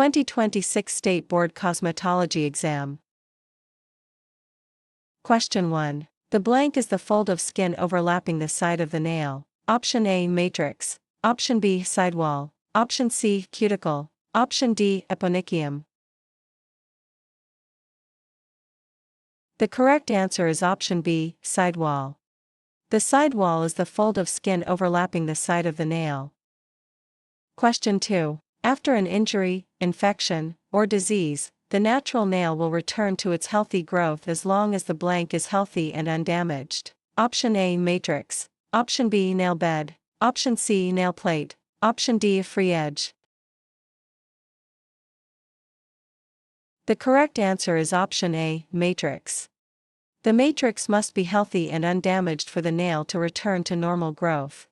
2026 State Board Cosmetology Exam. Question 1. The blank is the fold of skin overlapping the side of the nail. Option A, matrix. Option B, sidewall. Option C, cuticle. Option D, eponychium. The correct answer is option B, sidewall. The sidewall is the fold of skin overlapping the side of the nail. Question 2. After an injury, infection, or disease, the natural nail will return to its healthy growth as long as the blank is healthy and undamaged. Option A, matrix. Option B, nail bed. Option C, nail plate. Option D, free edge. The correct answer is option A, matrix. The matrix must be healthy and undamaged for the nail to return to normal growth.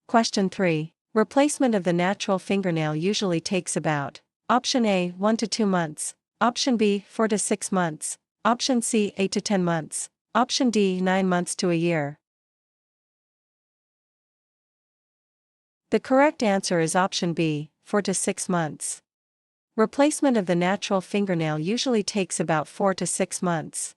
Question 3. Replacement of the natural fingernail usually takes about: Option A, 1 to 2 months. Option B, 4 to 6 months. Option C, 8 to 10 months. Option D, 9 months to a year. The correct answer is option B, 4 to 6 months. Replacement of the natural fingernail usually takes about 4 to 6 months.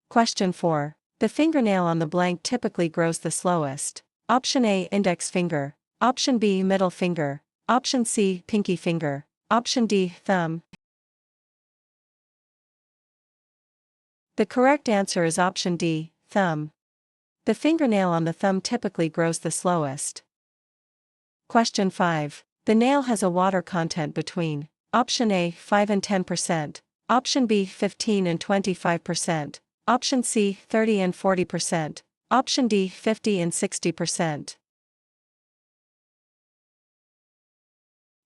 Question 4. The fingernail on the blank typically grows the slowest. Option A, index finger. Option B, middle finger. Option C, pinky finger. Option D, thumb. The correct answer is option D, thumb. The fingernail on the thumb typically grows the slowest. Question 5. The nail has a water content between: Option A, 5 and 10%. Option B, 15 and 25%. Option C, 30 and 40%. Option D, 50 and 60%.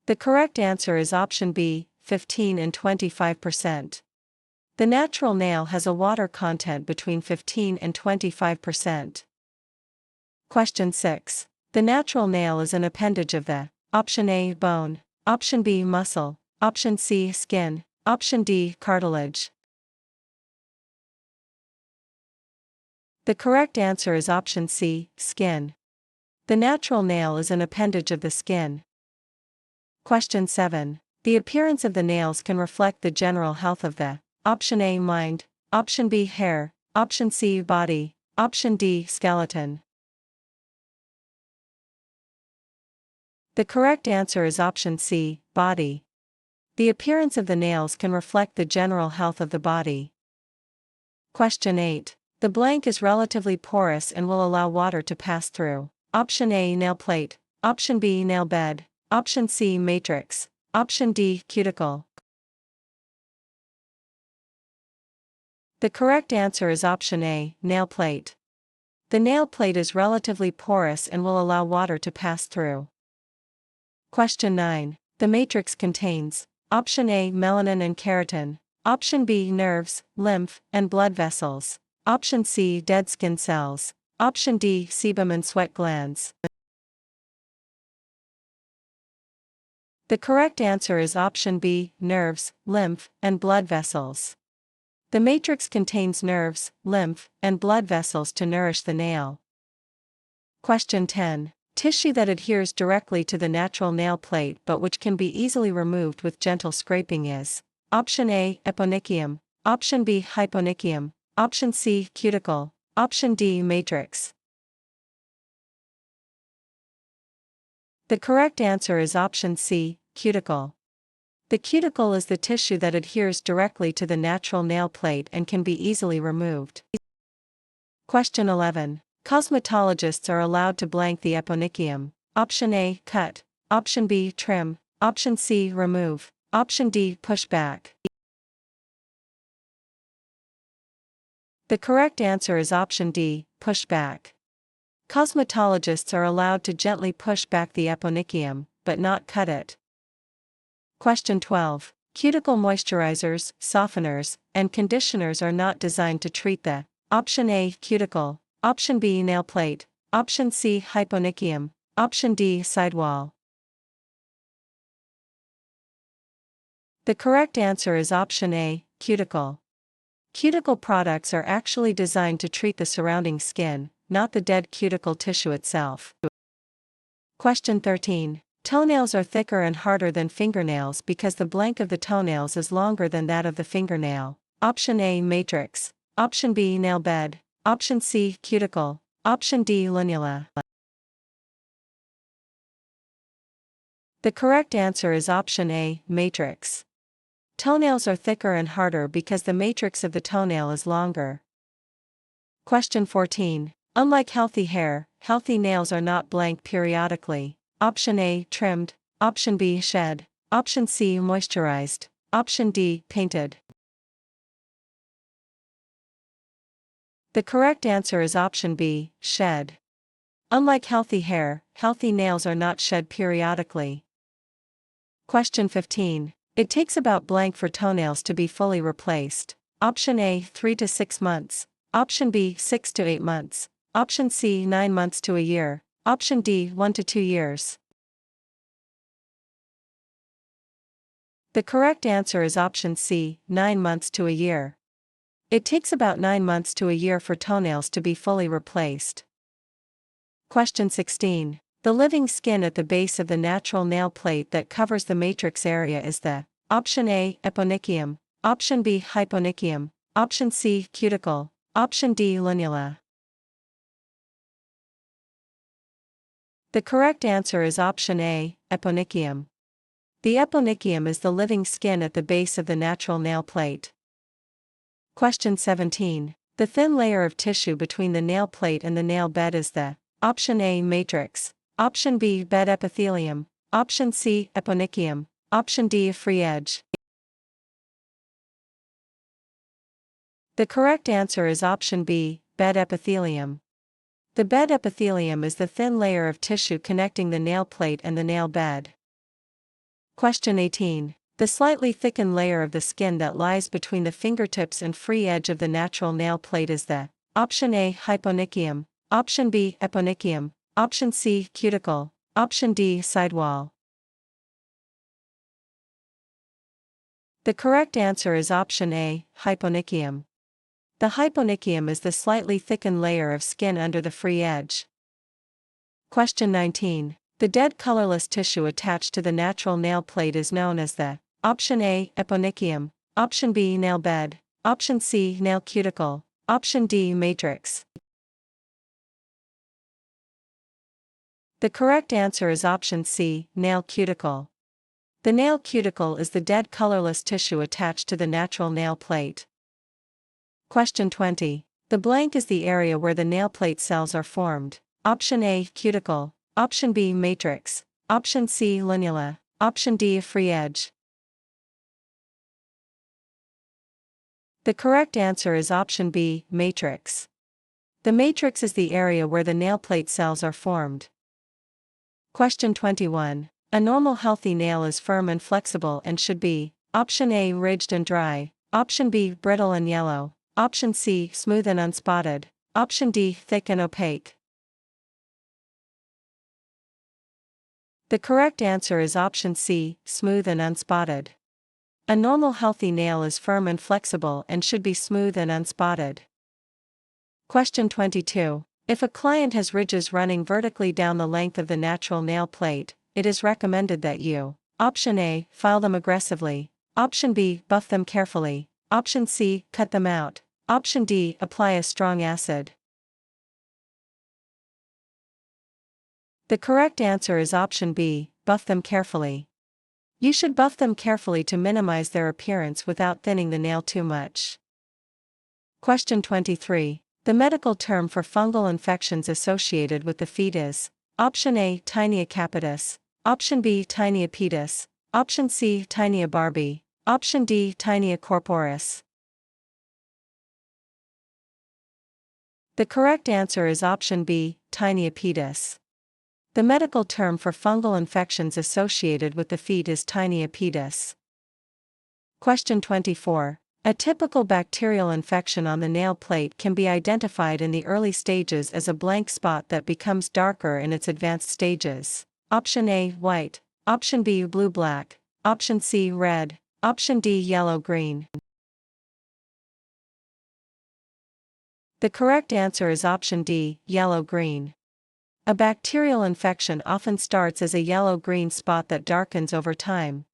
The correct answer is option B, 15 and 25%. The natural nail has a water content between 15 and 25%. Question 6. The natural nail is an appendage of the: Option A, bone. Option B, muscle. Option C, skin. Option D, cartilage. The correct answer is option C, skin. The natural nail is an appendage of the skin. Question 7. The appearance of the nails can reflect the general health of the: Option A, mind. Option B, hair. Option C, body. Option D, skeleton. The correct answer is option C, body. The appearance of the nails can reflect the general health of the body. Question 8. The blank is relatively porous and will allow water to pass through. Option A, nail plate. Option B, nail bed. Option C, matrix. Option D, cuticle. The correct answer is option A, nail plate. The nail plate is relatively porous and will allow water to pass through. Question 9. The matrix contains: Option A, melanin and keratin. Option B, nerves, lymph, and blood vessels. Option C, dead skin cells. Option D, sebum and sweat glands. The correct answer is option B, nerves, lymph, and blood vessels. The matrix contains nerves, lymph, and blood vessels to nourish the nail. Question 10. Tissue that adheres directly to the natural nail plate but which can be easily removed with gentle scraping is: Option A, eponychium. Option B, hyponychium. Option C, cuticle. Option D, matrix. The correct answer is option C, cuticle. The cuticle is the tissue that adheres directly to the natural nail plate and can be easily removed. Question 11. Cosmetologists are allowed to blank the eponychium. Option A, cut. Option B, trim. Option C, remove. Option D, push back. The correct answer is option D, push back. Cosmetologists are allowed to gently push back the eponychium, but not cut it. Question 12. Cuticle moisturizers, softeners, and conditioners are not designed to treat the: Option A, cuticle. Option B, nail plate. Option C, hyponychium. Option D, sidewall. The correct answer is option A, cuticle. Cuticle products are actually designed to treat the surrounding skin, not the dead cuticle tissue itself. Question 13. Toenails are thicker and harder than fingernails because the blank of the toenails is longer than that of the fingernail. Option A, matrix. Option B, nail bed. Option C, cuticle. Option D, lunula. The correct answer is option A, matrix. Toenails are thicker and harder because the matrix of the toenail is longer. Question 14. Unlike healthy hair, healthy nails are not blank periodically. Option A, trimmed. Option B, shed. Option C, moisturized. Option D, painted. The correct answer is option B, shed. Unlike healthy hair, healthy nails are not shed periodically. Question 15. It takes about blank for toenails to be fully replaced. Option A, 3 to 6 months. Option B, 6 to 8 months. Option C, 9 months to a year. Option D, 1 to 2 years. The correct answer is option C, 9 months to a year. It takes about 9 months to a year for toenails to be fully replaced. Question 16. The living skin at the base of the natural nail plate that covers the matrix area is the option A, eponychium. Option B, hyponychium. Option C, cuticle. Option D, lunula. The correct answer is option A, eponychium. The eponychium is the living skin at the base of the natural nail plate. Question 17. The thin layer of tissue between the nail plate and the nail bed is the option A, matrix. Option B, bed epithelium. Option C, eponychium. Option D, free edge. The correct answer is option B, bed epithelium. The bed epithelium is the thin layer of tissue connecting the nail plate and the nail bed. Question 18. The slightly thickened layer of the skin that lies between the fingertips and free edge of the natural nail plate is the option A, hyponychium. Option B, eponychium. Option C, cuticle. Option D, sidewall. The correct answer is option A, hyponychium. The hyponychium is the slightly thickened layer of skin under the free edge. Question 19. The dead colorless tissue attached to the natural nail plate is known as the option A, eponychium. Option B, nail bed. Option C, nail cuticle. Option D, matrix. The correct answer is option C, nail cuticle. The nail cuticle is the dead colorless tissue attached to the natural nail plate. Question 20. The blank is the area where the nail plate cells are formed. Option A, cuticle. Option B, matrix. Option C, lunula. Option D, free edge. The correct answer is option B, matrix. The matrix is the area where the nail plate cells are formed. Question 21. A normal healthy nail is firm and flexible and should be option A, ridged and dry. Option B, brittle and yellow. Option C, smooth and unspotted. Option D, thick and opaque. The correct answer is option C, smooth and unspotted. A normal healthy nail is firm and flexible and should be smooth and unspotted. Question 22. If a client has ridges running vertically down the length of the natural nail plate, it is recommended that you option A, file them aggressively. Option B, buff them carefully. Option C, cut them out. Option D, apply a strong acid. The correct answer is option B, buff them carefully. You should buff them carefully to minimize their appearance without thinning the nail too much. Question 23. The medical term for fungal infections associated with the feet is option A, Tinea capitis. Option B, Tinea pedis. Option C, Tinea barbae. Option D, Tinea corporis. The correct answer is option B, Tinea pedis. The medical term for fungal infections associated with the feet is Tinea pedis. Question 24. A typical bacterial infection on the nail plate can be identified in the early stages as a blank spot that becomes darker in its advanced stages. Option A, white. Option B, blue-black. Option C, red. Option D, yellow-green. The correct answer is option D, yellow-green. A bacterial infection often starts as a yellow-green spot that darkens over time.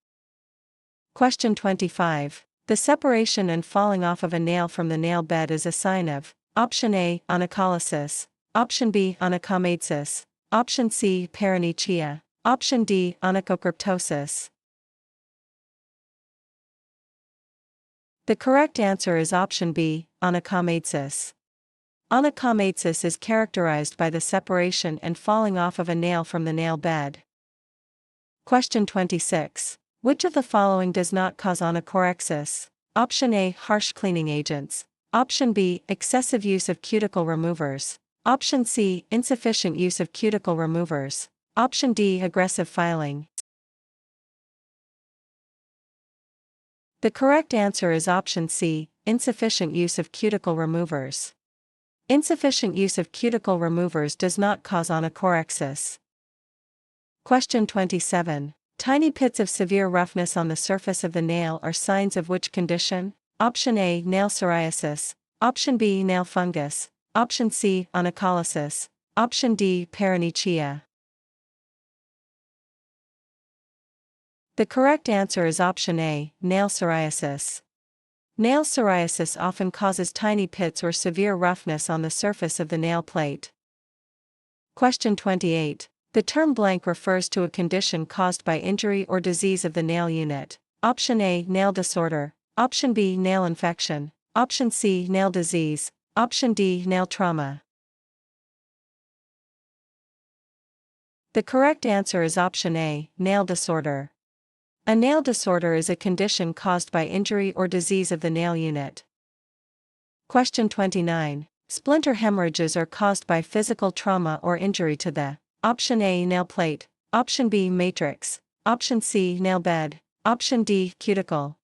Question 25. The separation and falling off of a nail from the nail bed is a sign of Option A, onycholysis, Option B, onychomatesis, Option C, paronychia, Option D, onychocryptosis. The correct answer is Option B, onychomatesis. Onychomatesis is characterized by the separation and falling off of a nail from the nail bed. Question 26. Which of the following does not cause onychorexis? Option A, harsh cleaning agents. Option B, excessive use of cuticle removers. Option C, insufficient use of cuticle removers. Option D, aggressive filing. The correct answer is Option C, insufficient use of cuticle removers. Insufficient use of cuticle removers does not cause onychorexis. Question 27. Tiny pits of severe roughness on the surface of the nail are signs of which condition? Option A, nail psoriasis. Option B, nail fungus. Option C, onycholysis. Option D, paronychia. The correct answer is Option A, nail psoriasis. Nail psoriasis often causes tiny pits or severe roughness on the surface of the nail plate. Question 28. The term blank refers to a condition caused by injury or disease of the nail unit. Option A, nail disorder. Option B, nail infection. Option C, nail disease. Option D, nail trauma. The correct answer is Option A, nail disorder. A nail disorder is a condition caused by injury or disease of the nail unit. Question 29. Splinter hemorrhages are caused by physical trauma or injury to the Option A, nail plate. Option B, matrix. Option C, nail bed. Option D, cuticle.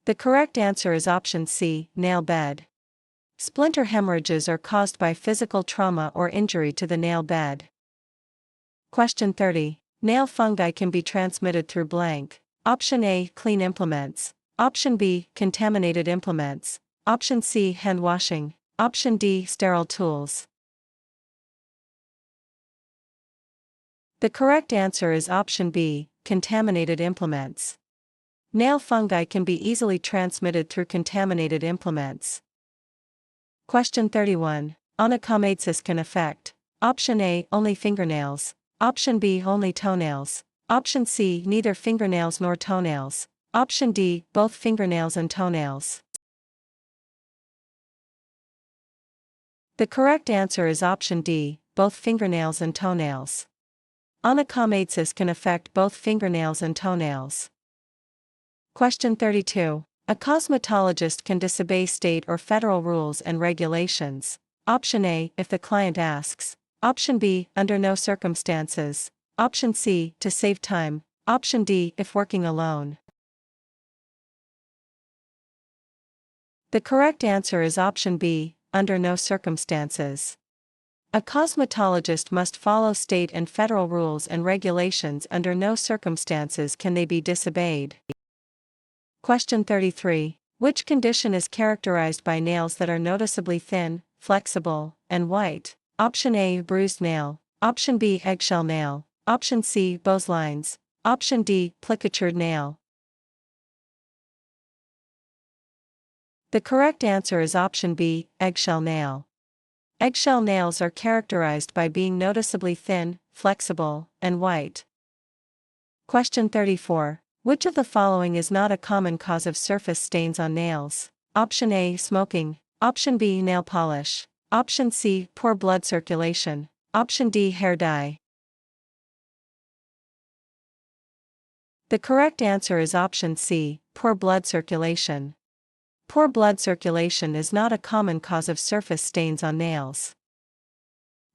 The correct answer is Option C, nail bed. Splinter hemorrhages are caused by physical trauma or injury to the nail bed. Question 30. Nail fungi can be transmitted through blank. Option A, clean implements. Option B, contaminated implements. Option C, hand washing. Option D, sterile tools. The correct answer is Option B, contaminated implements. Nail fungi can be easily transmitted through contaminated implements. Question 31. Onychomatesis can affect Option A, only fingernails. Option B, only toenails. Option C, neither fingernails nor toenails. Option D, both fingernails and toenails. The correct answer is Option D, both fingernails and toenails. Onychomatesis can affect both fingernails and toenails. Question 32. A cosmetologist can disobey state or federal rules and regulations. Option A, if the client asks. Option B, under no circumstances. Option C, to save time. Option D, if working alone. The correct answer is Option B, under no circumstances. A cosmetologist must follow state and federal rules and regulations. Under no circumstances can they be disobeyed. Question 33. Which condition is characterized by nails that are noticeably thin, flexible, and white? Option A, bruised nail. Option B, eggshell nail. Option C, boselines. Option D, plicatured nail. The correct answer is Option B, eggshell nail. Eggshell nails are characterized by being noticeably thin, flexible, and white. Question 34. Which of the following is not a common cause of surface stains on nails? Option A, smoking. Option B, nail polish. Option C, poor blood circulation. Option D, hair dye. The correct answer is Option C, poor blood circulation. Poor blood circulation is not a common cause of surface stains on nails.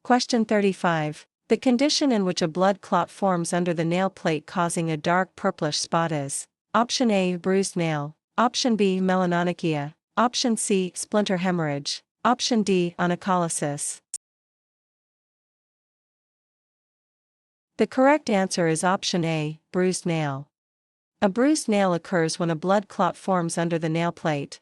Question 35. The condition in which a blood clot forms under the nail plate causing a dark purplish spot is Option A, bruised nail. Option B, melanonychia. Option C, splinter hemorrhage. Option D, onycholysis. The correct answer is Option A, bruised nail. A bruised nail occurs when a blood clot forms under the nail plate.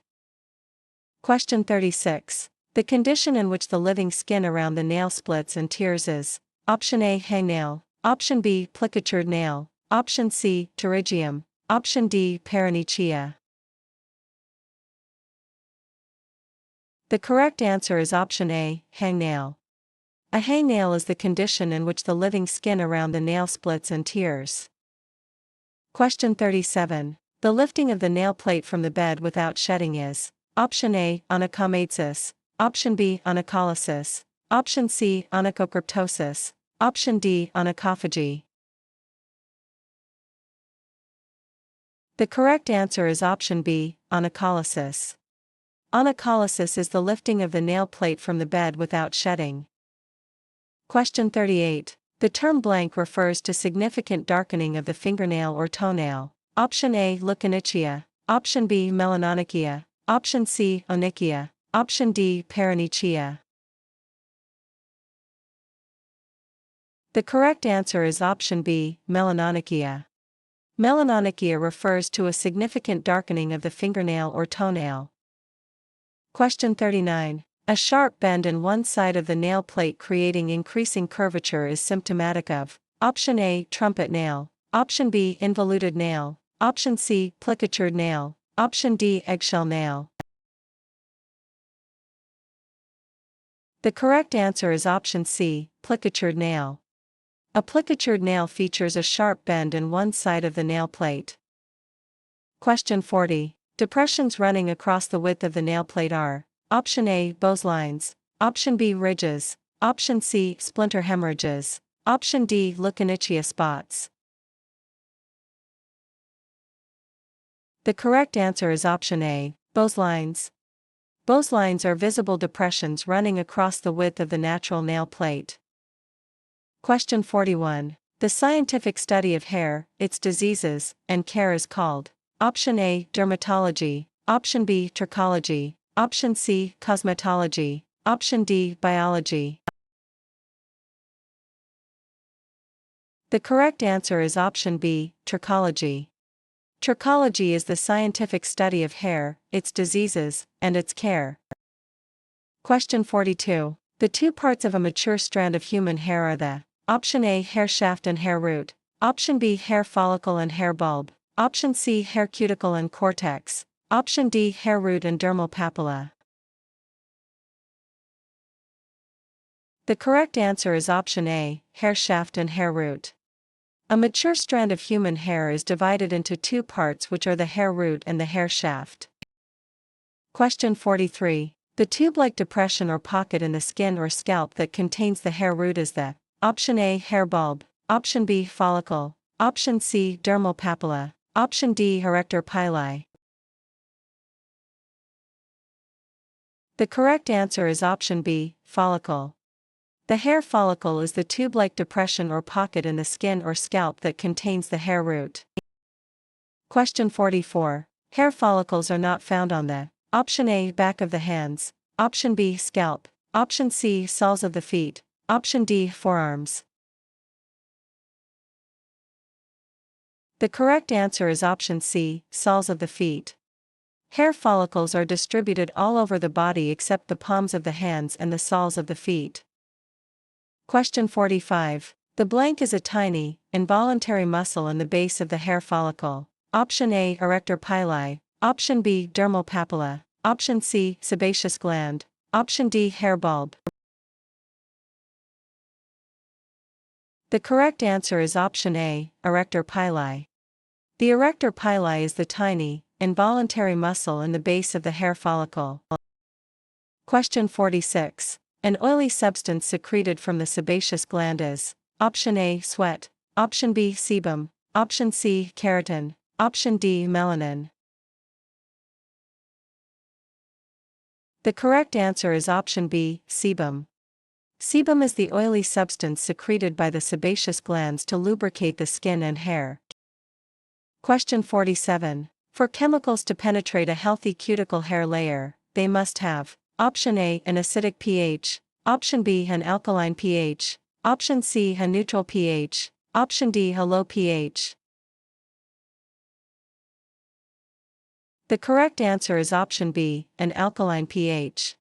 Question 36. The condition in which the living skin around the nail splits and tears is option A, hangnail, option B, plicatured nail, option C, pterygium, option D, paranechia. The correct answer is option A, hangnail. A hangnail is the condition in which the living skin around the nail splits and tears. Question 37. The lifting of the nail plate from the bed without shedding is option A, onychomasis, option B, onycholysis, option C, onychocryptosis, option D, onychophagy. The correct answer is option B, onycholysis. Onycholysis is the lifting of the nail plate from the bed without shedding. Question 38. The term blank refers to significant darkening of the fingernail or toenail. Option A, leukonychia, option B, melanonychia, option C, onychia, option D, paranechia. The correct answer is option B, melanonychia. Melanonychia refers to a significant darkening of the fingernail or toenail. Question 39. A sharp bend in one side of the nail plate creating increasing curvature is symptomatic of option A, trumpet nail, option B, involuted nail, option C, plicatured nail, option D, eggshell nail. The correct answer is option C, plicatured nail. A plicatured nail features a sharp bend in one side of the nail plate. Question 40. Depressions running across the width of the nail plate are option A, boselines, option B, ridges, option C, splinter hemorrhages, option D, leukonychia spots. The correct answer is option A, boselines. Boselines are visible depressions running across the width of the natural nail plate. Question 41. The scientific study of hair, its diseases, and care is called option A, dermatology, option B, trichology, option C, cosmetology, option D, biology. The correct answer is option B, trichology. Trichology is the scientific study of hair, its diseases, and its care. Question 42. The two parts of a mature strand of human hair are the option A, hair shaft and hair root, option B, hair follicle and hair bulb, option C, hair cuticle and cortex, option D, hair root and dermal papilla. The correct answer is option A, hair shaft and hair root. A mature strand of human hair is divided into two parts, which are the hair root and the hair shaft. Question 43. The tube-like depression or pocket in the skin or scalp that contains the hair root is the option A, hair bulb, option B, follicle, option C, dermal papilla, option D, erector pili. The correct answer is option B, follicle. The hair follicle is the tube-like depression or pocket in the skin or scalp that contains the hair root. Question 44. Hair follicles are not found on the option A, back of the hands, option B, scalp, option C, soles of the feet, option D, forearms. The correct answer is option C, soles of the feet. Hair follicles are distributed all over the body except the palms of the hands and the soles of the feet. Question 45. The blank is a tiny, involuntary muscle in the base of the hair follicle. Option A, erector pili, option B, dermal papilla, option C, sebaceous gland, option D, hair bulb. The correct answer is option A, erector pili. The erector pili is the tiny, involuntary muscle in the base of the hair follicle. Question 46. An oily substance secreted from the sebaceous gland is option A, sweat, option B, sebum, option C, keratin, option D, melanin. The correct answer is option B, sebum. Sebum is the oily substance secreted by the sebaceous glands to lubricate the skin and hair. Question 47. For chemicals to penetrate a healthy cuticle hair layer, they must have option A, an acidic pH, option B, an alkaline pH, option C, a neutral pH, option D, a low pH. The correct answer is option B, an alkaline pH.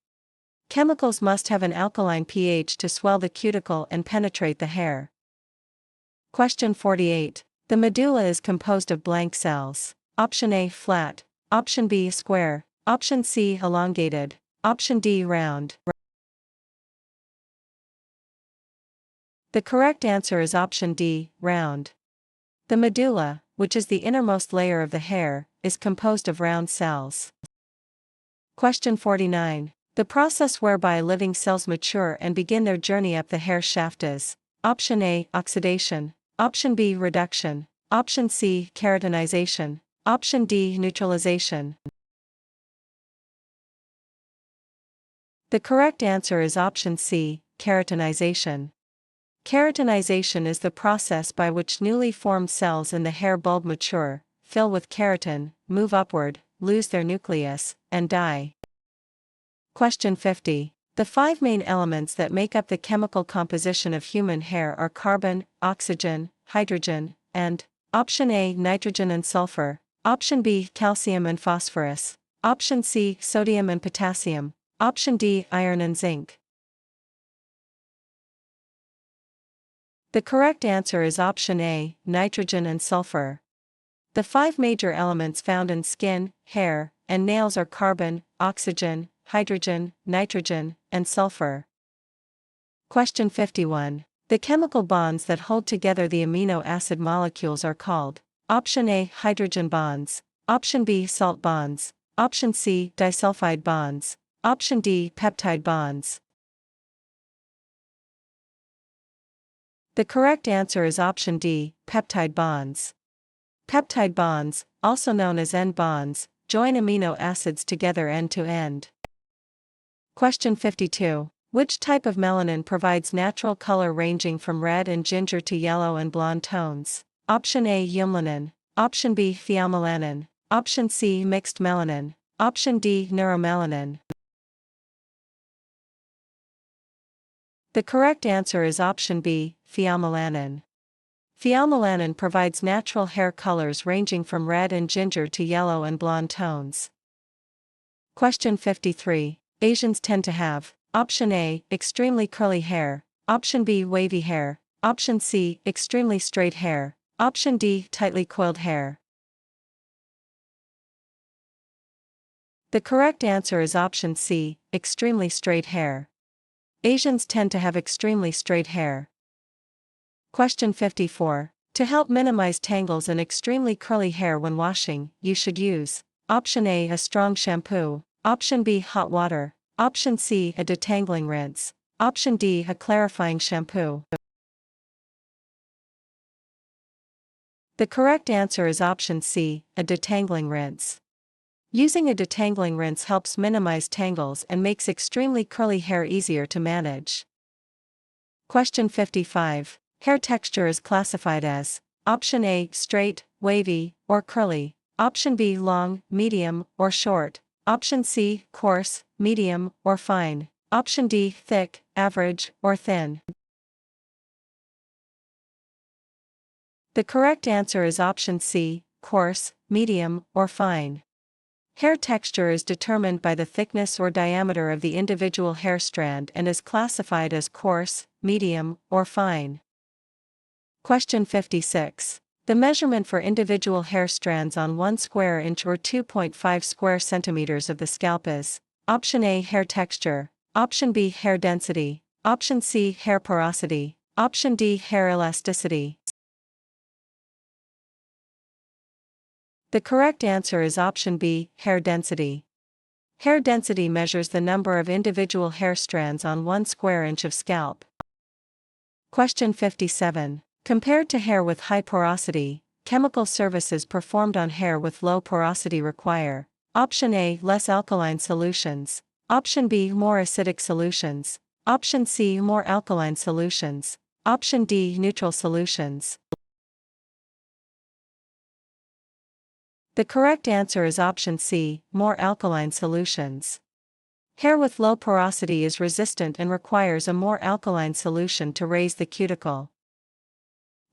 Chemicals must have an alkaline pH to swell the cuticle and penetrate the hair. Question 48. The medulla is composed of blank cells. Option A, flat. Option B, square. Option C, elongated. Option D, round. The correct answer is option D, round. The medulla, which is the innermost layer of the hair, is composed of round cells. Question 49. The process whereby living cells mature and begin their journey up the hair shaft is: option A, oxidation. Option B, reduction. Option C, keratinization. Option D, neutralization. The correct answer is option C, keratinization. Keratinization is the process by which newly formed cells in the hair bulb mature, fill with keratin, move upward, lose their nucleus, and die. Question 50. The 5 main elements that make up the chemical composition of human hair are carbon, oxygen, hydrogen, and option A, nitrogen and sulfur. Option B, calcium and phosphorus. Option C, sodium and potassium. Option D, iron and zinc. The correct answer is option A, nitrogen and sulfur. The 5 major elements found in skin, hair, and nails are carbon, oxygen, hydrogen, nitrogen, and sulfur. Question 51. The chemical bonds that hold together the amino acid molecules are called: option A, hydrogen bonds. Option B, salt bonds. Option C, disulfide bonds. Option D, peptide bonds. The correct answer is option D, peptide bonds. Peptide bonds, also known as end bonds, join amino acids together end to end. Question 52. Which type of melanin provides natural color ranging from red and ginger to yellow and blonde tones? Option A, eumelanin. Option B, pheomelanin. Option C, mixed melanin. Option D, neuromelanin. The correct answer is option B, pheomelanin. Pheomelanin provides natural hair colors ranging from red and ginger to yellow and blonde tones. Question 53. Asians tend to have: option A, extremely curly hair. Option B, wavy hair. Option C, extremely straight hair. Option D, tightly coiled hair. The correct answer is option C, extremely straight hair. Asians tend to have extremely straight hair. Question 54. To help minimize tangles in extremely curly hair when washing, you should use: option A, a strong shampoo. Option B, hot water. Option C, a detangling rinse. Option D, a clarifying shampoo. The correct answer is option C, a detangling rinse. Using a detangling rinse helps minimize tangles and makes extremely curly hair easier to manage. Question 55. Hair texture is classified as: option A, straight, wavy, or curly. Option B, long, medium, or short. Option C, coarse, medium, or fine. Option D, thick, average, or thin. The correct answer is option C, coarse, medium, or fine. Hair texture is determined by the thickness or diameter of the individual hair strand and is classified as coarse, medium, or fine. Question 56. The measurement for individual hair strands on 1 square inch or 2.5 square centimeters of the scalp is: option A, hair texture. Option B, hair density. Option C, hair porosity. Option D, hair elasticity. The correct answer is option B, hair density. Hair density measures the number of individual hair strands on 1 square inch of scalp. Question 57. Compared to hair with high porosity, chemical services performed on hair with low porosity require: option A, less alkaline solutions. Option B, more acidic solutions. Option C, more alkaline solutions. Option D, neutral solutions. The correct answer is option C, more alkaline solutions. Hair with low porosity is resistant and requires a more alkaline solution to raise the cuticle.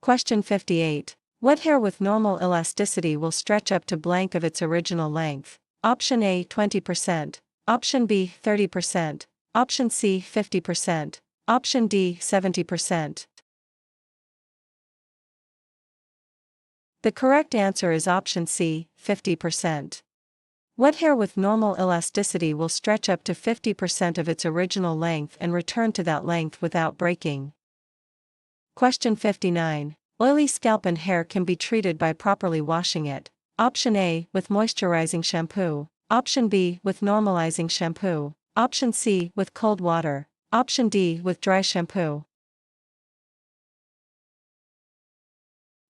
Question 58. What hair with normal elasticity will stretch up to blank of its original length? Option A, 20%. Option B, 30%. Option C 50%. Option D 70%. The correct answer is option C, 50%. Wet hair with normal elasticity will stretch up to 50% of its original length and return to that length without breaking. Question 59. Oily scalp and hair can be treated by properly washing it. Option A, with moisturizing shampoo. Option B, with normalizing shampoo. Option C, with cold water. Option D, with dry shampoo.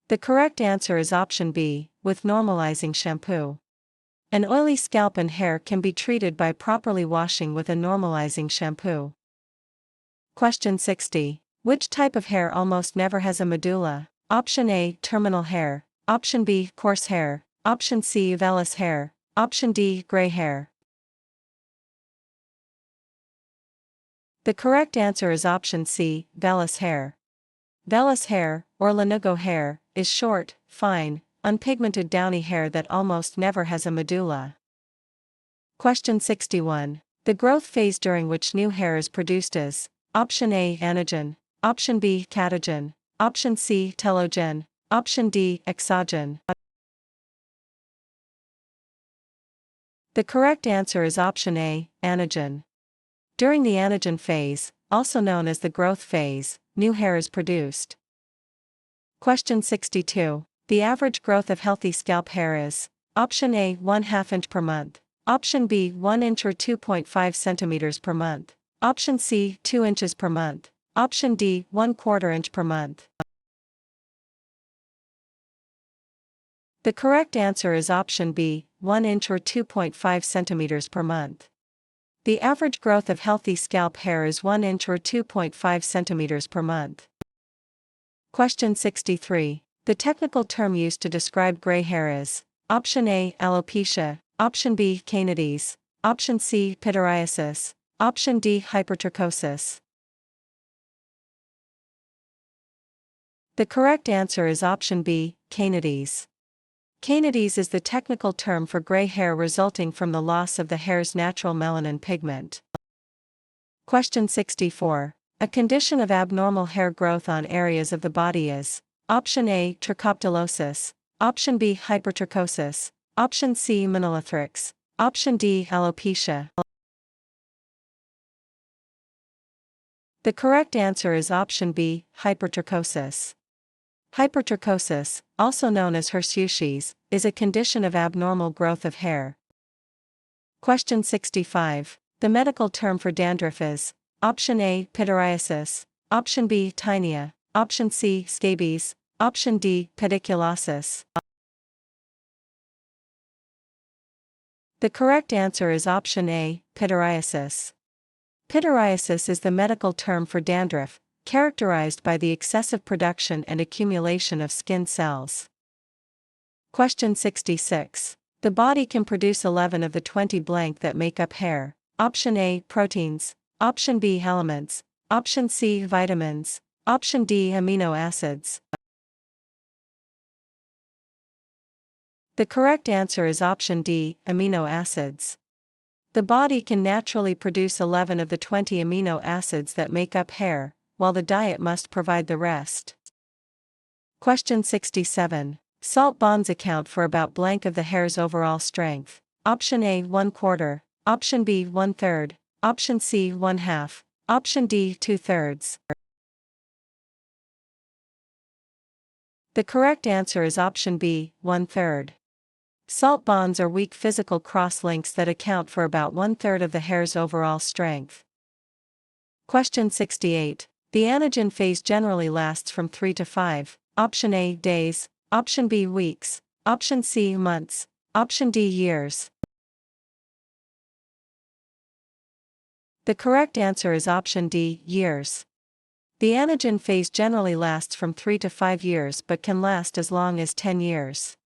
The correct answer is option B, with normalizing shampoo. An oily scalp and hair can be treated by properly washing with a normalizing shampoo. Question 60. Which type of hair almost never has a medulla? Option A, terminal hair. Option B, coarse hair. Option C, vellus hair. Option D, gray hair. The correct answer is option C, vellus hair. Vellus hair, or lanugo hair, is short, fine, unpigmented downy hair that almost never has a medulla. Question 61. The growth phase during which new hair is produced is: Option A, anagen. Option B, catagen. Option C, telogen. Option D, exogen. The correct answer is option A, anagen. During the anagen phase, also known as the growth phase, new hair is produced. Question 62. The average growth of healthy scalp hair is: Option A, 1/2 inch per month. Option B, 1 inch or 2.5 centimeters per month. Option C, 2 inches per month. Option D, 1/4 inch per month. The correct answer is option B, 1 inch or 2.5 centimeters per month. The average growth of healthy scalp hair is 1 inch or 2.5 centimeters per month. Question 63. The technical term used to describe gray hair is: Option A, alopecia. Option B, canides. Option C, pityriasis. Option D, hypertrichosis. The correct answer is option B, canides. Canides is the technical term for gray hair resulting from the loss of the hair's natural melanin pigment. Question 64. A condition of abnormal hair growth on areas of the body is: Option A, trichoptilosis. Option B, hypertrichosis. Option C, monolithrix. Option D, alopecia. The correct answer is option B, hypertrichosis. Hypertrichosis, also known as hirsutism, is a condition of abnormal growth of hair. Question 65. The medical term for dandruff is: Option A, pityriasis. Option B, tinea. Option C, scabies. Option D, pediculosis. The correct answer is option A, pityriasis. Pityriasis is the medical term for dandruff, characterized by the excessive production and accumulation of skin cells. Question 66. The body can produce 11 of the 20 blank that make up hair. Option A, proteins. Option B, elements. Option C, vitamins. Option D, amino acids. The correct answer is option D, amino acids. The body can naturally produce 11 of the 20 amino acids that make up hair, while the diet must provide the rest. Question 67. Salt bonds account for about blank of the hair's overall strength. Option A, 1/4. Option B, 1/3. Option C, 1/2. Option D, 2/3. The correct answer is option B, 1/3. Salt bonds are weak physical cross-links that account for about 1/3 of the hair's overall strength. Question 68. The anagen phase generally lasts from 3 to 5. Option A, days. Option B, weeks. Option C, months. Option D, years. The correct answer is option D, years. The anagen phase generally lasts from 3 to 5 years but can last as long as 10 years.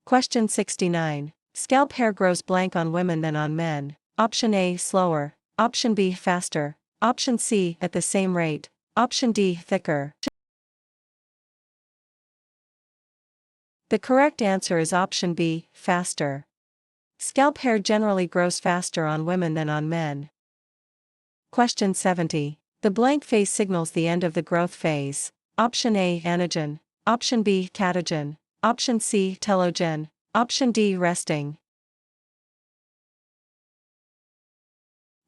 Question 69. Scalp hair grows blank on women than on men. Option A, slower. Option B, faster. Option C, at the same rate. Option D, thicker. The correct answer is option B, faster. Scalp hair generally grows faster on women than on men. Question 70. The blank phase signals the end of the growth phase. Option A, anagen. Option B, catagen. Option C, telogen. Option D, resting.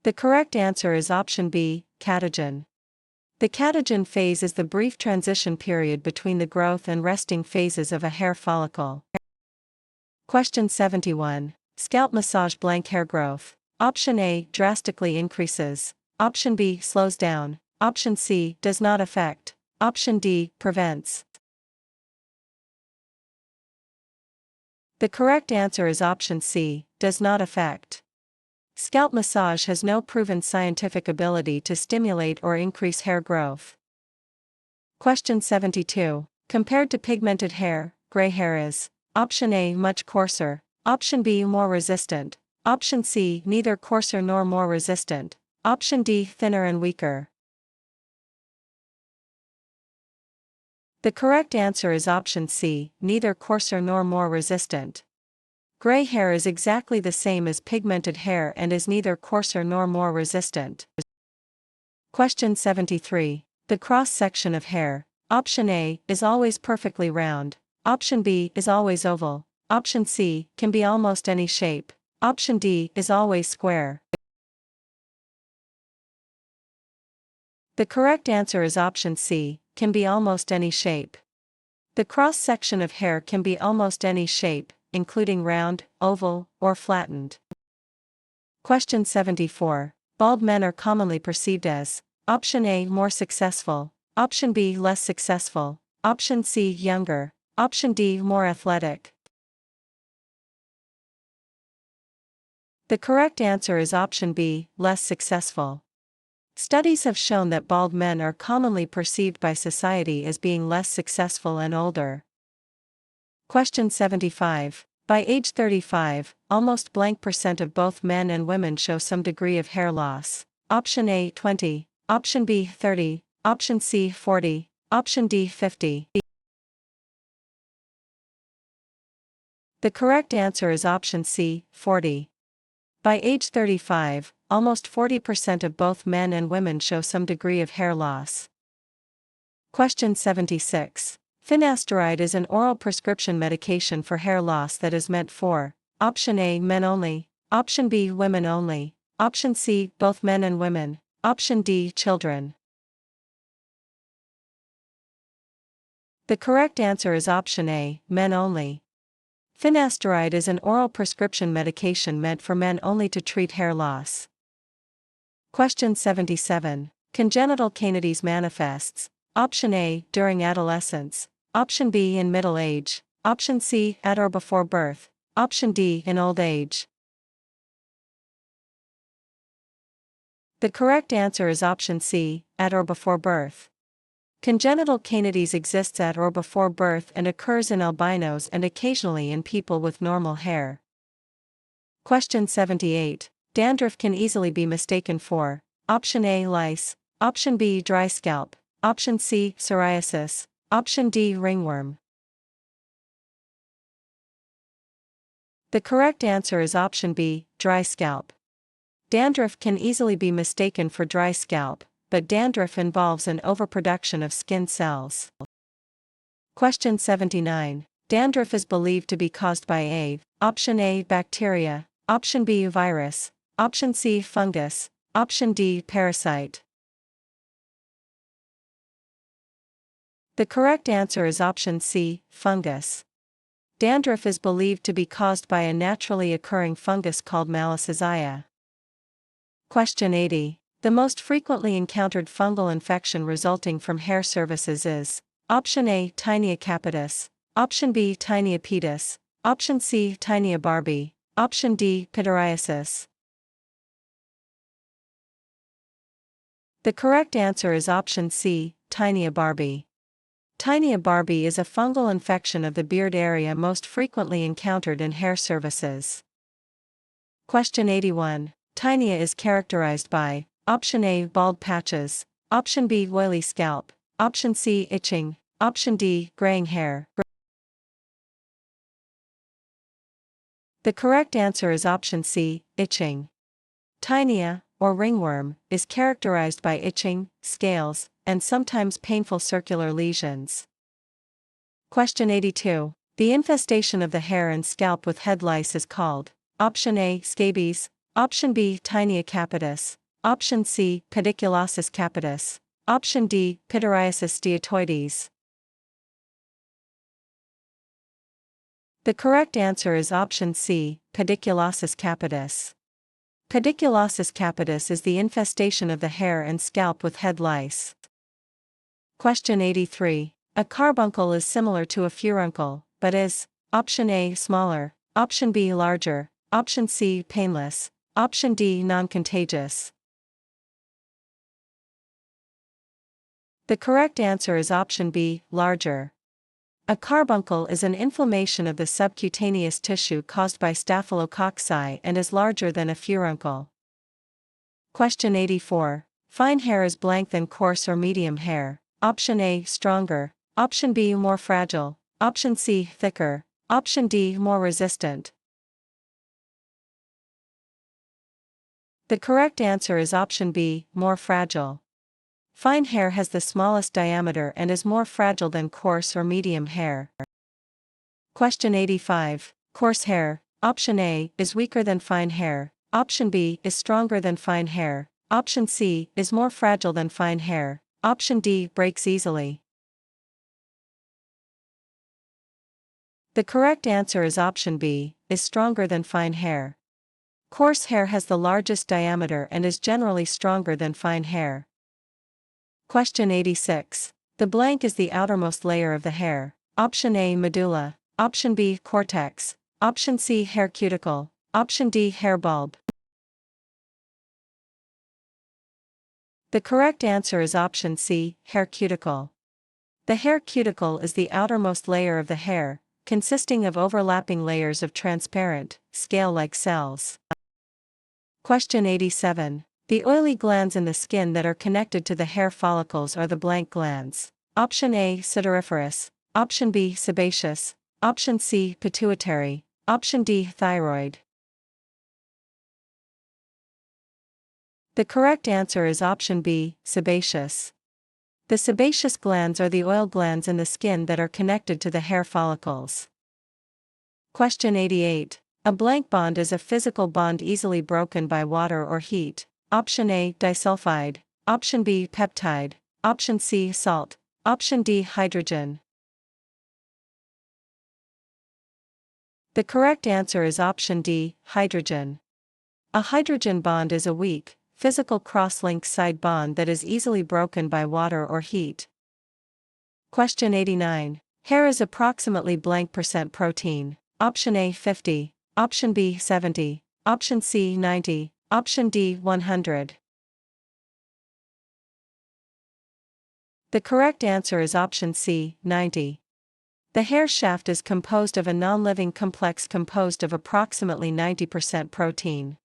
The correct answer is option B, catagen. The catagen phase is the brief transition period between the growth and resting phases of a hair follicle. Question 71. Scalp massage blank hair growth. Option A, drastically increases. Option B, slows down. Option C, does not affect. Option D, prevents. The correct answer is option C, does not affect. Scalp massage has no proven scientific ability to stimulate or increase hair growth. Question 72. Compared to pigmented hair, gray hair is: Option A, much coarser. Option B, more resistant. Option C, neither coarser nor more resistant. Option D, thinner and weaker. The correct answer is option C, neither coarser nor more resistant. Gray hair is exactly the same as pigmented hair and is neither coarser nor more resistant. Question 73. The cross-section of hair. Option A, is always perfectly round. Option B, is always oval. Option C, can be almost any shape. Option D, is always square. The correct answer is option C, can be almost any shape. The cross-section of hair can be almost any shape, including round, oval, or flattened. Question 74. Bald men are commonly perceived as: Option A, more successful. Option B, less successful. Option C, younger. Option D, more athletic. The correct answer is option B, less successful. Studies have shown that bald men are commonly perceived by society as being less successful and older. Question 75. By age 35, almost blank percent of both men and women show some degree of hair loss. Option A, 20. Option B, 30. Option C, 40. Option D, 50. The correct answer is option C, 40. By age 35, almost 40% of both men and women show some degree of hair loss. Question 76. Finasteride is an oral prescription medication for hair loss that is meant for: Option A, men only. Option B, women only. Option C, both men and women. Option D, children. The correct answer is option A, men only. Finasteride is an oral prescription medication meant for men only to treat hair loss. Question 77. Congenital candidiase manifests: Option A, during adolescence. Option B, in middle age. Option C, at or before birth. Option D, in old age. The correct answer is option C, at or before birth. Congenital candidiase exists at or before birth and occurs in albinos and occasionally in people with normal hair. Question 78. Dandruff can easily be mistaken for: Option A, lice. Option B, dry scalp. Option C, psoriasis. Option D, ringworm. The correct answer is option B, dry scalp. Dandruff can easily be mistaken for dry scalp, but dandruff involves an overproduction of skin cells. Question 79. Dandruff is believed to be caused by a: Option A, bacteria. Option B, virus. Option C, fungus. Option D, parasite. The correct answer is option C, fungus. Dandruff is believed to be caused by a naturally occurring fungus called Malassezia. Question 80. The most frequently encountered fungal infection resulting from hair surfaces is: Option A, Tinea capitis. Option B, Tinea pedis. Option C, Tinea barbae. Option D, pityriasis. The correct answer is option C, Tinea barbae. Tinea barbae is a fungal infection of the beard area most frequently encountered in hair surfaces. Question 81. Tinea is characterized by: Option A, bald patches. Option B, oily scalp. Option C, itching. Option D, graying hair. The correct answer is option C, itching. Tinea, or ringworm, is characterized by itching, scales, and sometimes painful circular lesions. Question 82. The infestation of the hair and scalp with head lice is called: Option A, scabies, Option B, Tinea capitis, Option C, pediculosis capitis, Option D, pityriasis steatoides. The correct answer is Option C, pediculosis capitis. Pediculosis capitis is the infestation of the hair and scalp with head lice. Question 83. A carbuncle is similar to a furuncle, but is: Option A, smaller, Option B, larger, Option C, painless, Option D, non-contagious. The correct answer is Option B, larger. A carbuncle is an inflammation of the subcutaneous tissue caused by staphylococci and is larger than a furuncle. Question 84. Fine hair is blank than coarse or medium hair: Option A, stronger, Option B, more fragile, Option C, thicker, Option D, more resistant. The correct answer is Option B, more fragile. Fine hair has the smallest diameter and is more fragile than coarse or medium hair. Question 85. Coarse hair, Option A, is weaker than fine hair, Option B, is stronger than fine hair, Option C, is more fragile than fine hair, Option D, breaks easily. The correct answer is Option B, is stronger than fine hair. Coarse hair has the largest diameter and is generally stronger than fine hair. Question 86. The blank is the outermost layer of the hair: Option A, medulla, Option B, cortex, Option C, hair cuticle, Option D, hair bulb. The correct answer is Option C, hair cuticle. The hair cuticle is the outermost layer of the hair, consisting of overlapping layers of transparent, scale-like cells. Question 87. The oily glands in the skin that are connected to the hair follicles are the blank glands: Option A, sudoriferous, Option B, sebaceous, Option C, pituitary, Option D, thyroid. The correct answer is Option B, sebaceous. The sebaceous glands are the oil glands in the skin that are connected to the hair follicles. Question 88. A blank bond is a physical bond easily broken by water or heat: Option A, disulfide, Option B, peptide, Option C, salt, Option D, hydrogen. The correct answer is Option D, hydrogen. A hydrogen bond is a weak, physical cross-link side bond that is easily broken by water or heat. Question 89. Hair is approximately blank percent protein: Option A, 50, Option B, 70, Option C, 90, Option D, 100. The correct answer is Option C, 90. The hair shaft is composed of a non-living complex composed of approximately 90% protein.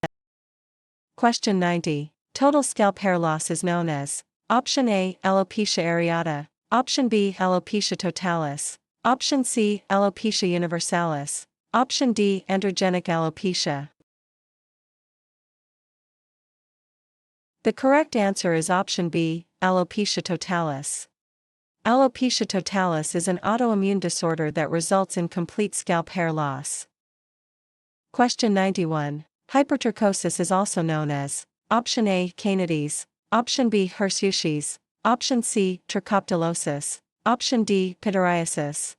Question 90. Total scalp hair loss is known as: Option A, alopecia areata, Option B, alopecia totalis, Option C, alopecia universalis, Option D, androgenic alopecia. The correct answer is Option B, alopecia totalis. Alopecia totalis is an autoimmune disorder that results in complete scalp hair loss. Question 91. Hypertrichosis is also known as: Option A, canides, Option B, hirsutis, Option C, trichoptilosis, Option D, pityriasis.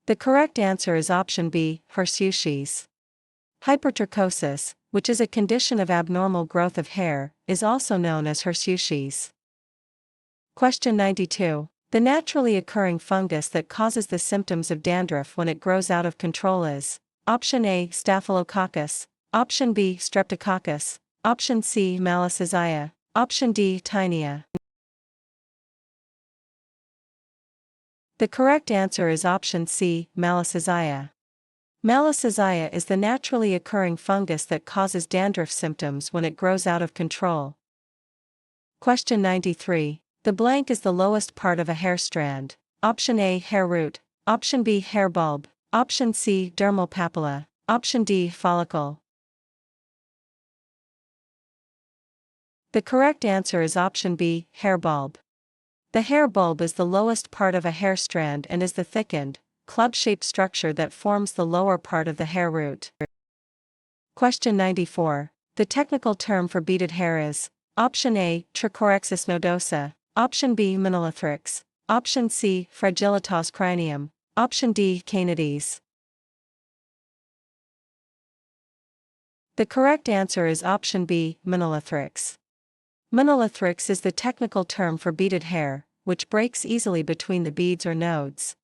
The correct answer is Option B, hirsutis. Hypertrichosis, which is a condition of abnormal growth of hair, is also known as hirsutis. Question 92. The naturally occurring fungus that causes the symptoms of dandruff when it grows out of control is: Option A, staphylococcus, Option B, streptococcus, Option C, malassezia, Option D, tinea. The correct answer is Option C, malassezia. Malassezia is the naturally occurring fungus that causes dandruff symptoms when it grows out of control. Question 93. The blank is the lowest part of a hair strand: Option A, hair root, Option B, hair bulb, Option C, dermal papilla, Option D, follicle. The correct answer is option B, hair bulb. The hair bulb is the lowest part of a hair strand and is the thickened, club-shaped structure that forms the lower part of the hair root. Question 94. The technical term for beaded hair is option A, trichorexis nodosa, option B, monolithrix, option C, fragilitas cranium, option D, canides. The correct answer is option B, monolithrix. Monolithrix is the technical term for beaded hair, which breaks easily between the beads or nodes.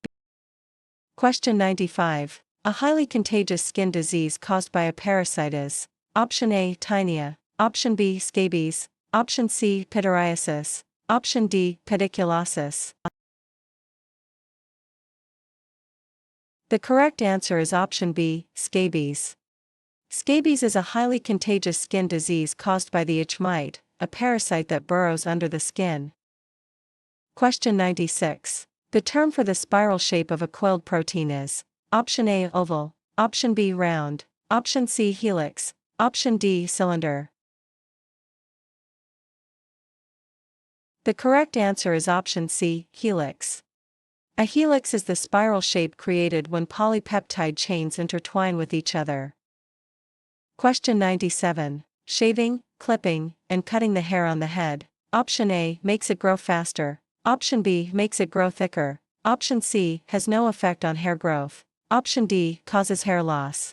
Question 95. A highly contagious skin disease caused by a parasite is option A, tinea, option B, scabies, option C, pityriasis, option D, pediculosis. The correct answer is option B, scabies. Scabies is a highly contagious skin disease caused by the itch mite, a parasite that burrows under the skin. Question 96. The term for the spiral shape of a coiled protein is option A, oval, option B, round, option C, helix, option D, cylinder. The correct answer is option C, helix. A helix is the spiral shape created when polypeptide chains intertwine with each other. Question 97. Shaving, clipping, and cutting the hair on the head. Option A makes it grow faster. Option B makes it grow thicker. Option C has no effect on hair growth. Option D causes hair loss.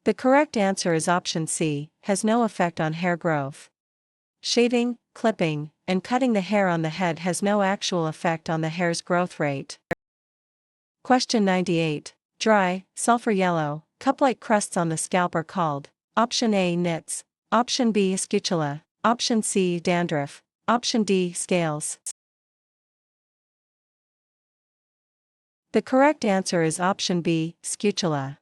The correct answer is option C, has no effect on hair growth. Shaving, clipping, and cutting the hair on the head has no actual effect on the hair's growth rate. Question 98. Dry, sulfur yellow, cup-like crusts on the scalp are called option A, nits, option B, scutula, option C, dandruff, option D, scales. The correct answer is option B, scutula.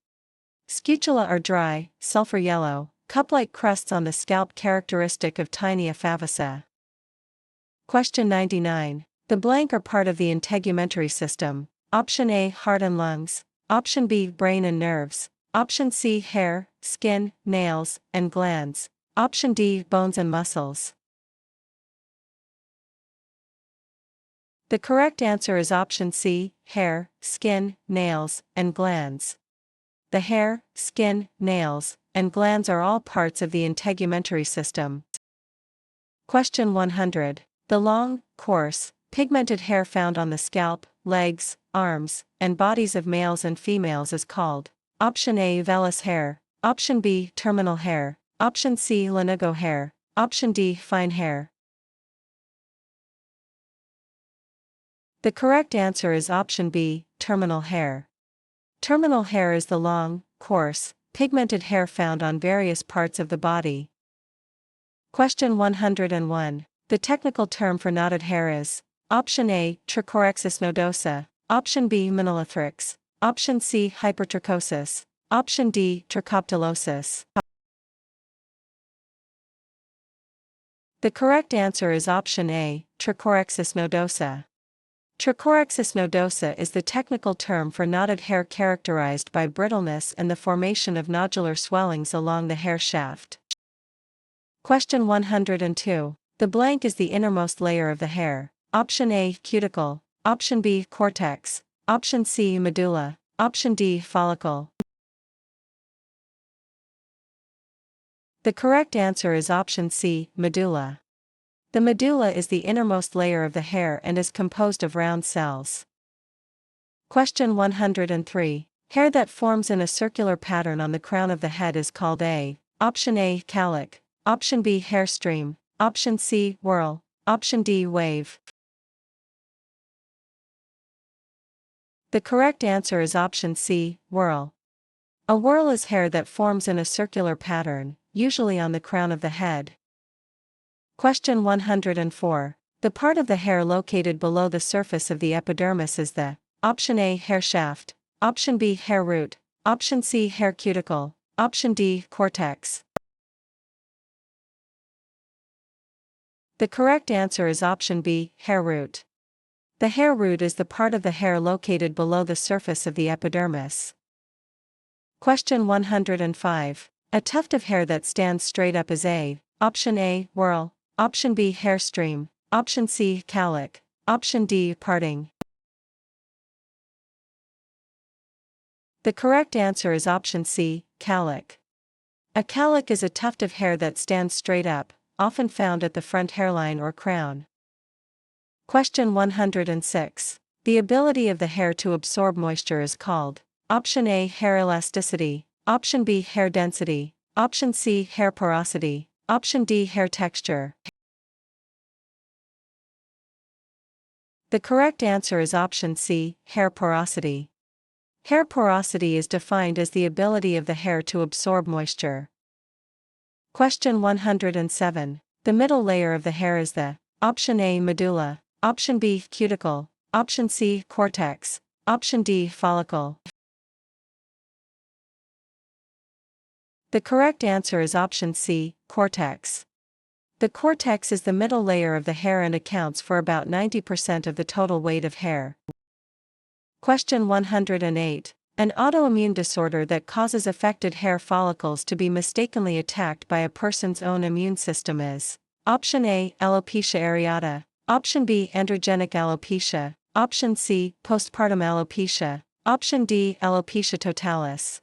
Scutula are dry, sulfur yellow, cup-like crusts on the scalp characteristic of tinea favica. Question 99. The blank are part of the integumentary system. Option A, heart and lungs, option B, brain and nerves, option C, hair, skin, nails, and glands, option D, bones and muscles. The correct answer is option C, hair, skin, nails, and glands. The hair, skin, nails, and glands are all parts of the integumentary system. Question 100. The long, coarse, pigmented hair found on the scalp, legs, arms, and bodies of males and females is called option A, vellus hair, option B, terminal hair, option C, lanugo hair, option D, fine hair. The correct answer is option B, terminal hair. Terminal hair is the long, coarse, pigmented hair found on various parts of the body. Question 101. The technical term for knotted hair is option A, trichorexis nodosa, option B, monolithrix, option C, hypertrichosis, option D, trichoptilosis. The correct answer is option A, trichorexis nodosa. Trichorexis nodosa is the technical term for knotted hair characterized by brittleness and the formation of nodular swellings along the hair shaft. Question 102. The blank is the innermost layer of the hair. Option A, cuticle, option B, cortex, option C, medulla, option D, follicle. The correct answer is option C, medulla. The medulla is the innermost layer of the hair and is composed of round cells. Question 103. Hair that forms in a circular pattern on the crown of the head is called option A, cowlick, option B, hair stream, option C, whirl, option D, wave. The correct answer is option C, whirl. A whirl is hair that forms in a circular pattern, usually on the crown of the head. Question 104. The part of the hair located below the surface of the epidermis is the option A, hair shaft, option B, hair root, option C, hair cuticle, option D, cortex. The correct answer is option B, hair root. The hair root is the part of the hair located below the surface of the epidermis. Question 105. A tuft of hair that stands straight up is a, option A, whirl, option B, hair stream, option C, cowlick, option D, parting. The correct answer is option C, cowlick. A cowlick is a tuft of hair that stands straight up, often found at the front hairline or crown. Question 106. The ability of the hair to absorb moisture is called option A, hair elasticity, option B, hair density, option C, hair porosity, option D, hair texture. The correct answer is option C, hair porosity. Hair porosity is defined as the ability of the hair to absorb moisture. Question 107. The middle layer of the hair is the option A, medulla, option B, cuticle, option C, cortex, option D, follicle. The correct answer is option C, cortex. The cortex is the middle layer of the hair and accounts for about 90% of the total weight of hair. Question 108. An autoimmune disorder that causes affected hair follicles to be mistakenly attacked by a person's own immune system is option A, alopecia areata, option B, androgenic alopecia, option C, postpartum alopecia, option D, alopecia totalis.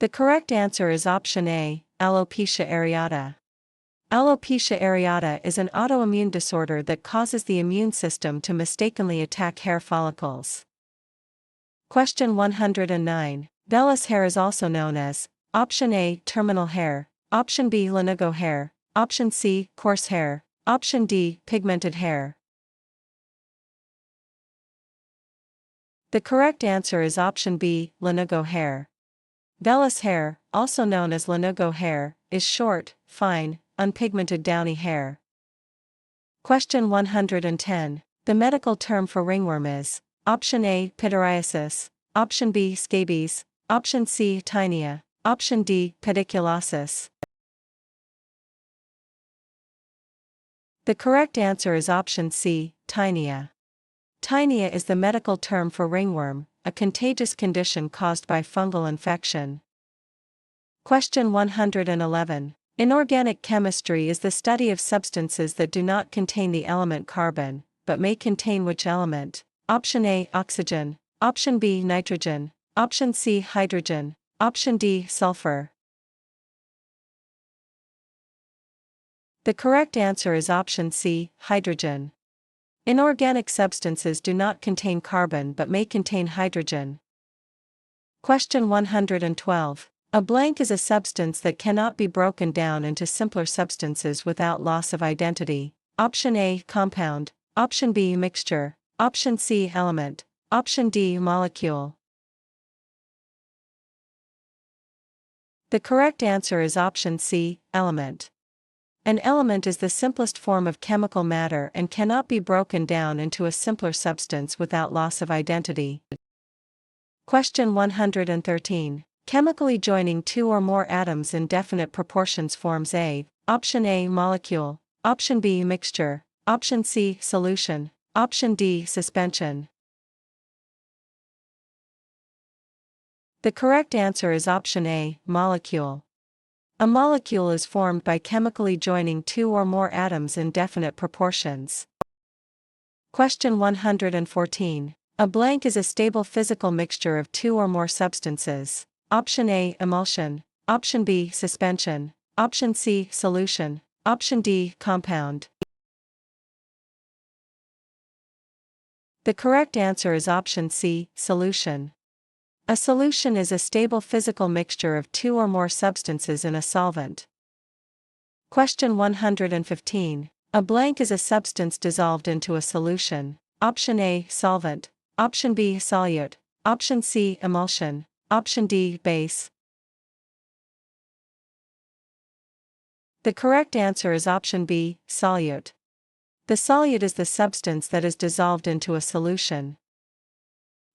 The correct answer is option A, alopecia areata. Alopecia areata is an autoimmune disorder that causes the immune system to mistakenly attack hair follicles. Question 109. Vellus hair is also known as option A, terminal hair, option B, lanugo hair, option C, coarse hair, option D, pigmented hair. The correct answer is option B, lanugo hair. Vellus hair, also known as lanugo hair, is short, fine, unpigmented downy hair. Question 110. The medical term for ringworm is option A, pityriasis, option B, scabies, option C, tinea, option D, pediculosis. The correct answer is option C, tinea. Tinea is the medical term for ringworm, a contagious condition caused by fungal infection. Question 111. Inorganic chemistry is the study of substances that do not contain the element carbon, but may contain which element? Option A, oxygen, option B, nitrogen, option C, hydrogen, option D, sulfur. The correct answer is option C, hydrogen. Inorganic substances do not contain carbon but may contain hydrogen. Question 112. A blank is a substance that cannot be broken down into simpler substances without loss of identity. Option A, compound, option B, mixture, option C, element, option D, molecule. The correct answer is option C, element. An element is the simplest form of chemical matter and cannot be broken down into a simpler substance without loss of identity. Question 113. Chemically joining two or more atoms in definite proportions forms a, option A, molecule, option B, mixture, option C, solution, option D, suspension. The correct answer is option A, molecule. A molecule is formed by chemically joining two or more atoms in definite proportions. Question 114. A blank is a stable physical mixture of two or more substances. Option A, emulsion, option B, suspension, option C, solution, option D, compound. The correct answer is option C, solution. A solution is a stable physical mixture of two or more substances in a solvent. Question 115. A blank is a substance dissolved into a solution. Option A, solvent, option B, solute, option C, emulsion, option D, base. The correct answer is option B, solute. The solute is the substance that is dissolved into a solution.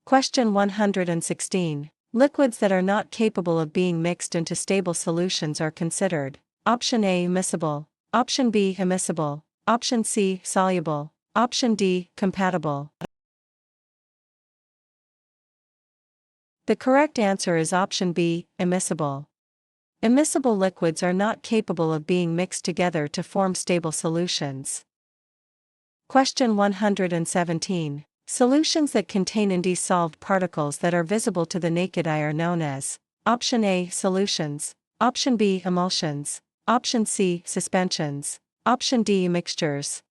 Question 116. Liquids that are not capable of being mixed into stable solutions are considered option A, miscible, option B, immiscible, option C, soluble, option D, compatible. The correct answer is option B, immiscible. Immiscible liquids are not capable of being mixed together to form stable solutions. Question 117. Solutions that contain undissolved particles that are visible to the naked eye are known as option A, solutions, option B, emulsions, option C, suspensions, option D, mixtures.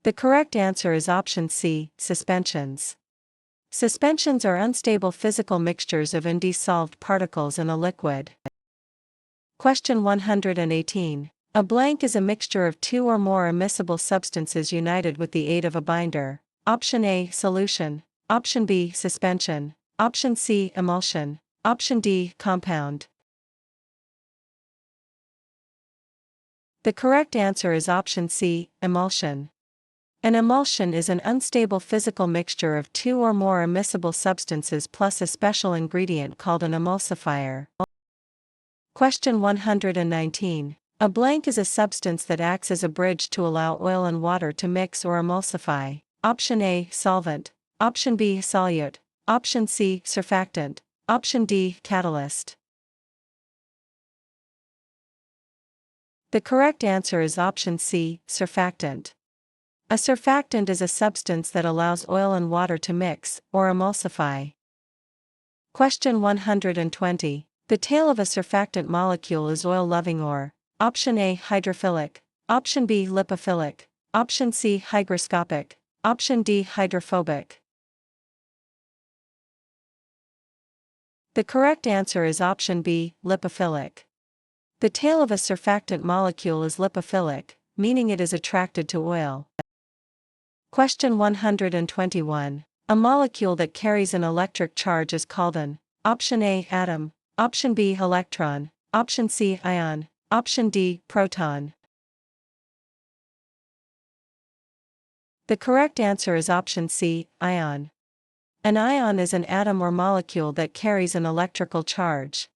The correct answer is option C, suspensions. Suspensions are unstable physical mixtures of undissolved particles in a liquid. Question 118. A blank is a mixture of two or more immiscible substances united with the aid of a binder. Option A, solution, option B, suspension, option C, emulsion, option D, compound. The correct answer is option C, emulsion. An emulsion is an unstable physical mixture of two or more immiscible substances plus a special ingredient called an emulsifier. Question 119. A blank is a substance that acts as a bridge to allow oil and water to mix or emulsify. Option A, solvent, option B, solute, option C, surfactant, option D, catalyst. The correct answer is option C, surfactant. A surfactant is a substance that allows oil and water to mix, or emulsify. Question 120. The tail of a surfactant molecule is oil-loving or option A, hydrophilic, option B, lipophilic, option C, hygroscopic, option D, hydrophobic. The correct answer is option B, lipophilic. The tail of a surfactant molecule is lipophilic, meaning it is attracted to oil. Question 121. A molecule that carries an electric charge is called an option A, atom, option B, electron, option C, ion, option D, proton. The correct answer is option C, ion. An ion is an atom or molecule that carries an electrical charge.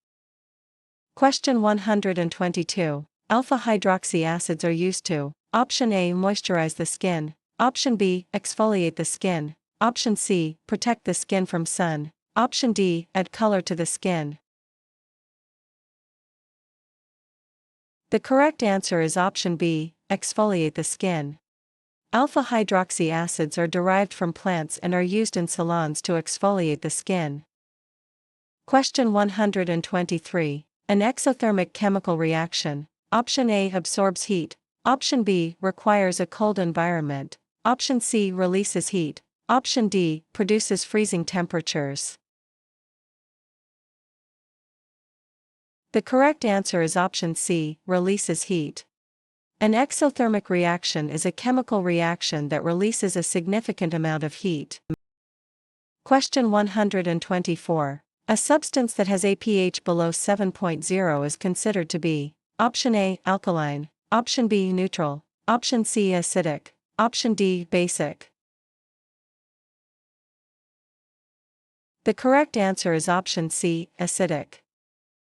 Question 122. Alpha hydroxy acids are used to option A, moisturize the skin, option B, exfoliate the skin, option C, protect the skin from sun, option D, add color to the skin. The correct answer is option B, exfoliate the skin. Alpha hydroxy acids are derived from plants and are used in salons to exfoliate the skin. Question 123. An exothermic chemical reaction. Option A, absorbs heat. Option B, requires a cold environment. Option C, releases heat. Option D, produces freezing temperatures. The correct answer is option C, releases heat. An exothermic reaction is a chemical reaction that releases a significant amount of heat. Question 124. A substance that has a pH below 7.0 is considered to be option A, alkaline, option B, neutral, option C, acidic, option D, basic. The correct answer is option C, acidic.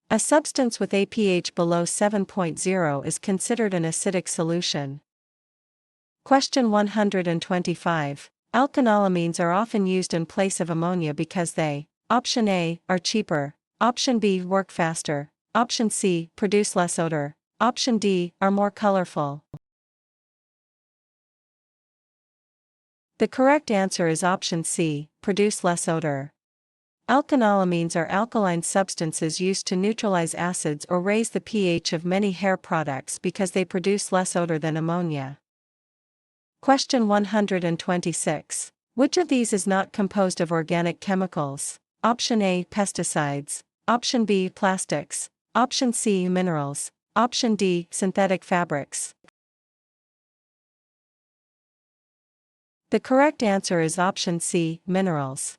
A substance with a pH below 7.0 is considered an acidic solution. Question 125. Alkanolamines are often used in place of ammonia because they option A, are cheaper, option B, work faster, option C, produce less odor, option D, are more colorful. The correct answer is option C, produce less odor. Alkanolamines are alkaline substances used to neutralize acids or raise the pH of many hair products because they produce less odor than ammonia. Question 126. Which of these is not composed of organic chemicals? Option A, pesticides, option B, plastics, option C, minerals, option D, synthetic fabrics. The correct answer is option C, minerals.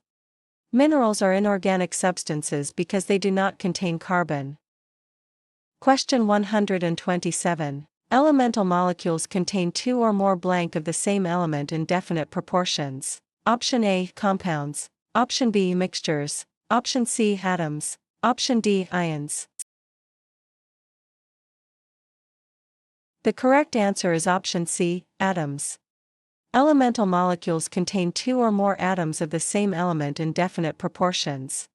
Minerals are inorganic substances because they do not contain carbon. Question 127. Elemental molecules contain two or more blank of the same element in definite proportions. Option A, compounds, option B, mixtures, option C, atoms, option D, ions. The correct answer is option C, atoms. Elemental molecules contain two or more atoms of the same element in definite proportions.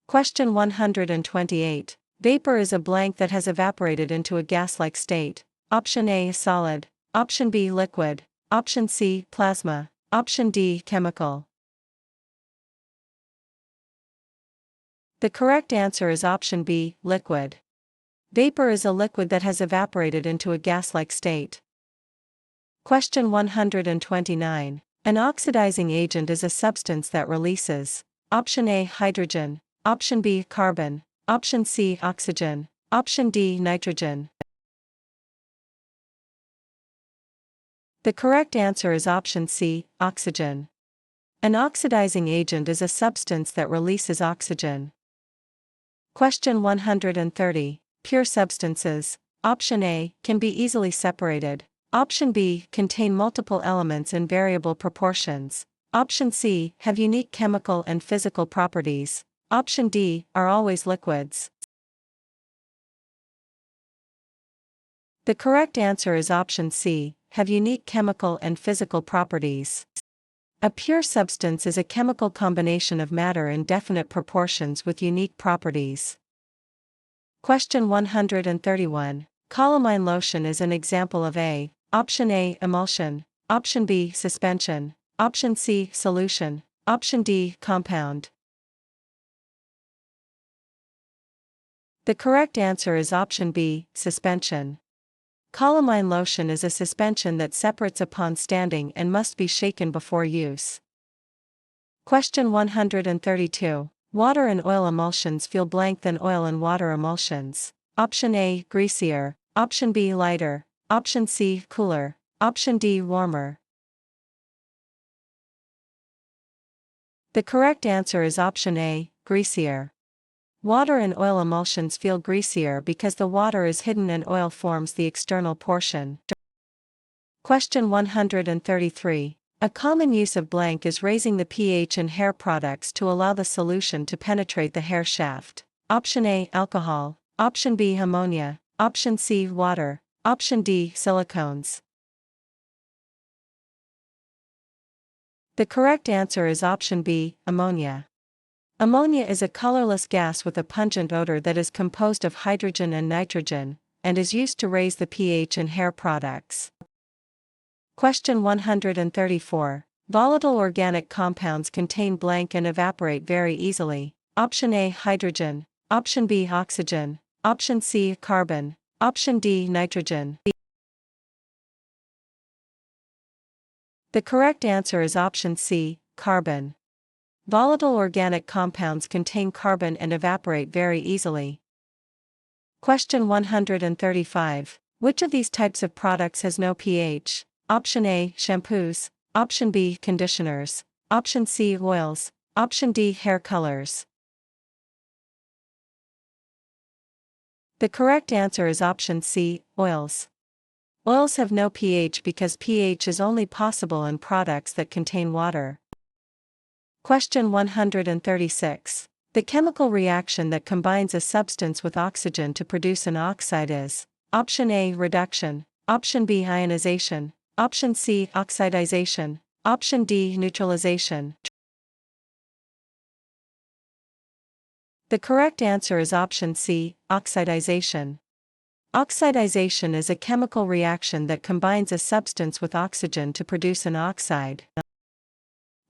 Question 128. Vapor is a blank that has evaporated into a gas-like state. Option A, solid. Option B, liquid. Option C, plasma. Option D, chemical. The correct answer is option B, liquid. Vapor is a liquid that has evaporated into a gas-like state. Question 129. An oxidizing agent is a substance that releases. Option A, hydrogen. Option B, carbon. Option C, oxygen. Option D, nitrogen. The correct answer is option C, oxygen. An oxidizing agent is a substance that releases oxygen. Question 130. Pure substances. Option A, can be easily separated. Option B, contain multiple elements in variable proportions. Option C, have unique chemical and physical properties. Option D, are always liquids. The correct answer is option C, have unique chemical and physical properties. A pure substance is a chemical combination of matter in definite proportions with unique properties. Question 131. Calamine lotion is an example of a. Option A, emulsion. Option B, suspension. Option C, solution. Option D, compound. The correct answer is option B, suspension. Calamine lotion is a suspension that separates upon standing and must be shaken before use. Question 132. Water and oil emulsions feel blank than oil and water emulsions. Option A, greasier. Option B, lighter. Option C, cooler. Option D, warmer. The correct answer is option A, greasier. Water and oil emulsions feel greasier because the water is hidden and oil forms the external portion. Question 133. A common use of blank is raising the pH in hair products to allow the solution to penetrate the hair shaft. Option A, alcohol. Option B, ammonia. Option C, water. Option D, silicones. The correct answer is option B, ammonia. Ammonia is a colorless gas with a pungent odor that is composed of hydrogen and nitrogen, and is used to raise the pH in hair products. Question 134. Volatile organic compounds contain blank and evaporate very easily. Option A, hydrogen. Option B, oxygen. Option C, carbon. Option D, nitrogen. The correct answer is option C, carbon. Volatile organic compounds contain carbon and evaporate very easily. Question 135. Which of these types of products has no pH? Option A, shampoos. Option B, conditioners. Option C, oils. Option D, hair colors. The correct answer is option C, oils. Oils have no pH because pH is only possible in products that contain water. Question 136. The chemical reaction that combines a substance with oxygen to produce an oxide is: Option A, reduction. Option B, ionization. Option C, oxidization. Option D, neutralization. The correct answer is option C, oxidization. Oxidization is a chemical reaction that combines a substance with oxygen to produce an oxide.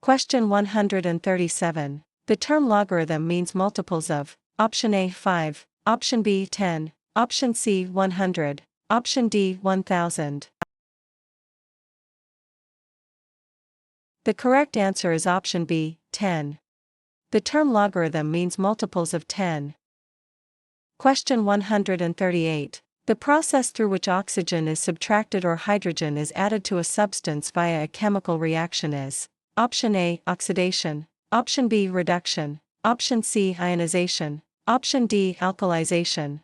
Question 137. The term logarithm means multiples of: Option A, 5. Option B, 10. Option C, 100. Option D, 1000. The correct answer is option B, 10. The term logarithm means multiples of 10. Question 138. The process through which oxygen is subtracted or hydrogen is added to a substance via a chemical reaction is: Option A, oxidation. Option B, reduction. Option C, ionization. Option D, alkalization.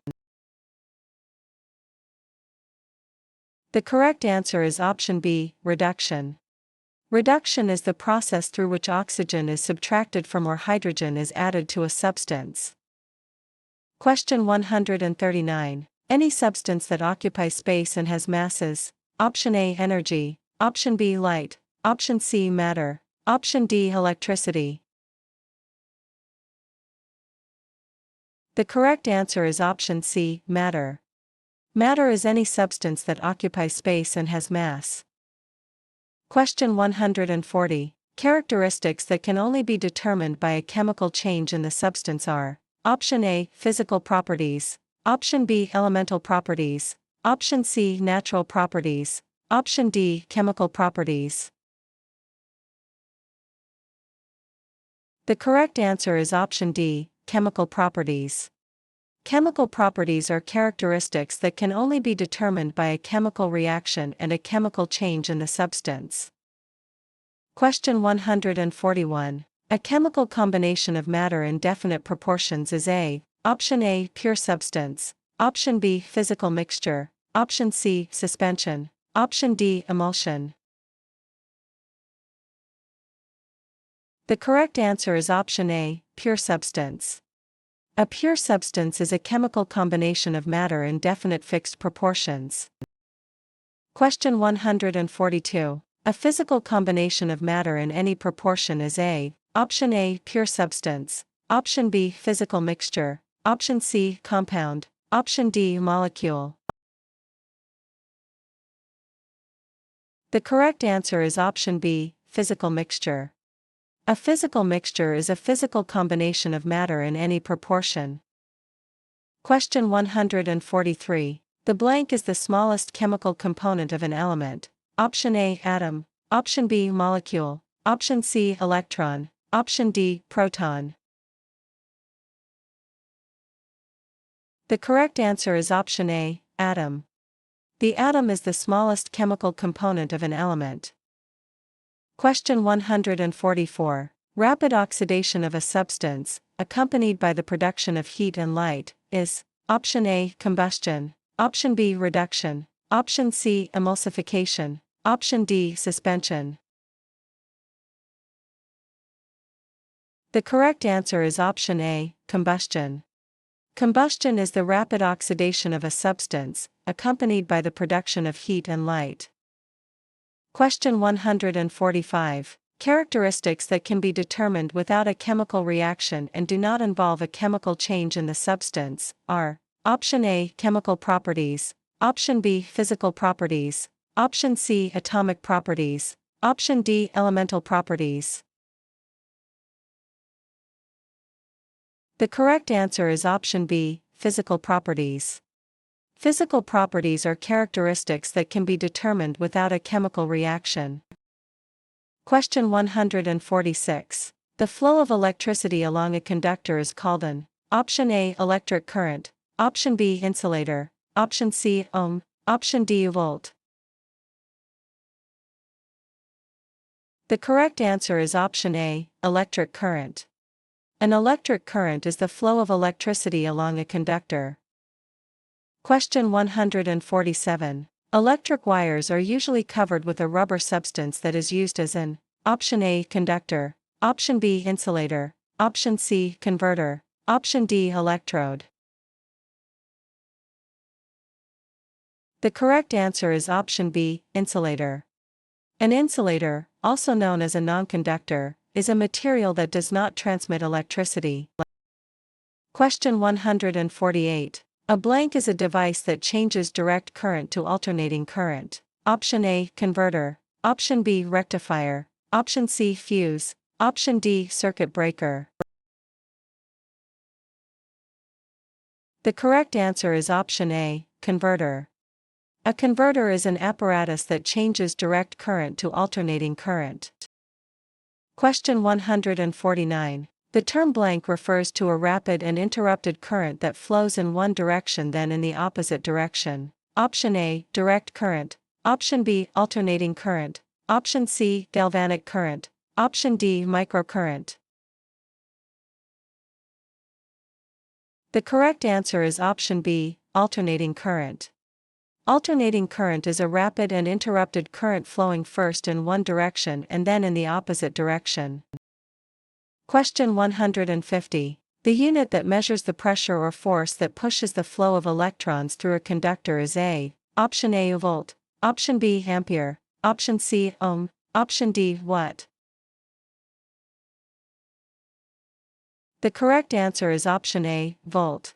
The correct answer is option B, reduction. Reduction is the process through which oxygen is subtracted from or hydrogen is added to a substance. Question 139. Any substance that occupies space and has masses. Option A, energy. option B light, option C matter, option D electricity. The correct answer is option C, matter. Matter is any substance that occupies space and has mass. Question 140. Characteristics that can only be determined by a chemical change in the substance are: option A, physical properties, option B, elemental properties, option C, natural properties, option D, chemical properties. The correct answer is option D, chemical properties. Chemical properties are characteristics that can only be determined by a chemical reaction and a chemical change in the substance. Question 141. A chemical combination of matter in definite proportions is A. Option A, pure substance, option B, physical mixture, option C, suspension, option D, emulsion. The correct answer is option A, pure substance. A pure substance is a chemical combination of matter in definite fixed proportions. Question 142. A physical combination of matter in any proportion is A. Option A, pure substance, option B, physical mixture, option C, compound, option D, molecule. The correct answer is option B, physical mixture. A physical mixture is a physical combination of matter in any proportion. Question 143. The blank is the smallest chemical component of an element. Option A, atom, option B, molecule, option C, electron, option D, proton. The correct answer is option A, atom. The atom is the smallest chemical component of an element. Question 144. Rapid oxidation of a substance, accompanied by the production of heat and light, is: option A, combustion, option B, reduction, option C, emulsification, option D, suspension. The correct answer is option A, combustion. Combustion is the rapid oxidation of a substance, accompanied by the production of heat and light. Question 145. Characteristics that can be determined without a chemical reaction and do not involve a chemical change in the substance are: option A, chemical properties, option B, physical properties, option C, atomic properties, option D, elemental properties. The correct answer is option B, physical properties. Physical properties are characteristics that can be determined without a chemical reaction. Question 146. The flow of electricity along a conductor is called an: option A, electric current, option B, insulator, option C, ohm, option D, volt. The correct answer is option A, electric current. An electric current is the flow of electricity along a conductor. Question 147. Electric wires are usually covered with a rubber substance that is used as an: option A, conductor, option B, insulator, option C, converter, option D, electrode. The correct answer is option B, insulator. An insulator, also known as a non-conductor, is a material that does not transmit electricity. Question 148. A blank is a device that changes direct current to alternating current. Option A, converter, option B, rectifier, option C, fuse, option D, circuit breaker. The correct answer is option A, converter. A converter is an apparatus that changes direct current to alternating current. Question 149. The term blank refers to a rapid and interrupted current that flows in one direction then in the opposite direction. Option A, direct current, option B, alternating current, option C, galvanic current, option D, microcurrent. The correct answer is option B, alternating current. Alternating current is a rapid and interrupted current flowing first in one direction and then in the opposite direction. Question 150. The unit that measures the pressure or force that pushes the flow of electrons through a conductor is A. Option A, volt, option B, ampere, Option C, ohm. Option D, watt. The correct answer is option A, volt.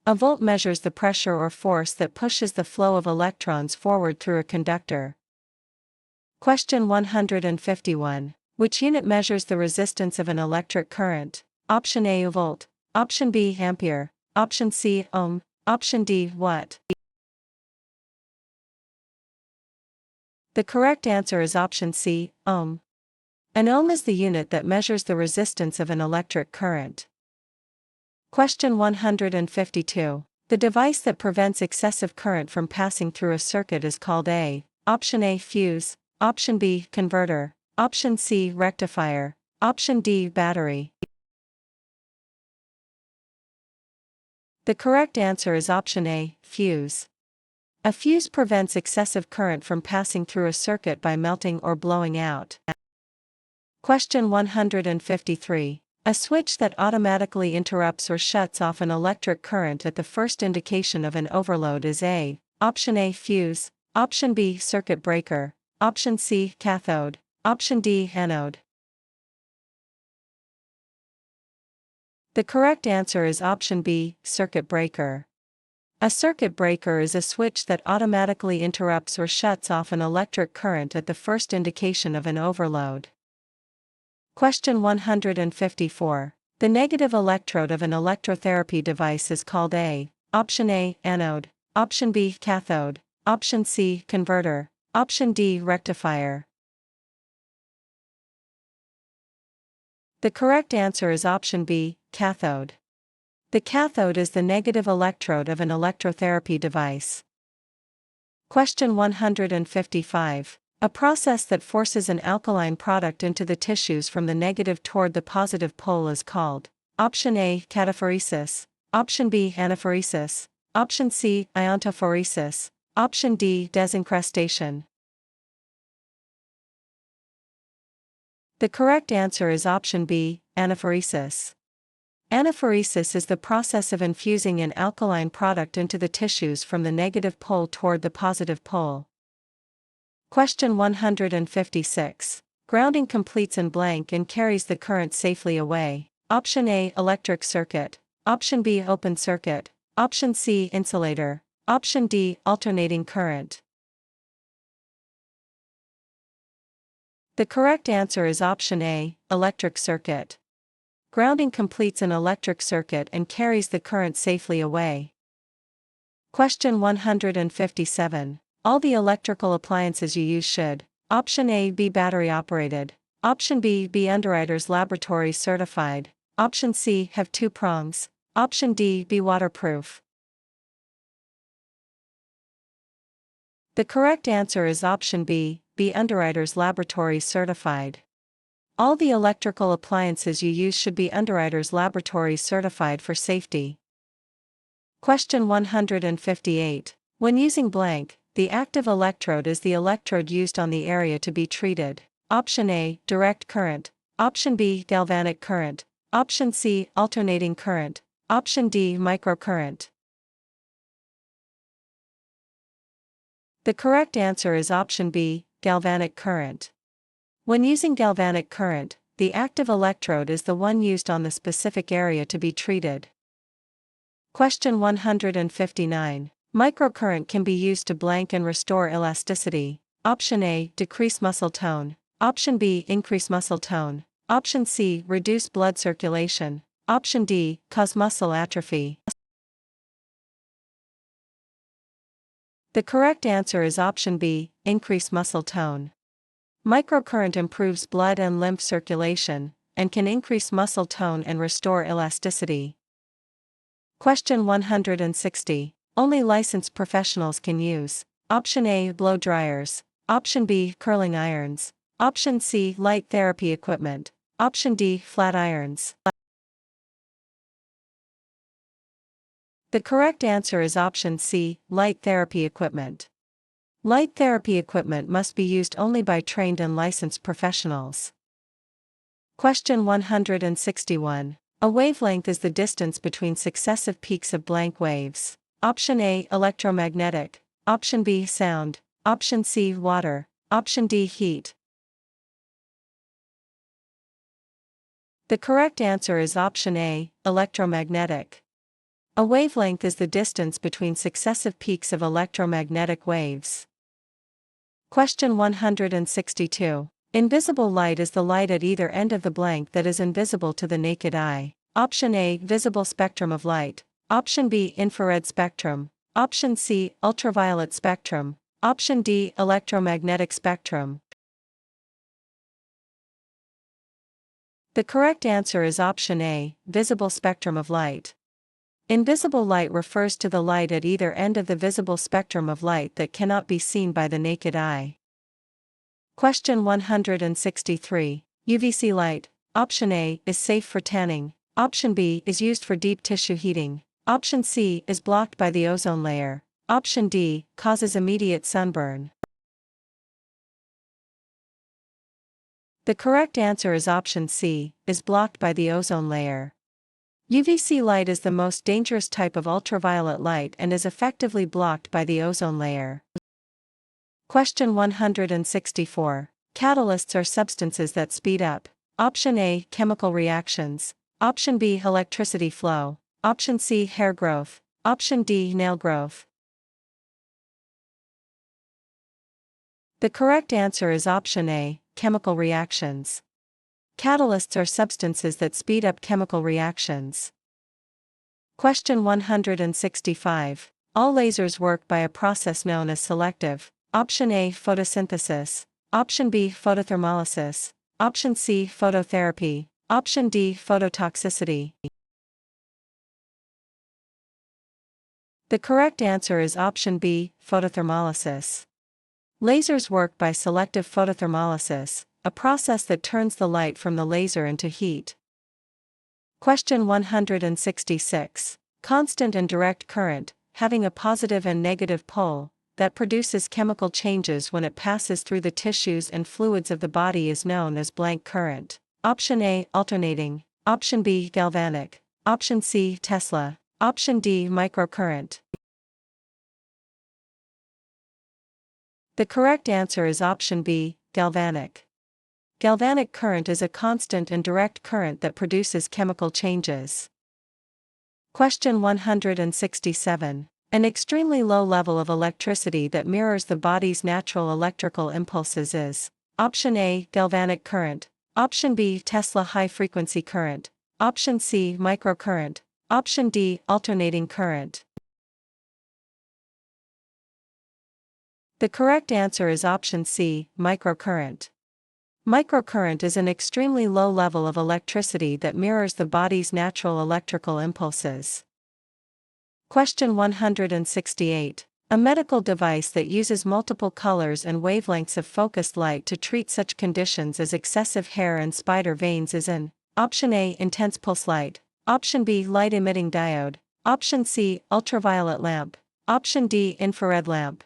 A volt measures the pressure or force that pushes the flow of electrons forward through a conductor. Question 151. Which unit measures the resistance of an electric current? Option A, volt. Option B, ampere. Option C, ohm. Option D, watt. The correct answer is option C, ohm. An ohm is the unit that measures the resistance of an electric current. Question 152. The device that prevents excessive current from passing through a circuit is called a. Option A, fuse. Option B, converter. Option C, rectifier. Option D, battery. The correct answer is option A, fuse. A fuse prevents excessive current from passing through a circuit by melting or blowing out. Question 153. A switch that automatically interrupts or shuts off an electric current at the first indication of an overload is a. Option A, fuse. Option B, circuit breaker. Option C, cathode. Option D, anode. The correct answer is option B, circuit breaker. A circuit breaker is a switch that automatically interrupts or shuts off an electric current at the first indication of an overload. Question 154. The negative electrode of an electrotherapy device is called a. Option A, anode. Option B, cathode. Option C, converter. Option D, rectifier. The correct answer is option B, cathode. The cathode is the negative electrode of an electrotherapy device. Question 155. A process that forces an alkaline product into the tissues from the negative toward the positive pole is called. Option A, cataphoresis. Option B, anaphoresis. Option C, iontophoresis. Option D, desincrustation. The correct answer is option B, anaphoresis. Anaphoresis is the process of infusing an alkaline product into the tissues from the negative pole toward the positive pole. Question 156. Grounding completes in blank and carries the current safely away. Option A, electric circuit. Option B, open circuit. Option C, insulator. Option D, alternating current. The correct answer is option A, electric circuit. Grounding completes an electric circuit and carries the current safely away. Question 157. All the electrical appliances you use should. Option A, be battery operated. Option B, be Underwriters Laboratory certified. Option C, have 2 prongs. Option D, be waterproof. The correct answer is option B, be Underwriters Laboratory certified. All the electrical appliances you use should be Underwriters Laboratory certified for safety. Question 158. When using blank, the active electrode is the electrode used on the area to be treated. Option A, direct current. Option B, galvanic current. Option C, alternating current. Option D, microcurrent. The correct answer is option B, galvanic current. When using galvanic current, the active electrode is the one used on the specific area to be treated. Question 159. Microcurrent can be used to blank and restore elasticity. Option A, decrease muscle tone. Option B, increase muscle tone. Option C, reduce blood circulation. Option D, cause muscle atrophy. The correct answer is option B, increase muscle tone. Microcurrent improves blood and lymph circulation, and can increase muscle tone and restore elasticity. Question 160. Only licensed professionals can use. Option A, blow dryers. Option B, curling irons. Option C, light therapy equipment. Option D, flat irons. The correct answer is option C, light therapy equipment. Light therapy equipment must be used only by trained and licensed professionals. Question 161. A wavelength is the distance between successive peaks of blank waves. Option A, electromagnetic. Option B, sound. Option C, water. Option D, heat. The correct answer is option A, electromagnetic. A wavelength is the distance between successive peaks of electromagnetic waves. Question 162. Invisible light is the light at either end of the blank that is invisible to the naked eye. Option A, visible spectrum of light. Option B, infrared spectrum. Option C, ultraviolet spectrum. Option D, electromagnetic spectrum. The correct answer is option A, visible spectrum of light. Invisible light refers to the light at either end of the visible spectrum of light that cannot be seen by the naked eye. Question 163. UVC light. Option A is safe for tanning. Option B is used for deep tissue heating. Option C is blocked by the ozone layer. Option D causes immediate sunburn. The correct answer is option C, is blocked by the ozone layer. UVC light is the most dangerous type of ultraviolet light and is effectively blocked by the ozone layer. Question 164. Catalysts are substances that speed up. Option A, chemical reactions. Option B, electricity flow. Option C, hair growth. Option D, nail growth. The correct answer is option A, chemical reactions. Catalysts are substances that speed up chemical reactions. Question 165. All lasers work by a process known as selective. Option A, photosynthesis. Option B, photothermolysis. Option C, phototherapy. Option D, phototoxicity. The correct answer is option B, photothermolysis. Lasers work by selective photothermolysis, a process that turns the light from the laser into heat. Question 166. Constant and direct current, having a positive and negative pole, that produces chemical changes when it passes through the tissues and fluids of the body is known as blank current. Option A, alternating. Option B, galvanic. Option C, Tesla. Option D, microcurrent. The correct answer is option B, galvanic. Galvanic current is a constant and direct current that produces chemical changes. Question 167. An extremely low level of electricity that mirrors the body's natural electrical impulses is. Option A, galvanic current. Option B, Tesla high-frequency current. Option C, microcurrent. Option D, alternating current. The correct answer is option C, microcurrent. Microcurrent is an extremely low level of electricity that mirrors the body's natural electrical impulses. Question 168. A medical device that uses multiple colors and wavelengths of focused light to treat such conditions as excessive hair and spider veins is an. Option A, intense pulse light. Option B, light-emitting diode. Option C, ultraviolet lamp. Option D, infrared lamp.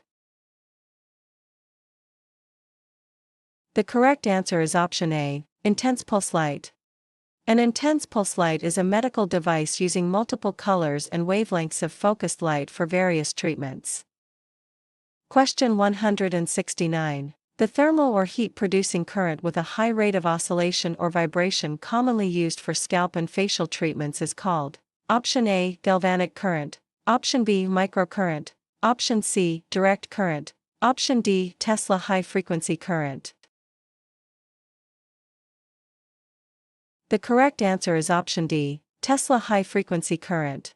The correct answer is option A, intense pulse light. An intense pulse light is a medical device using multiple colors and wavelengths of focused light for various treatments. Question 169. The thermal or heat-producing current with a high rate of oscillation or vibration commonly used for scalp and facial treatments is called. Option A, galvanic current. Option B, microcurrent. Option C, direct current. Option D, Tesla high-frequency current. The correct answer is option D, Tesla high-frequency current.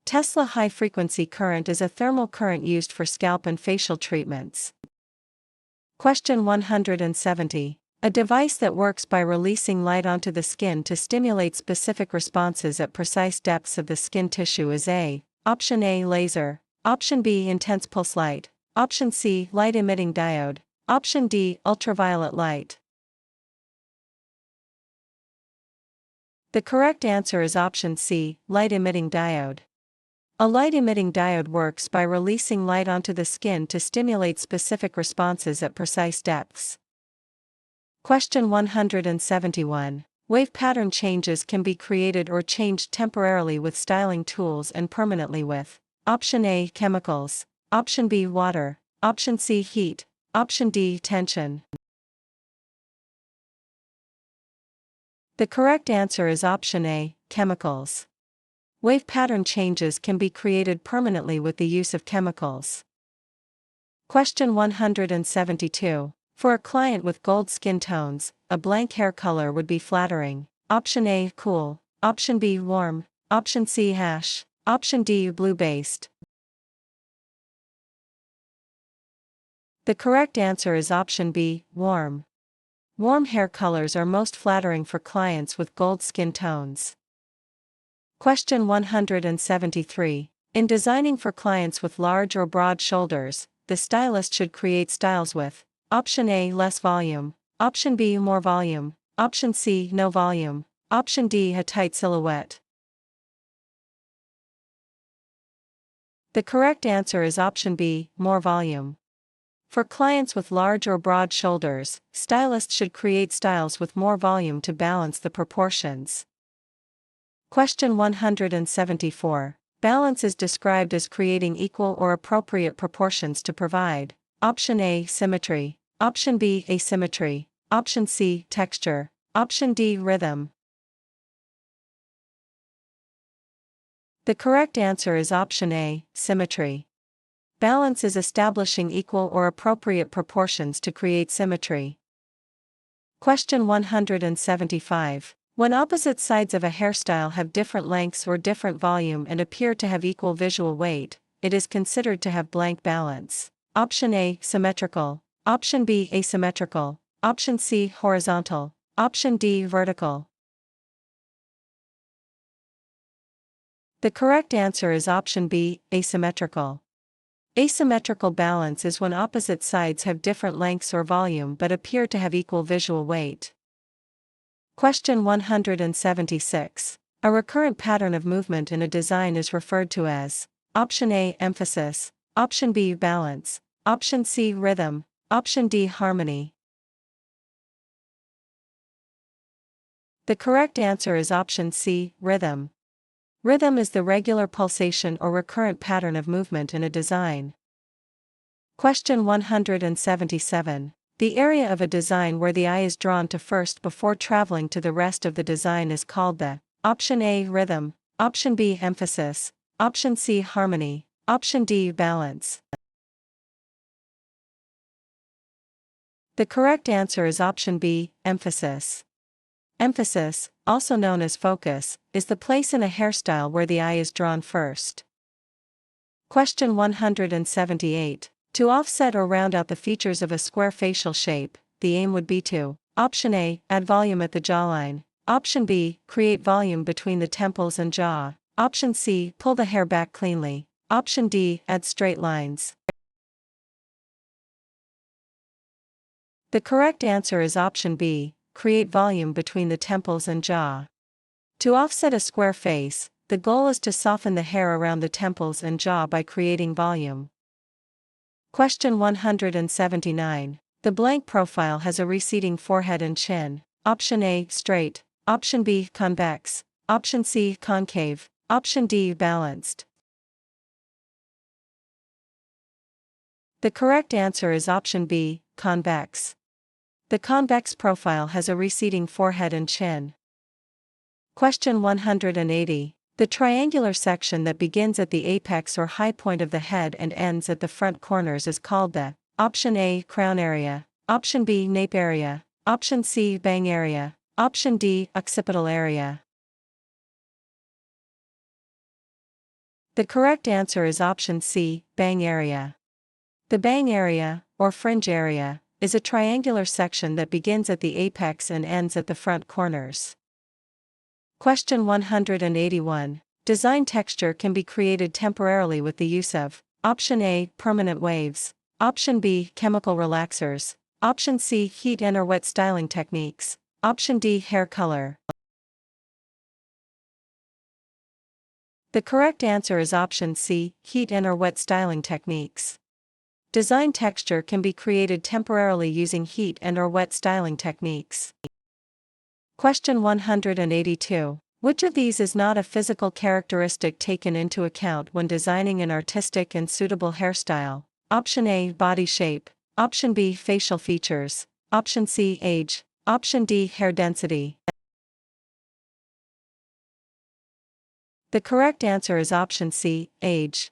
Tesla high-frequency current is a thermal current used for scalp and facial treatments. Question 170. A device that works by releasing light onto the skin to stimulate specific responses at precise depths of the skin tissue is A. Option A, laser. Option B, intense pulse light. Option C, light-emitting diode. Option D, ultraviolet light. The correct answer is option C, light-emitting diode. A light-emitting diode works by releasing light onto the skin to stimulate specific responses at precise depths. Question 171. Wave pattern changes can be created or changed temporarily with styling tools and permanently with. Option A, chemicals. Option B, water. Option C, heat. Option D, tension. The correct answer is option A, chemicals. Wave pattern changes can be created permanently with the use of chemicals. Question 172. For a client with gold skin tones, a blank hair color would be flattering. Option A, cool. Option B, warm. Option C, hash. Option D, blue-based. The correct answer is option B, warm. Warm hair colors are most flattering for clients with gold skin tones. Question 173. In designing for clients with large or broad shoulders, the stylist should create styles with option A, less volume, option B, more volume, option C, no volume, option D, a tight silhouette. The correct answer is option B, more volume. For clients with large or broad shoulders, stylists should create styles with more volume to balance the proportions. Question 174. Balance is described as creating equal or appropriate proportions to provide option A, symmetry, option B, asymmetry, option C, texture, option D, rhythm. The correct answer is option A, symmetry. Balance is establishing equal or appropriate proportions to create symmetry. Question 175. When opposite sides of a hairstyle have different lengths or different volume and appear to have equal visual weight, it is considered to have blank balance. Option A, symmetrical. Option B, asymmetrical. Option C, horizontal. Option D, vertical. The correct answer is option B, asymmetrical. Asymmetrical balance is when opposite sides have different lengths or volume but appear to have equal visual weight. Question 176. A recurrent pattern of movement in a design is referred to as option A, emphasis, option B, balance, option C, rhythm, option D, harmony. The correct answer is option C, rhythm. Rhythm is the regular pulsation or recurrent pattern of movement in a design. Question 177. The area of a design where the eye is drawn to first before traveling to the rest of the design is called the option A, rhythm, option B, emphasis, option C, harmony, option D, balance. The correct answer is option B, emphasis. Emphasis, also known as focus, is the place in a hairstyle where the eye is drawn first. Question 178. To offset or round out the features of a square facial shape, the aim would be to option A, add volume at the jawline, option B, create volume between the temples and jaw, option C, pull the hair back cleanly, option D, add straight lines. The correct answer is option B, create volume between the temples and jaw. To offset a square face, the goal is to soften the hair around the temples and jaw by creating volume. Question 179. The blank profile has a receding forehead and chin. Option A, straight. Option B, convex. Option C, concave. Option D, balanced. The correct answer is option B, convex. The convex profile has a receding forehead and chin. Question 180. The triangular section that begins at the apex or high point of the head and ends at the front corners is called the option A, crown area, option B, nape area, option C, bang area, option D, occipital area. The correct answer is option C, bang area. The bang area, or fringe area, is a triangular section that begins at the apex and ends at the front corners. Question 181. Design texture can be created temporarily with the use of option A, permanent waves, option B, chemical relaxers, option C, heat and or wet styling techniques, option D, hair color. The correct answer is option C, heat and or wet styling techniques. Design texture can be created temporarily using heat and or wet styling techniques. Question 182. Which of these is not a physical characteristic taken into account when designing an artistic and suitable hairstyle? Option A, body shape, Option B, facial features. Option C, age. Option D, hair density. The correct answer is option C, age.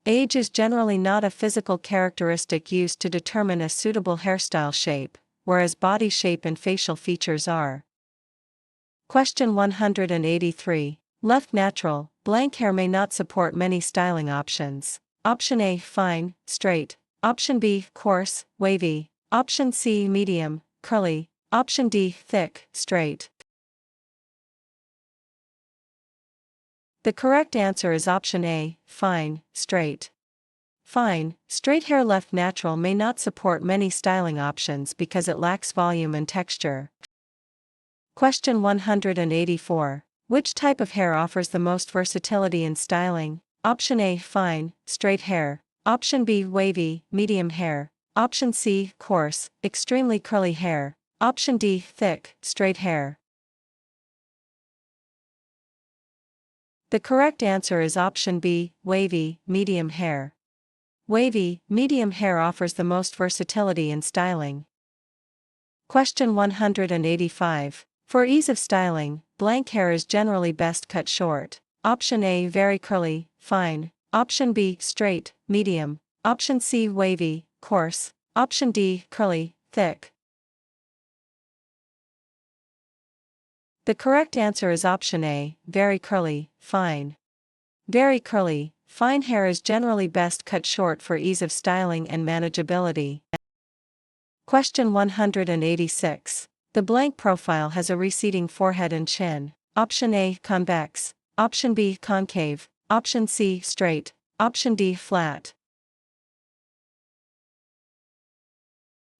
Age is generally not a physical characteristic used to determine a suitable hairstyle shape, whereas body shape and facial features are. Question 183. Left natural, blank hair may not support many styling options. Option A, fine, straight. Option B, coarse, wavy. Option C, medium, curly. Option D, thick, straight. The correct answer is option A, fine, straight. Fine, straight hair left natural may not support many styling options because it lacks volume and texture. Question 184. Which type of hair offers the most versatility in styling? Option A, fine, straight hair. Option B, wavy, medium hair. Option C, coarse, extremely curly hair. Option D, thick, straight hair. The correct answer is option B, wavy, medium hair. Wavy, medium hair offers the most versatility in styling. Question 185. For ease of styling, blank hair is generally best cut short. Option A, very curly, fine. Option B, straight, medium. Option C, wavy, coarse. Option D, curly, thick. The correct answer is option A, very curly, fine. Very curly, fine hair is generally best cut short for ease of styling and manageability. Question 186. The blank profile has a receding forehead and chin. Option A, convex. Option B, concave. Option C, straight. Option D, flat.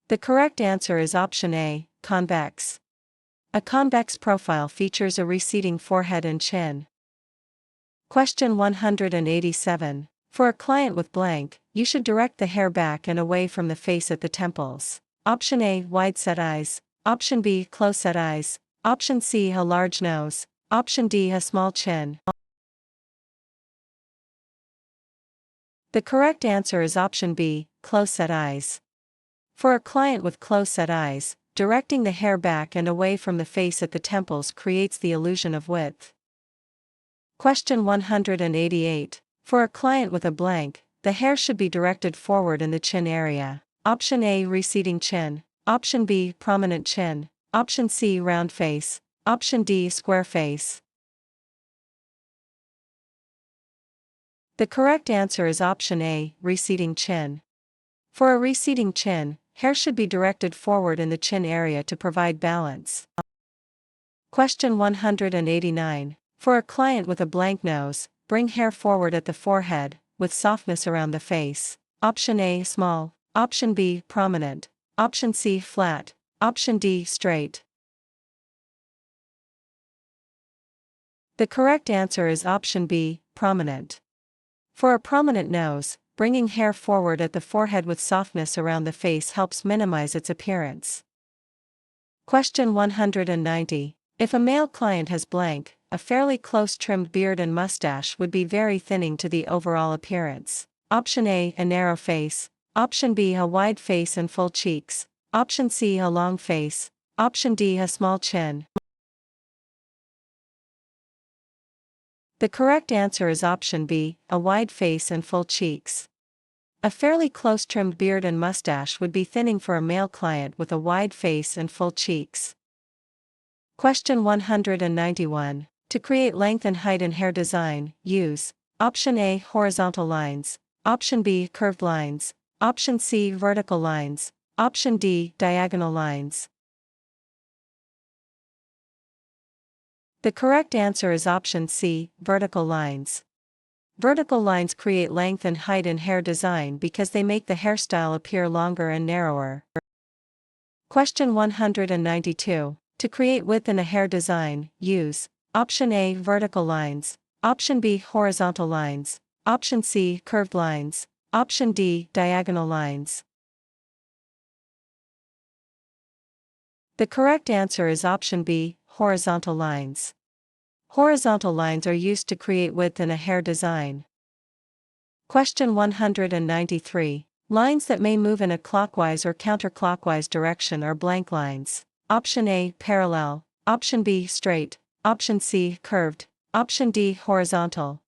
The correct answer is option A, convex. A convex profile features a receding forehead and chin. Question 187. For a client with blank, you should direct the hair back and away from the face at the temples. Option A, wide set eyes. Option B, close set eyes. Option C, a large nose. Option D, a small chin. The correct answer is option B, close set eyes. For a client with close set eyes, directing the hair back and away from the face at the temples creates the illusion of width. Question 188. For a client with a blank, the hair should be directed forward in the chin area. Option A, receding chin. Option B, prominent chin. Option C, round face. Option D, square face. The correct answer is option A, receding chin. For a receding chin, hair should be directed forward in the chin area to provide balance. Question 189. For a client with a blank nose, bring hair forward at the forehead, with softness around the face. Option A, small. Option B, prominent. Option C, flat. Option D, straight. The correct answer is option B, prominent. For a prominent nose, bringing hair forward at the forehead with softness around the face helps minimize its appearance. Question 190. If a male client has blank, a fairly close trimmed beard and mustache would be very thinning to the overall appearance. Option A, a narrow face. Option B, a wide face and full cheeks. Option C, a long face. Option D, a small chin. The correct answer is option B, a wide face and full cheeks. A fairly close trimmed beard and mustache would be thinning for a male client with a wide face and full cheeks. Question 191. To create length and height in hair design, use option A, horizontal lines. Option B, curved lines. Option C, vertical lines. Option D, diagonal lines. The correct answer is option C, vertical lines. Vertical lines create length and height in hair design because they make the hairstyle appear longer and narrower. Question 192. To create width in a hair design, use option A, vertical lines. Option B, horizontal lines. Option C, curved lines. Option D, diagonal lines. The correct answer is option B, horizontal lines. Horizontal lines are used to create width in a hair design. Question 193. Lines that may move in a clockwise or counterclockwise direction are blank lines. Option A, parallel. Option B, straight. Option C, curved. Option D, horizontal.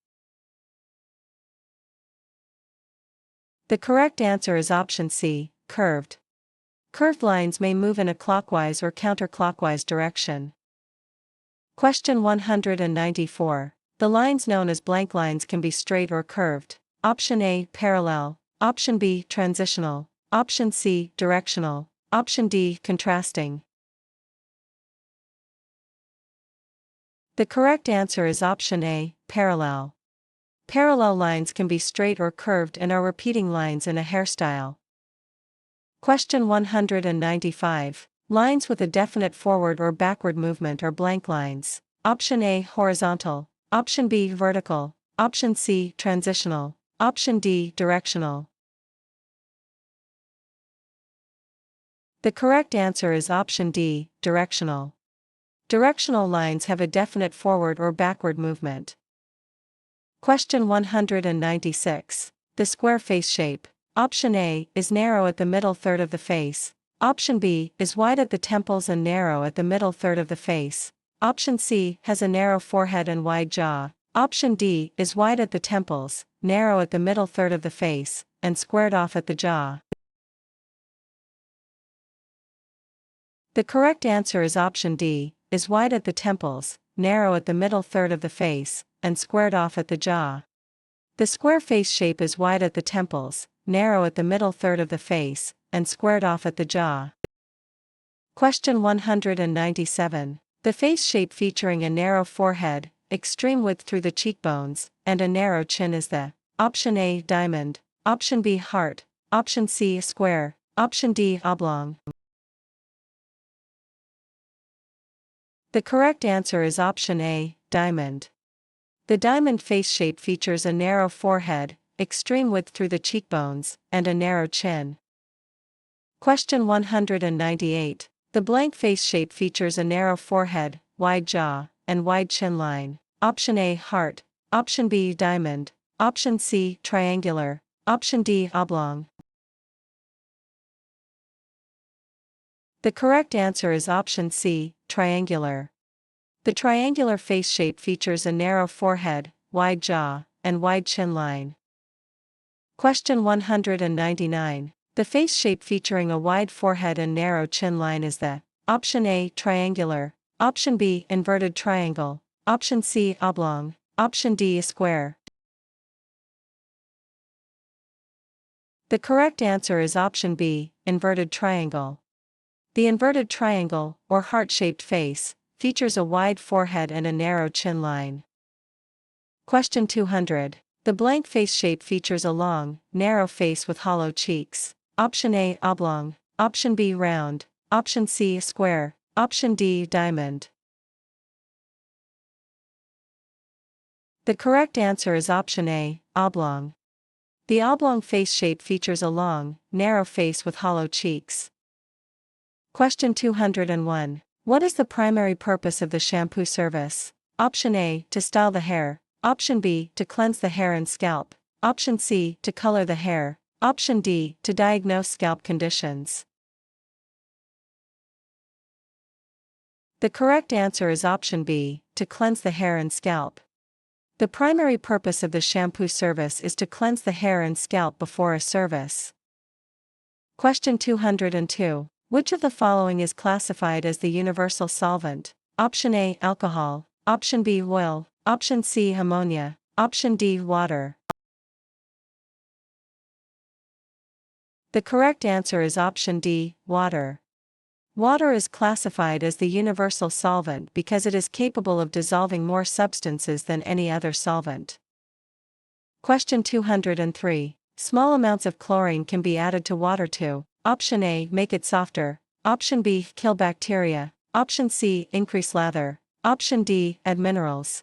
The correct answer is option C, curved. Curved lines may move in a clockwise or counterclockwise direction. Question 194. The lines known as blank lines can be straight or curved. Option A, parallel. Option B, transitional. Option C, directional. Option D, contrasting. The correct answer is option A, parallel. Parallel lines can be straight or curved and are repeating lines in a hairstyle. Question 195. Lines with a definite forward or backward movement are blank lines. Option A, horizontal. Option B, vertical. Option C, transitional. Option D, directional. The correct answer is option D, directional. Directional lines have a definite forward or backward movement. Question 196. The square face shape. Option A is narrow at the middle third of the face. Option B is wide at the temples and narrow at the middle third of the face. Option C has a narrow forehead and wide jaw. Option D is wide at the temples, narrow at the middle third of the face, and squared off at the jaw. The correct answer is option D, is wide at the temples, narrow at the middle third of the face, and squared off at the jaw. The square face shape is wide at the temples, narrow at the middle third of the face, and squared off at the jaw. Question 197. The face shape featuring a narrow forehead, extreme width through the cheekbones, and a narrow chin is the option A, diamond. Option B, heart. Option C, square. Option D, oblong. The correct answer is option A, diamond. The diamond face shape features a narrow forehead, extreme width through the cheekbones, and a narrow chin. Question 198. The blank face shape features a narrow forehead, wide jaw, and wide chin line. Option A, heart. Option B, diamond. Option C, triangular. Option D, oblong. The correct answer is option C, triangular. The triangular face shape features a narrow forehead, wide jaw, and wide chin line. Question 199. The face shape featuring a wide forehead and narrow chin line is the option A, triangular. Option B, inverted triangle. Option C, oblong. Option D, square. The correct answer is option B, inverted triangle. The inverted triangle, or heart-shaped face, features a wide forehead and a narrow chin line. Question 200. The blank face shape features a long, narrow face with hollow cheeks. Option A, oblong. Option B, round. Option C, square. Option D, diamond. The correct answer is option A, oblong. The oblong face shape features a long, narrow face with hollow cheeks. Question 201. What is the primary purpose of the shampoo service? Option A, to style the hair. Option B, to cleanse the hair and scalp. Option C, to color the hair. Option D, to diagnose scalp conditions. The correct answer is option B, to cleanse the hair and scalp. The primary purpose of the shampoo service is to cleanse the hair and scalp before a service. Question 202. Which of the following is classified as the universal solvent? Option A, alcohol. Option B, oil. Option C, ammonia. Option D, water. The correct answer is option D, water. Water is classified as the universal solvent because it is capable of dissolving more substances than any other solvent. Question 203. Small amounts of chlorine can be added to water to option A, make it softer. Option B, kill bacteria. Option C, increase lather. Option D, add minerals.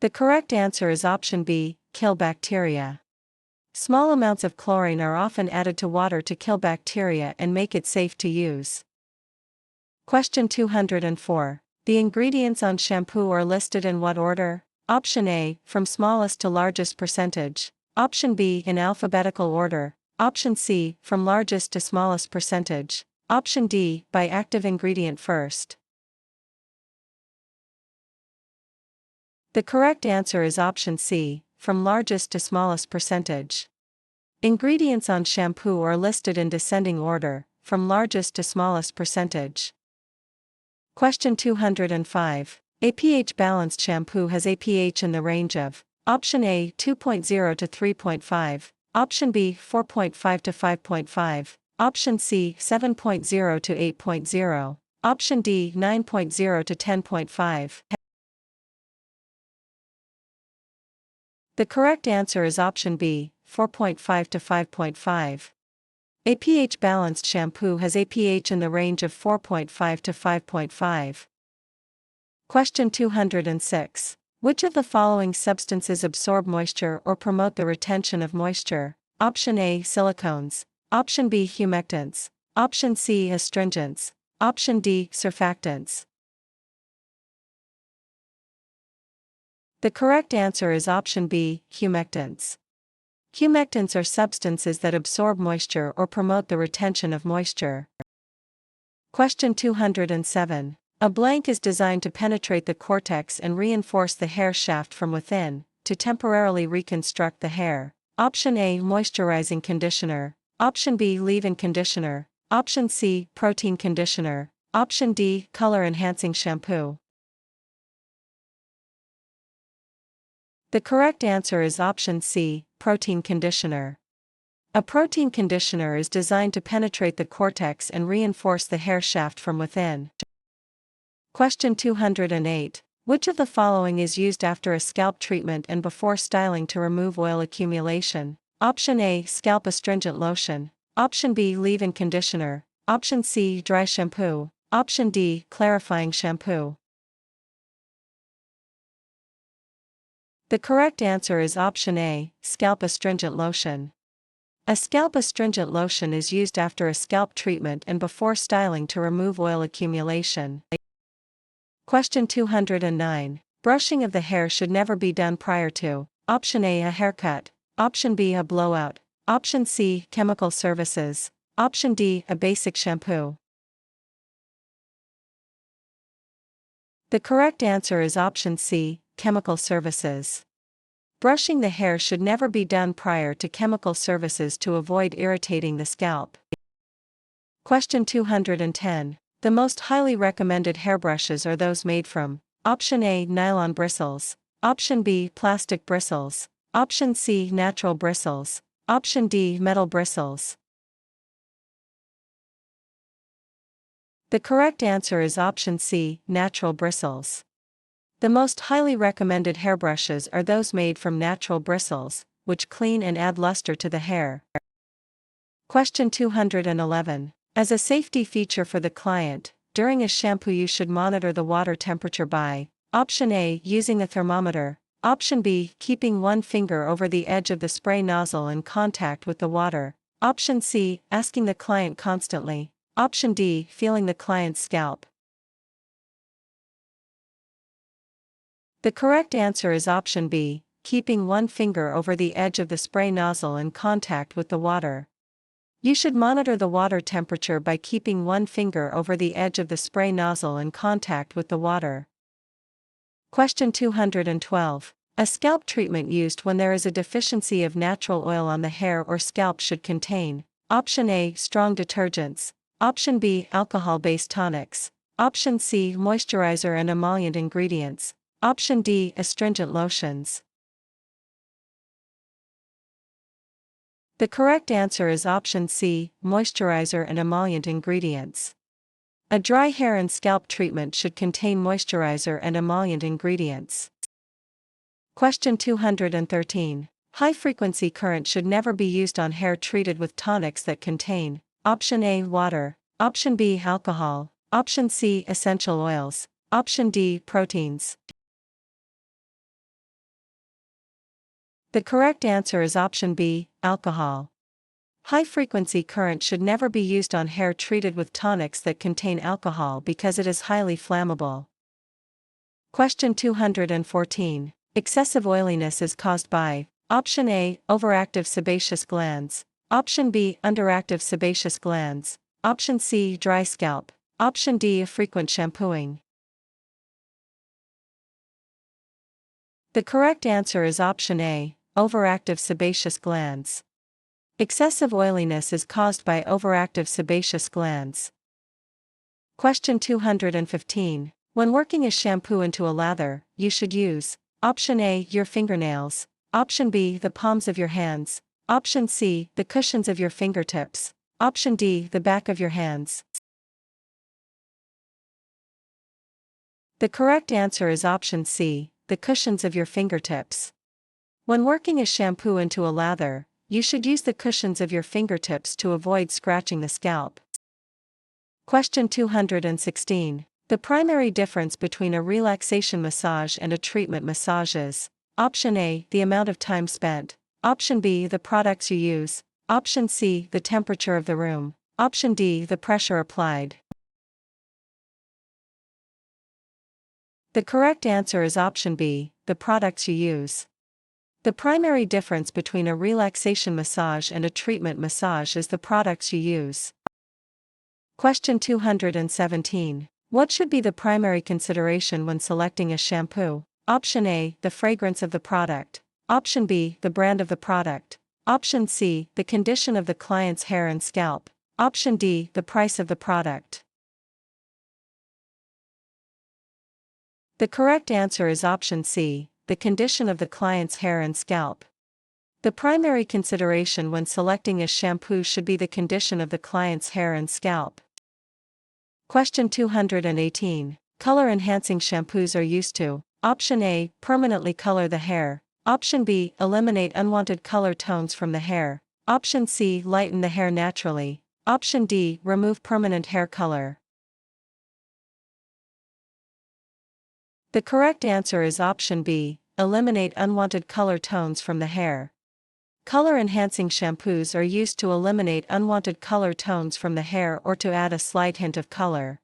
The correct answer is option B, kill bacteria. Small amounts of chlorine are often added to water to kill bacteria and make it safe to use. Question 204. The ingredients on shampoo are listed in what order? Option A, from smallest to largest percentage. Option B, in alphabetical order. Option C, from largest to smallest percentage. Option D, by active ingredient first. The correct answer is option C, from largest to smallest percentage. Ingredients on shampoo are listed in descending order, from largest to smallest percentage. Question 205. A pH-balanced shampoo has a pH in the range of Option A 2.0 to 3.5, Option B 4.5 to 5.5, Option C 7.0 to 8.0, Option D 9.0 to 10.5. The correct answer is option B, 4.5 to 5.5. A pH-balanced shampoo has a pH in the range of 4.5 to 5.5. Question 206. Which of the following substances absorb moisture or promote the retention of moisture? Option A, silicones. Option B, humectants. Option C, astringents. Option D, surfactants. The correct answer is option B, humectants. Humectants are substances that absorb moisture or promote the retention of moisture. Question 207. A blank is designed to penetrate the cortex and reinforce the hair shaft from within, to temporarily reconstruct the hair. Option A, moisturizing conditioner. Option B, leave-in conditioner. Option C, protein conditioner. Option D, color-enhancing shampoo. The correct answer is option C, protein conditioner. A protein conditioner is designed to penetrate the cortex and reinforce the hair shaft from within. Question 208. Which of the following is used after a scalp treatment and before styling to remove oil accumulation? Option A, scalp astringent lotion. Option B, leave-in conditioner. Option C, dry shampoo. Option D, clarifying shampoo. The correct answer is option A, scalp astringent lotion. A scalp astringent lotion is used after a scalp treatment and before styling to remove oil accumulation. Question 209. Brushing of the hair should never be done prior to Option A, a haircut. Option B, a blowout. Option C, chemical services. Option D, a basic shampoo. The correct answer is option C, chemical services. Brushing the hair should never be done prior to chemical services to avoid irritating the scalp. Question 210. The most highly recommended hairbrushes are those made from Option A, nylon bristles. Option B, plastic bristles. Option C, natural bristles. Option D, metal bristles. The correct answer is option C, natural bristles. The most highly recommended hairbrushes are those made from natural bristles, which clean and add luster to the hair. Question 211. As a safety feature for the client, during a shampoo you should monitor the water temperature by Option A, using a thermometer. Option B, keeping one finger over the edge of the spray nozzle in contact with the water. Option C, asking the client constantly. Option D, feeling the client's scalp. The correct answer is option B, keeping one finger over the edge of the spray nozzle in contact with the water. You should monitor the water temperature by keeping one finger over the edge of the spray nozzle in contact with the water. Question 212. A scalp treatment used when there is a deficiency of natural oil on the hair or scalp should contain Option A, strong detergents. Option B, alcohol-based tonics. Option C, moisturizer and emollient ingredients. Option D, astringent lotions. The correct answer is option C, moisturizer and emollient ingredients. A dry hair and scalp treatment should contain moisturizer and emollient ingredients. Question 213. High-frequency current should never be used on hair treated with tonics that contain Option A, water. Option B, alcohol. Option C, essential oils. Option D, proteins. The correct answer is option B, alcohol. High-frequency current should never be used on hair treated with tonics that contain alcohol because it is highly flammable. Question 214. Excessive oiliness is caused by option A, overactive sebaceous glands, option B, underactive sebaceous glands, option C, dry scalp, option D, frequent shampooing. The correct answer is option A, overactive sebaceous glands. Excessive oiliness is caused by overactive sebaceous glands. Question 215. When working a shampoo into a lather, you should use option A, your fingernails, option B, the palms of your hands, option C, the cushions of your fingertips, option D, the back of your hands. The correct answer is option C, the cushions of your fingertips. When working a shampoo into a lather, you should use the cushions of your fingertips to avoid scratching the scalp. Question 216. The primary difference between a relaxation massage and a treatment massage is option A, the amount of time spent, option B, the products you use, option C, the temperature of the room, option D, the pressure applied. The correct answer is option B, the products you use. The primary difference between a relaxation massage and a treatment massage is the products you use. Question 217. What should be the primary consideration when selecting a shampoo? Option A, the fragrance of the product. Option B, the brand of the product. Option C, the condition of the client's hair and scalp. Option D, the price of the product. The correct answer is option C, the condition of the client's hair and scalp. The primary consideration when selecting a shampoo should be the condition of the client's hair and scalp. Question 218. Color-enhancing shampoos are used to option A, permanently color the hair, option B, eliminate unwanted color tones from the hair, option C, lighten the hair naturally, option D, remove permanent hair color. The correct answer is option B, eliminate unwanted color tones from the hair. Color-enhancing shampoos are used to eliminate unwanted color tones from the hair or to add a slight hint of color.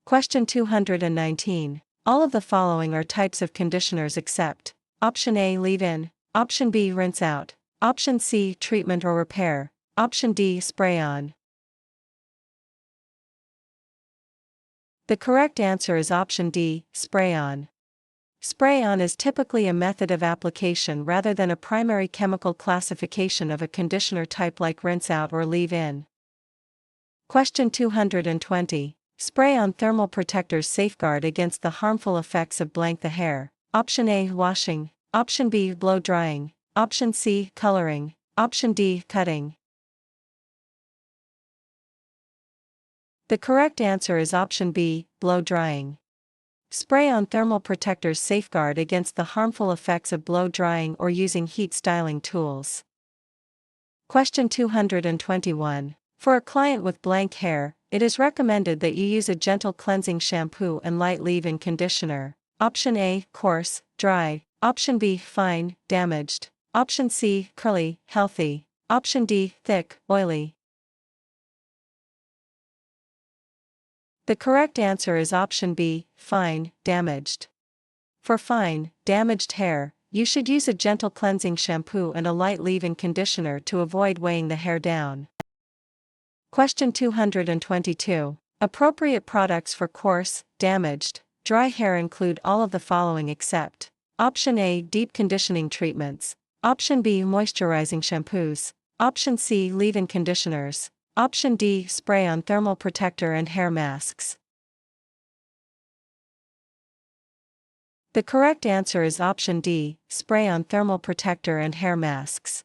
Question 219. All of the following are types of conditioners except option A, leave-in, option B, rinse out, option C, treatment or repair, option D, spray-on. The correct answer is option D, spray-on. Spray-on is typically a method of application rather than a primary chemical classification of a conditioner type like rinse-out or leave-in. Question 220. Spray-on thermal protectors safeguard against the harmful effects of blank the hair. Option A, washing, option B, blow-drying, option C, coloring, option D, cutting. The correct answer is option B, blow-drying. Spray-on thermal protectors safeguard against the harmful effects of blow-drying or using heat styling tools. Question 221. For a client with blank hair, it is recommended that you use a gentle cleansing shampoo and light leave-in conditioner. Option A, coarse, dry, option B, fine, damaged, option C, curly, healthy, option D, thick, oily. The correct answer is option B, fine, damaged. For fine, damaged hair, you should use a gentle cleansing shampoo and a light leave-in conditioner to avoid weighing the hair down. Question 222. Appropriate products for coarse, damaged, dry hair include all of the following except option A, deep conditioning treatments, option B, moisturizing shampoos, option C, leave-in conditioners, option D, spray-on thermal protector and hair masks. The correct answer is option D, spray-on thermal protector and hair masks.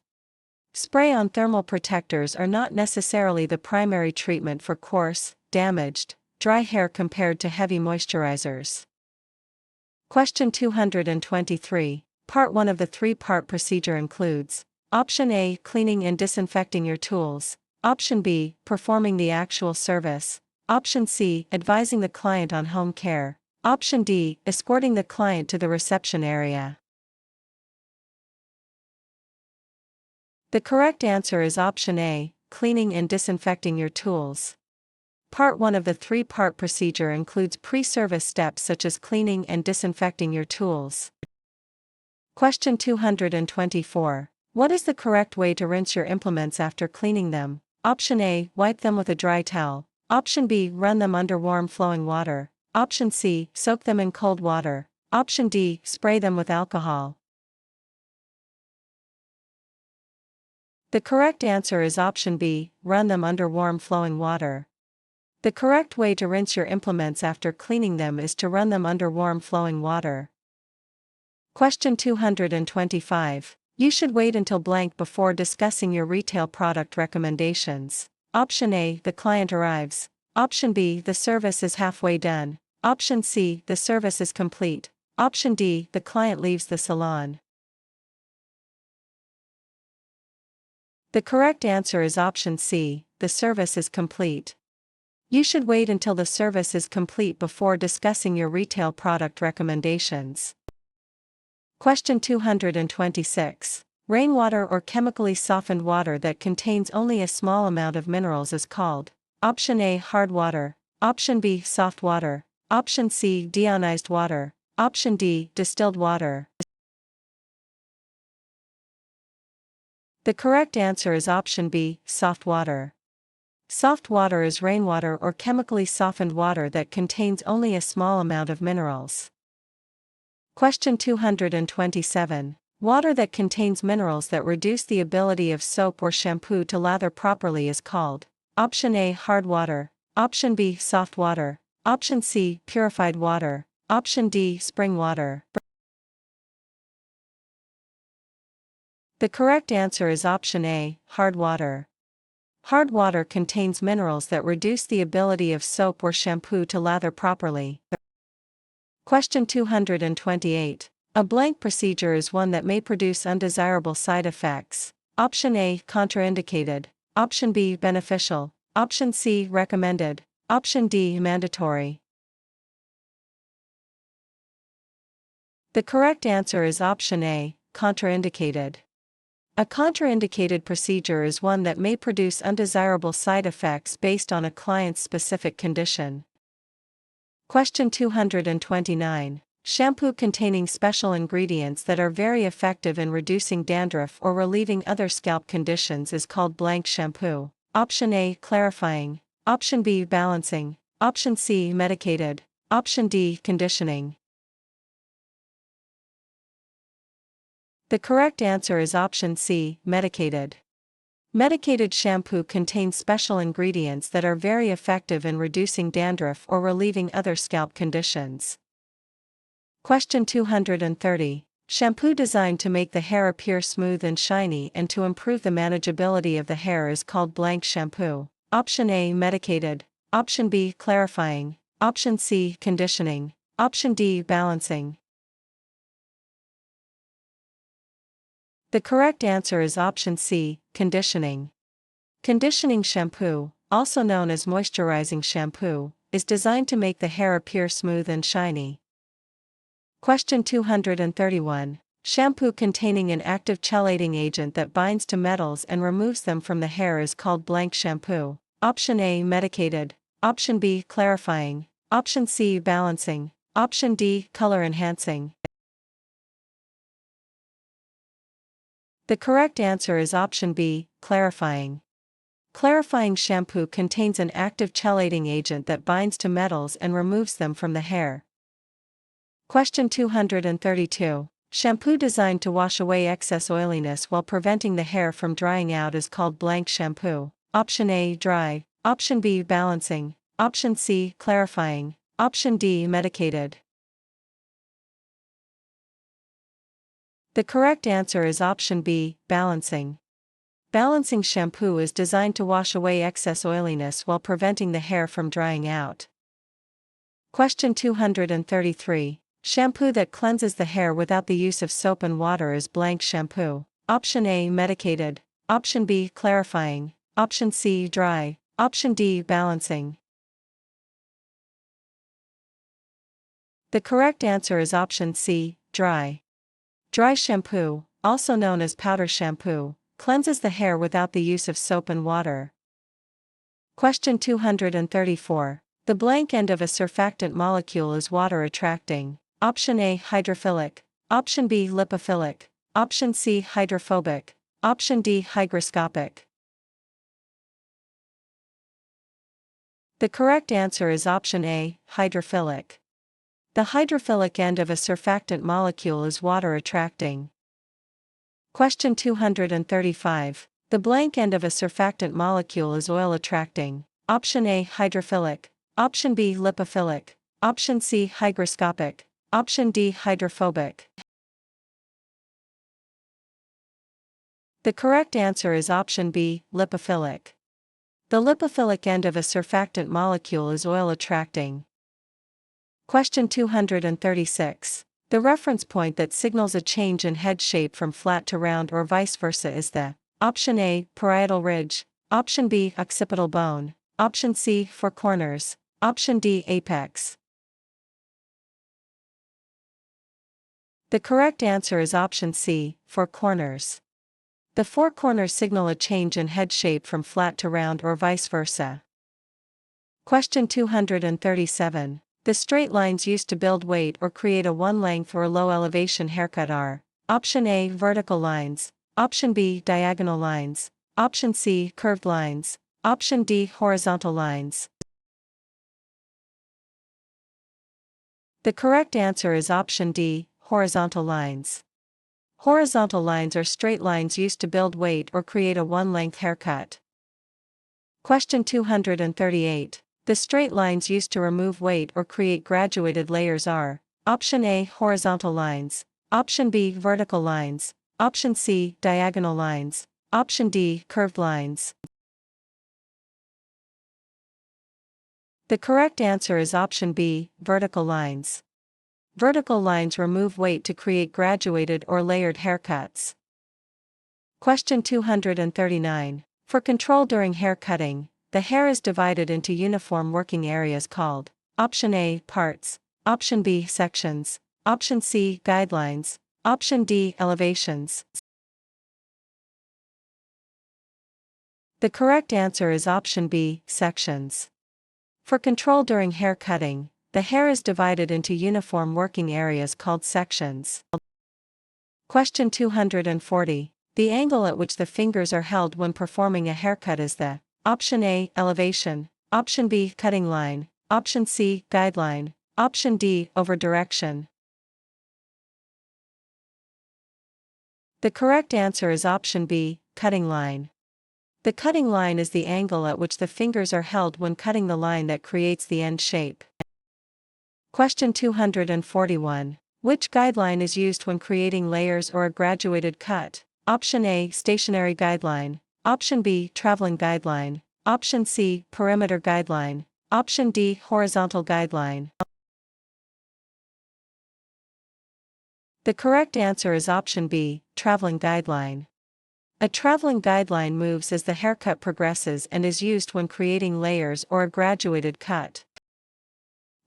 Spray-on thermal protectors are not necessarily the primary treatment for coarse, damaged, dry hair compared to heavy moisturizers. Question 223. Part 1 of the three-part procedure includes option A, cleaning and disinfecting your tools, option B, performing the actual service, option C, advising the client on home care, option D, escorting the client to the reception area. The correct answer is option A, cleaning and disinfecting your tools. Part 1 of the three-part procedure includes pre-service steps such as cleaning and disinfecting your tools. Question 224. What is the correct way to rinse your implements after cleaning them? Option A, wipe them with a dry towel. Option B, run them under warm flowing water. Option C, soak them in cold water. Option D, spray them with alcohol. The correct answer is option B, run them under warm flowing water. The correct way to rinse your implements after cleaning them is to run them under warm flowing water. Question 225. You should wait until blank before discussing your retail product recommendations. Option A, the client arrives. Option B, the service is halfway done. Option C, the service is complete. Option D, the client leaves the salon. The correct answer is option C, the service is complete. You should wait until the service is complete before discussing your retail product recommendations. Question 226. Rainwater or chemically softened water that contains only a small amount of minerals is called. Option A, hard water. Option B, soft water. Option C, deionized water. Option D, distilled water. The correct answer is option B, soft water. Soft water is rainwater or chemically softened water that contains only a small amount of minerals. Question 227. Water that contains minerals that reduce the ability of soap or shampoo to lather properly is called. Option A, hard water. Option B, soft water. Option C, purified water. Option D, spring water. The correct answer is option A, hard water. Hard water contains minerals that reduce the ability of soap or shampoo to lather properly. Question 228. A blank procedure is one that may produce undesirable side effects. Option A, contraindicated. Option B, beneficial. Option C, recommended. Option D, mandatory. The correct answer is option A, contraindicated. A contraindicated procedure is one that may produce undesirable side effects based on a client's specific condition. Question 229. Shampoo containing special ingredients that are very effective in reducing dandruff or relieving other scalp conditions is called blank shampoo. Option A, clarifying. Option B, balancing. Option C, medicated. Option D, conditioning. The correct answer is option C, medicated. Medicated shampoo contains special ingredients that are very effective in reducing dandruff or relieving other scalp conditions. Question 230. Shampoo designed to make the hair appear smooth and shiny and to improve the manageability of the hair is called blank shampoo. Option A, medicated. Option B, clarifying. Option C, conditioning. Option D, balancing. The correct answer is option C, conditioning. Conditioning shampoo, also known as moisturizing shampoo, is designed to make the hair appear smooth and shiny. Question 231. Shampoo containing an active chelating agent that binds to metals and removes them from the hair is called blank shampoo. Option A, medicated. Option B, clarifying. Option C, balancing. Option D, color enhancing. The correct answer is option B, clarifying. Clarifying shampoo contains an active chelating agent that binds to metals and removes them from the hair. Question 232. Shampoo designed to wash away excess oiliness while preventing the hair from drying out is called blank shampoo. Option A, dry. Option B, balancing. Option C, clarifying. Option D, medicated. The correct answer is option B, balancing. Balancing shampoo is designed to wash away excess oiliness while preventing the hair from drying out. Question 233. Shampoo that cleanses the hair without the use of soap and water is blank shampoo. Option A, medicated. Option B, clarifying. Option C, dry. Option D, balancing. The correct answer is option C, dry. Dry shampoo, also known as powder shampoo, cleanses the hair without the use of soap and water. Question 234. The blank end of a surfactant molecule is water attracting. Option A, hydrophilic. Option B, lipophilic. Option C, hydrophobic. Option D, hygroscopic. The correct answer is option A, hydrophilic. The hydrophilic end of a surfactant molecule is water attracting. Question 235. The blank end of a surfactant molecule is oil attracting. Option A, hydrophilic. Option B, lipophilic. Option C, hygroscopic. Option D, hydrophobic. The correct answer is option B, lipophilic. The lipophilic end of a surfactant molecule is oil attracting. Question 236. The reference point that signals a change in head shape from flat to round or vice versa is the option A, parietal ridge. Option B, occipital bone. Option C, four corners. Option D, apex. The correct answer is option C, four corners. The four corners signal a change in head shape from flat to round or vice versa. Question 237. The straight lines used to build weight or create a one-length or low-elevation haircut are: option A, vertical lines. Option B, diagonal lines. Option C, curved lines. Option D, horizontal lines. The correct answer is option D, horizontal lines. Horizontal lines are straight lines used to build weight or create a one-length haircut. Question 238. The straight lines used to remove weight or create graduated layers are: option A, horizontal lines. Option B, vertical lines. Option C, diagonal lines. Option D, curved lines. The correct answer is option B, vertical lines. Vertical lines remove weight to create graduated or layered haircuts. Question 239. For control during hair cutting, the hair is divided into uniform working areas called: option A, parts. Option B, sections. Option C, guidelines. Option D, elevations. The correct answer is option B, sections. For control during hair cutting, the hair is divided into uniform working areas called sections. Question 240. The angle at which the fingers are held when performing a haircut is the option A, elevation. Option B, cutting line. Option C, guideline. Option D, over direction. The correct answer is option B, cutting line. The cutting line is the angle at which the fingers are held when cutting the line that creates the end shape. Question 241. Which guideline is used when creating layers or a graduated cut? Option A, stationary guideline. Option B, traveling guideline. Option C, perimeter guideline. Option D, horizontal guideline. The correct answer is option B, traveling guideline. A traveling guideline moves as the haircut progresses and is used when creating layers or a graduated cut.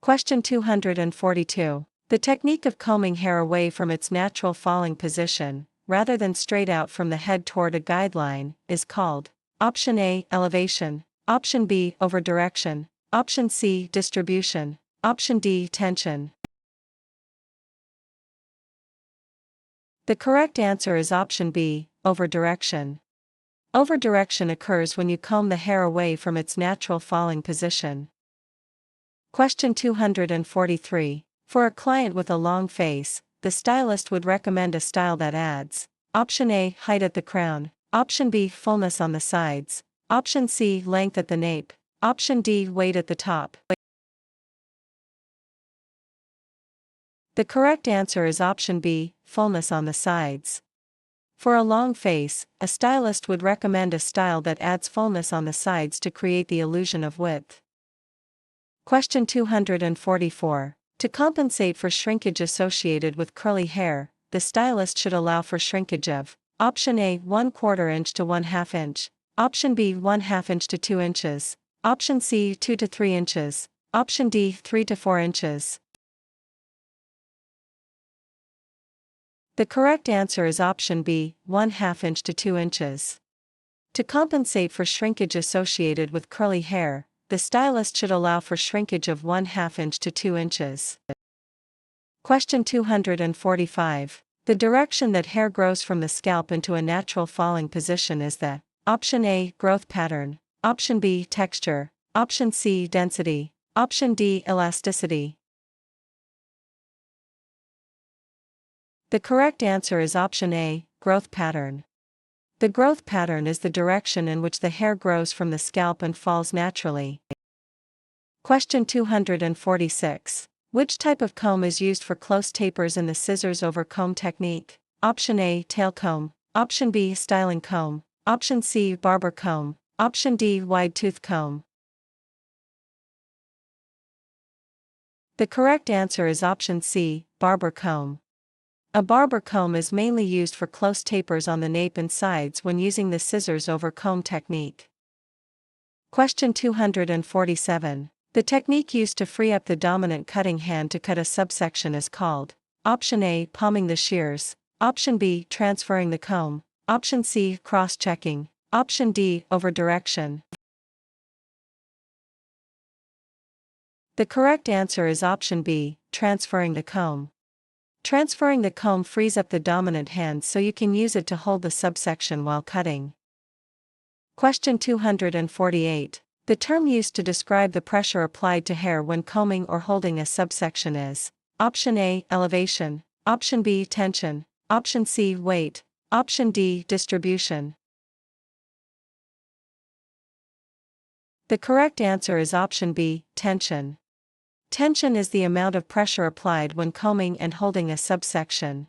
Question 242. The technique of combing hair away from its natural falling position, rather than straight out from the head toward a guideline, is called: option A, elevation. Option B, over direction. Option C, distribution. Option D, tension. The correct answer is option B, over direction. Over direction occurs when you comb the hair away from its natural falling position. Question 243. For a client with a long face, the stylist would recommend a style that adds: option A, height at the crown. Option B, fullness on the sides. Option C, length at the nape. Option D, weight at the top. The correct answer is option B, fullness on the sides. For a long face, a stylist would recommend a style that adds fullness on the sides to create the illusion of width. Question 244. To compensate for shrinkage associated with curly hair, the stylist should allow for shrinkage of: option A, 1/4 inch to 1/2 inch. Option B, 1/2 inch to 2 inches. Option C, 2 to 3 inches. Option D, 3 to 4 inches. The correct answer is option B, 1/2 inch to 2 inches. To compensate for shrinkage associated with curly hair, the stylist should allow for shrinkage of 1/2 inch to 2 inches. Question 245. The direction that hair grows from the scalp into a natural falling position is the option A, growth pattern, option B, texture, option C, density, option D, elasticity. The correct answer is option A, growth pattern. The growth pattern is the direction in which the hair grows from the scalp and falls naturally. Question 246. Which type of comb is used for close tapers in the scissors over comb technique? Option A, tail comb, option B, styling comb, option C, barber comb, option D, wide tooth comb. The correct answer is option C, barber comb. A barber comb is mainly used for close tapers on the nape and sides when using the scissors over comb technique. Question 247. The technique used to free up the dominant cutting hand to cut a subsection is called option A, palming the shears, option B, transferring the comb, option C, cross-checking, option D, over direction. The correct answer is option B, transferring the comb. Transferring the comb frees up the dominant hand so you can use it to hold the subsection while cutting. Question 248. The term used to describe the pressure applied to hair when combing or holding a subsection is option A, elevation, option B, tension, option C, weight, option D, distribution. The correct answer is option B, tension. Tension is the amount of pressure applied when combing and holding a subsection.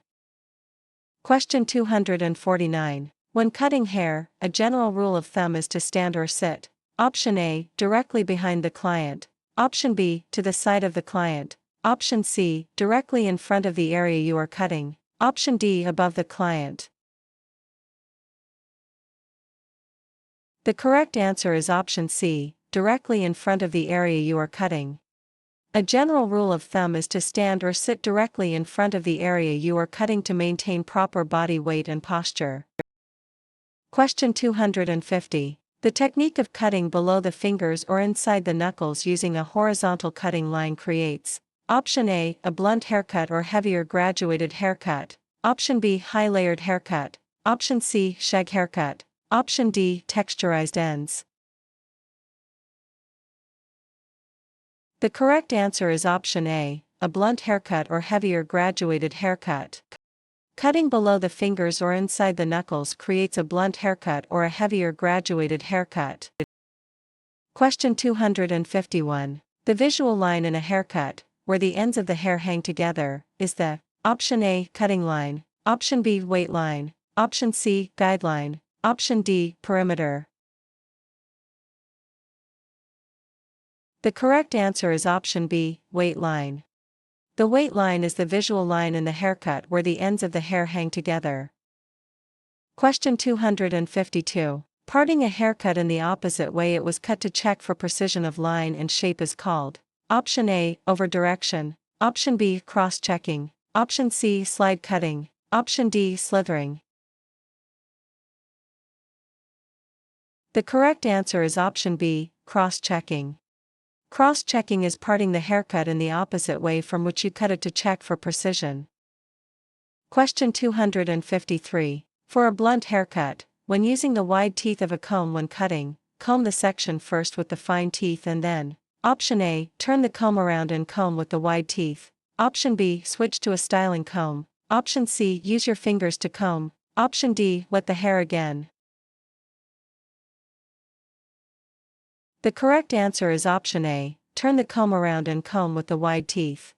Question 249. When cutting hair, a general rule of thumb is to stand or sit. Option A, directly behind the client, option B, to the side of the client, option C, directly in front of the area you are cutting, option D, above the client. The correct answer is option C, directly in front of the area you are cutting. A general rule of thumb is to stand or sit directly in front of the area you are cutting to maintain proper body weight and posture. Question 250. The technique of cutting below the fingers or inside the knuckles using a horizontal cutting line creates option A, a blunt haircut or heavier graduated haircut, option B, high layered haircut, option C, shag haircut, option D, texturized ends. The correct answer is option A, a blunt haircut or heavier graduated haircut. Cutting below the fingers or inside the knuckles creates a blunt haircut or a heavier graduated haircut. Question 251. The visual line in a haircut, where the ends of the hair hang together, is the option A, cutting line, option B, weight line, option C, guideline, option D, perimeter. The correct answer is option B, weight line. The weight line is the visual line in the haircut where the ends of the hair hang together. Question 252. Parting a haircut in the opposite way it was cut to check for precision of line and shape is called option A, over direction, option B, cross-checking, option C, slide cutting, option D, slithering. The correct answer is option B, cross-checking. Cross-checking is parting the haircut in the opposite way from which you cut it to check for precision. Question 253. For a blunt haircut, when using the wide teeth of a comb when cutting, comb the section first with the fine teeth and then, option A, turn the comb around and comb with the wide teeth, option B, switch to a styling comb, option C, use your fingers to comb, option D, wet the hair again. The correct answer is option A, turn the comb around and comb with the wide teeth.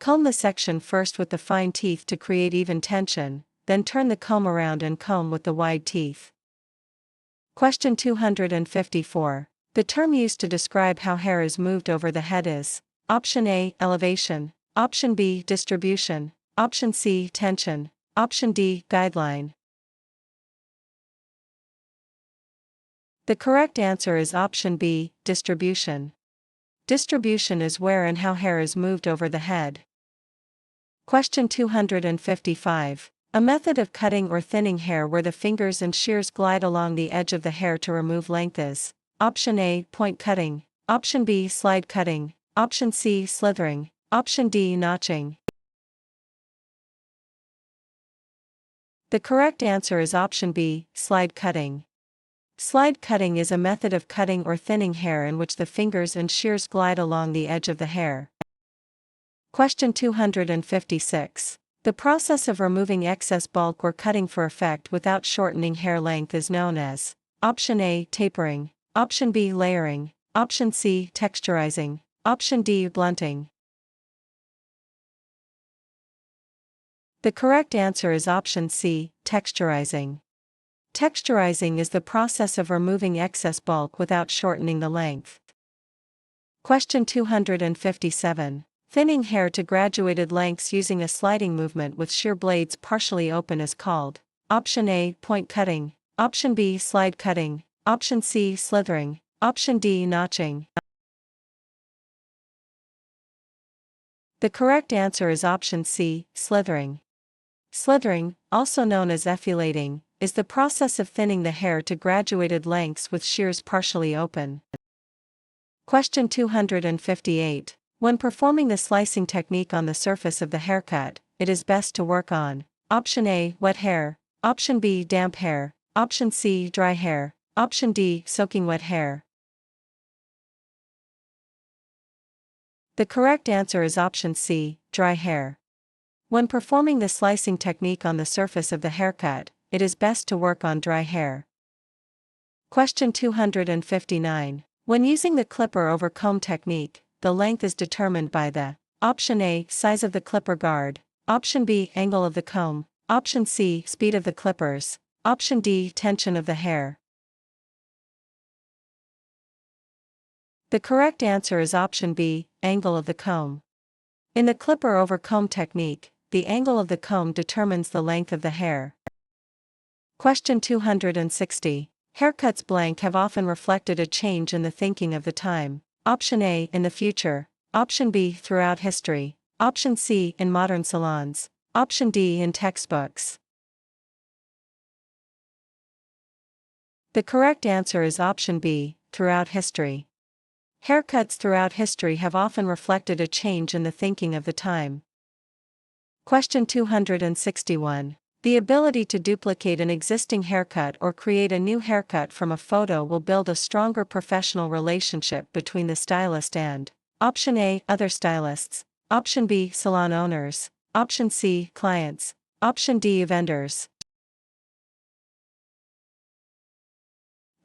Comb the section first with the fine teeth to create even tension, then turn the comb around and comb with the wide teeth. Question 254. The term used to describe how hair is moved over the head is option A, elevation, option B, distribution, option C, tension, option D, guideline. The correct answer is option B, distribution. Distribution is where and how hair is moved over the head. Question 255. A method of cutting or thinning hair where the fingers and shears glide along the edge of the hair to remove length is option A, point cutting, option B, slide cutting, option C, slithering, option D, notching. The correct answer is option B, slide cutting. Slide cutting is a method of cutting or thinning hair in which the fingers and shears glide along the edge of the hair. Question 256. The process of removing excess bulk or cutting for effect without shortening hair length is known as option A, tapering, option B, layering, option C, texturizing, option D, blunting. The correct answer is option C, texturizing. Texturizing is the process of removing excess bulk without shortening the length. Question 257. Thinning hair to graduated lengths using a sliding movement with shear blades partially open is called option A, point cutting, option B, slide cutting, option C, slithering, option D, notching. The correct answer is option C, slithering. Slithering, also known as effilating, is the process of thinning the hair to graduated lengths with shears partially open. Question 258. When performing the slicing technique on the surface of the haircut, it is best to work on option A, wet hair, option B, damp hair, option C, dry hair, option D, soaking wet hair. The correct answer is option C, dry hair. When performing the slicing technique on the surface of the haircut, it is best to work on dry hair. Question 259. When using the clipper over comb technique, the length is determined by the option A, size of the clipper guard, option B, angle of the comb, option C, speed of the clippers, option D, tension of the hair. The correct answer is option B, angle of the comb. In the clipper over comb technique, the angle of the comb determines the length of the hair. Question 260. Haircuts blank have often reflected a change in the thinking of the time. Option A, in the future, option B, throughout history, option C, in modern salons, option D, in textbooks. The correct answer is option B, throughout history. Haircuts throughout history have often reflected a change in the thinking of the time. Question 261. The ability to duplicate an existing haircut or create a new haircut from a photo will build a stronger professional relationship between the stylist and option A, other stylists, option B, salon owners, option C, clients, option D, vendors.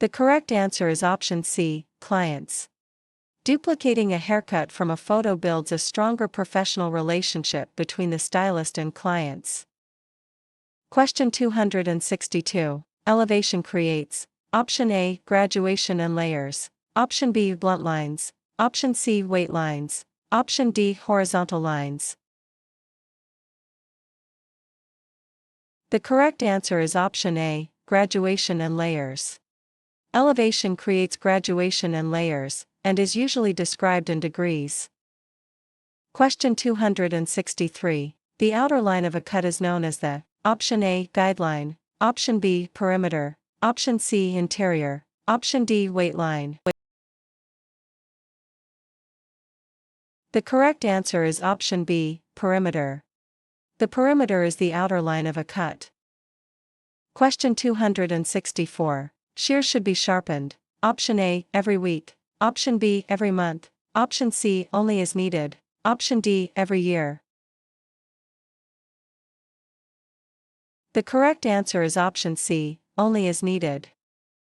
The correct answer is option C, clients. Duplicating a haircut from a photo builds a stronger professional relationship between the stylist and clients. Question 262. Elevation creates option A, graduation and layers, option B, blunt lines, option C, weight lines, option D, horizontal lines. The correct answer is option A, graduation and layers. Elevation creates graduation and layers, and is usually described in degrees. Question 263. The outer line of a cut is known as the option A, guideline, option B, perimeter, option C, interior, option D, weight line. The correct answer is option B, perimeter. The perimeter is the outer line of a cut. Question 264. Shears should be sharpened. Option A, every week, option B, every month, option C, only as needed, option D, every year. The correct answer is option C, only as needed.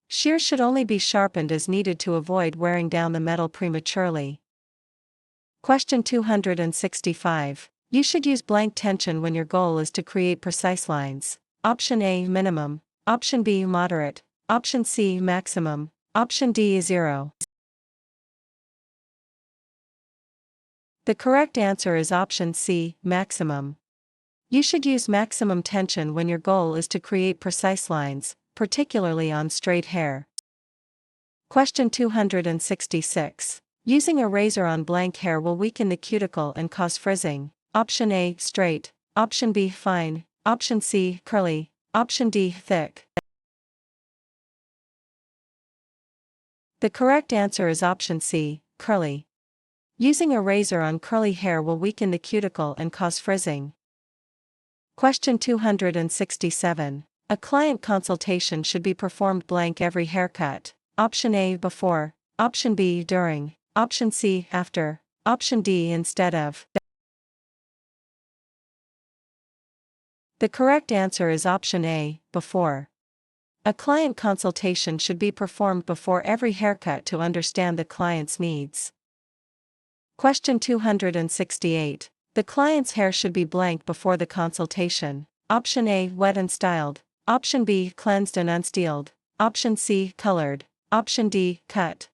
Shears should only be sharpened as needed to avoid wearing down the metal prematurely. Question 265. You should use blank tension when your goal is to create precise lines. Option A, minimum, option B, moderate, option C, maximum, option D, 0. The correct answer is option C, maximum. You should use maximum tension when your goal is to create precise lines, particularly on straight hair. Question 266. Using a razor on blank hair will weaken the cuticle and cause frizzing. Option A, straight, option B, fine, option C, curly, option D, thick. The correct answer is option C, curly. Using a razor on curly hair will weaken the cuticle and cause frizzing. Question 267. A client consultation should be performed blank every haircut. Option A before, option B during, option C after, option D instead of. The correct answer is option A, before. A client consultation should be performed before every haircut to understand the client's needs. Question 268. The client's hair should be blank before the consultation. Option A, wet and styled. Option B, cleansed and unsteeled. Option C, colored. Option D, cut.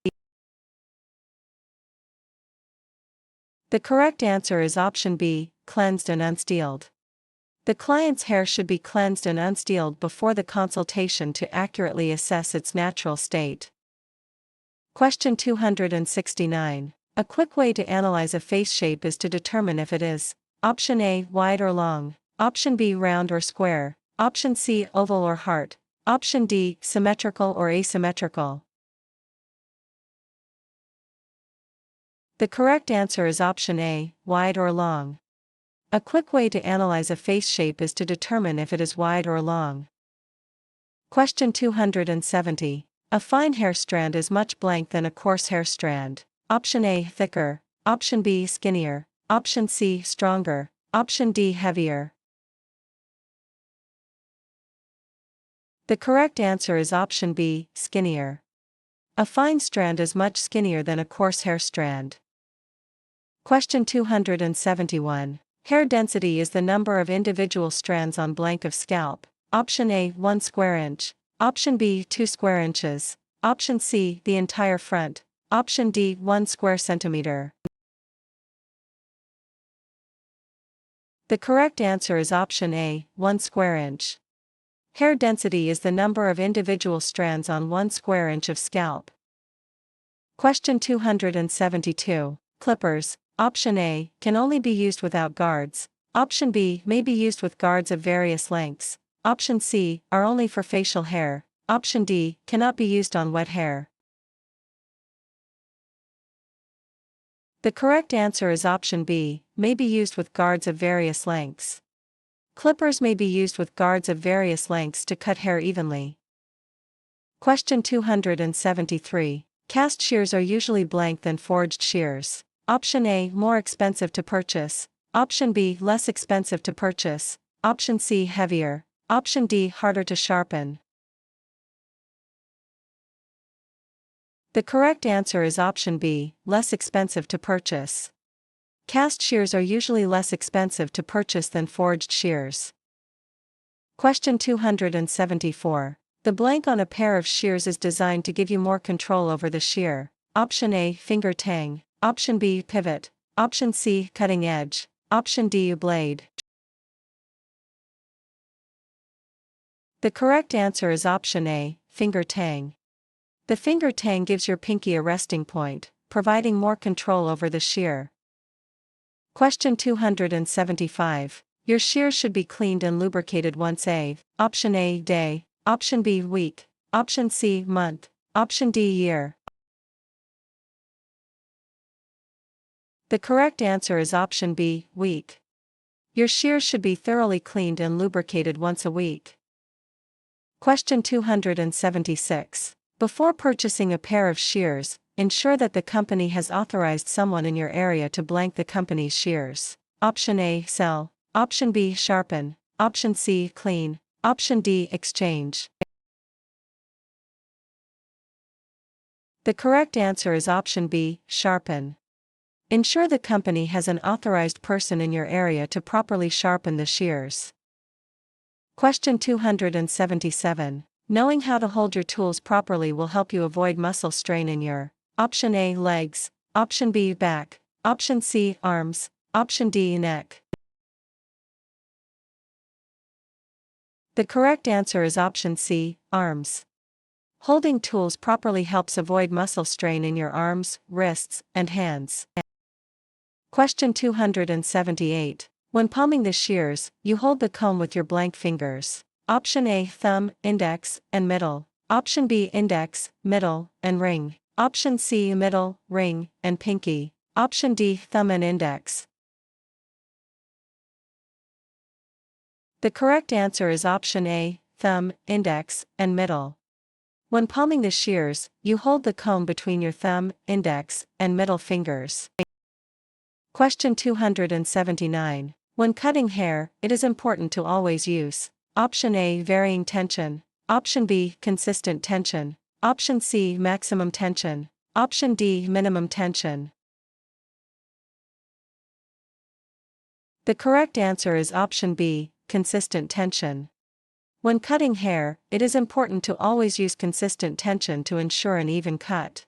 The correct answer is option B, cleansed and unsteeled. The client's hair should be cleansed and unsteeled before the consultation to accurately assess its natural state. Question 269. A quick way to analyze a face shape is to determine if it is option A, wide or long, option B, round or square, option C, oval or heart, option D, symmetrical or asymmetrical. The correct answer is option A, wide or long. A quick way to analyze a face shape is to determine if it is wide or long. Question 270. A fine hair strand is much blank than a coarse hair strand. Option A, thicker, option B, skinnier, option C, stronger, option D, heavier. The correct answer is option B, skinnier. A fine strand is much skinnier than a coarse hair strand. Question 271. Hair density is the number of individual strands on blank of scalp. Option A, 1 square inch, option B, 2 square inches, option C, the entire front, option D, 1 square centimeter. The correct answer is option A, 1 square inch. Hair density is the number of individual strands on 1 square inch of scalp. Question 272. Clippers, option A, can only be used without guards, option B, may be used with guards of various lengths, option C, are only for facial hair, option D, cannot be used on wet hair. The correct answer is option B, may be used with guards of various lengths. Clippers may be used with guards of various lengths to cut hair evenly. Question 273. Cast shears are usually blank than forged shears. Option A, more expensive to purchase. Option B, less expensive to purchase. Option C, heavier. Option D, harder to sharpen. The correct answer is option B, less expensive to purchase. Cast shears are usually less expensive to purchase than forged shears. Question 274. The blank on a pair of shears is designed to give you more control over the shear. Option A, finger tang. Option B, pivot. Option C, cutting edge. Option D, blade. The correct answer is option A, finger tang. The finger tang gives your pinky a resting point, providing more control over the shear. Question 275. Your shears should be cleaned and lubricated once a, option A, day, option B, week, option C, month, option D, year. The correct answer is option B, week. Your shears should be thoroughly cleaned and lubricated once a week. Question 276. Before purchasing a pair of shears, ensure that the company has authorized someone in your area to blank the company's shears. Option A, sell. Option B, sharpen. Option C, clean. Option D, exchange. The correct answer is option B, sharpen. Ensure the company has an authorized person in your area to properly sharpen the shears. Question 277. Knowing how to hold your tools properly will help you avoid muscle strain in your option A, legs, option B, back, option C, arms, option D, neck. The correct answer is option C, arms. Holding tools properly helps avoid muscle strain in your arms, wrists, and hands. Question 278. When palming the shears, you hold the comb with your blank fingers. Option A, thumb, index, and middle. Option B, index, middle, and ring. Option C, middle, ring, and pinky. Option D, thumb and index. The correct answer is option A, thumb, index, and middle. When palming the shears, you hold the comb between your thumb, index, and middle fingers. Question 279. When cutting hair, it is important to always use option A, varying tension, option B, consistent tension, option C, maximum tension, option D, minimum tension. The correct answer is option B, consistent tension. When cutting hair, it is important to always use consistent tension to ensure an even cut.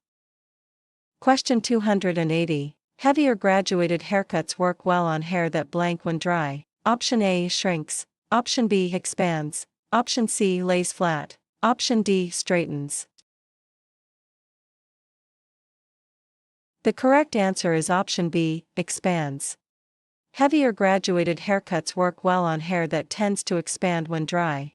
Question 280. Heavier graduated haircuts work well on hair that blank when dry. Option A, shrinks. Option B, expands. Option C, lays flat. Option D, straightens. The correct answer is option B, expands. Heavier graduated haircuts work well on hair that tends to expand when dry.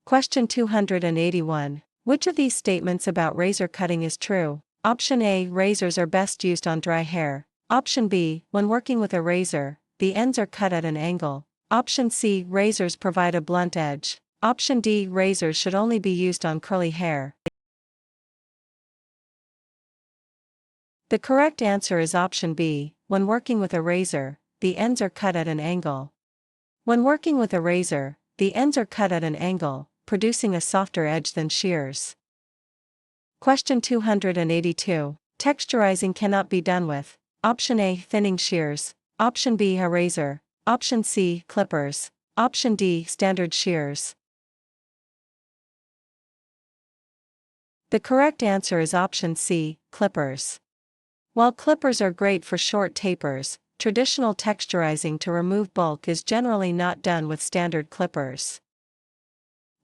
Question 281. Which of these statements about razor cutting is true? Option A, razors are best used on dry hair. Option B, when working with a razor, the ends are cut at an angle. Option C, razors provide a blunt edge. Option D, razors should only be used on curly hair. The correct answer is option B, when working with a razor, the ends are cut at an angle. When working with a razor, the ends are cut at an angle, producing a softer edge than shears. Question 282. Texturizing cannot be done with option A, thinning shears, option B, a razor, option C, clippers, option D, standard shears. The correct answer is option C, clippers. While clippers are great for short tapers, traditional texturizing to remove bulk is generally not done with standard clippers.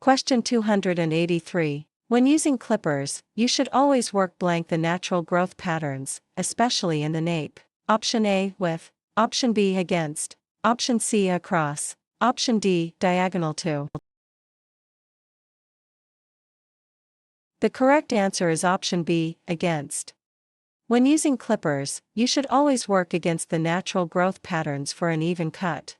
Question 283. When using clippers, you should always work blank the natural growth patterns, especially in the nape. Option A, with. Option B, against. Option C, across. Option D, diagonal to. The correct answer is option B, against. When using clippers, you should always work against the natural growth patterns for an even cut.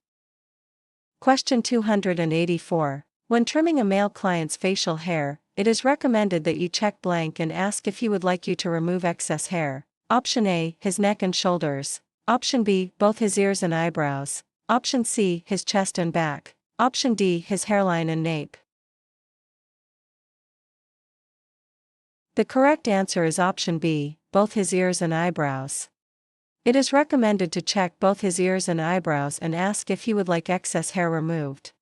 Question 284. When trimming a male client's facial hair, it is recommended that you check blank and ask if he would like you to remove excess hair. Option A, his neck and shoulders. Option B, both his ears and eyebrows. Option C, his chest and back. Option D, his hairline and nape. The correct answer is option B, both his ears and eyebrows. It is recommended to check both his ears and eyebrows and ask if he would like excess hair removed.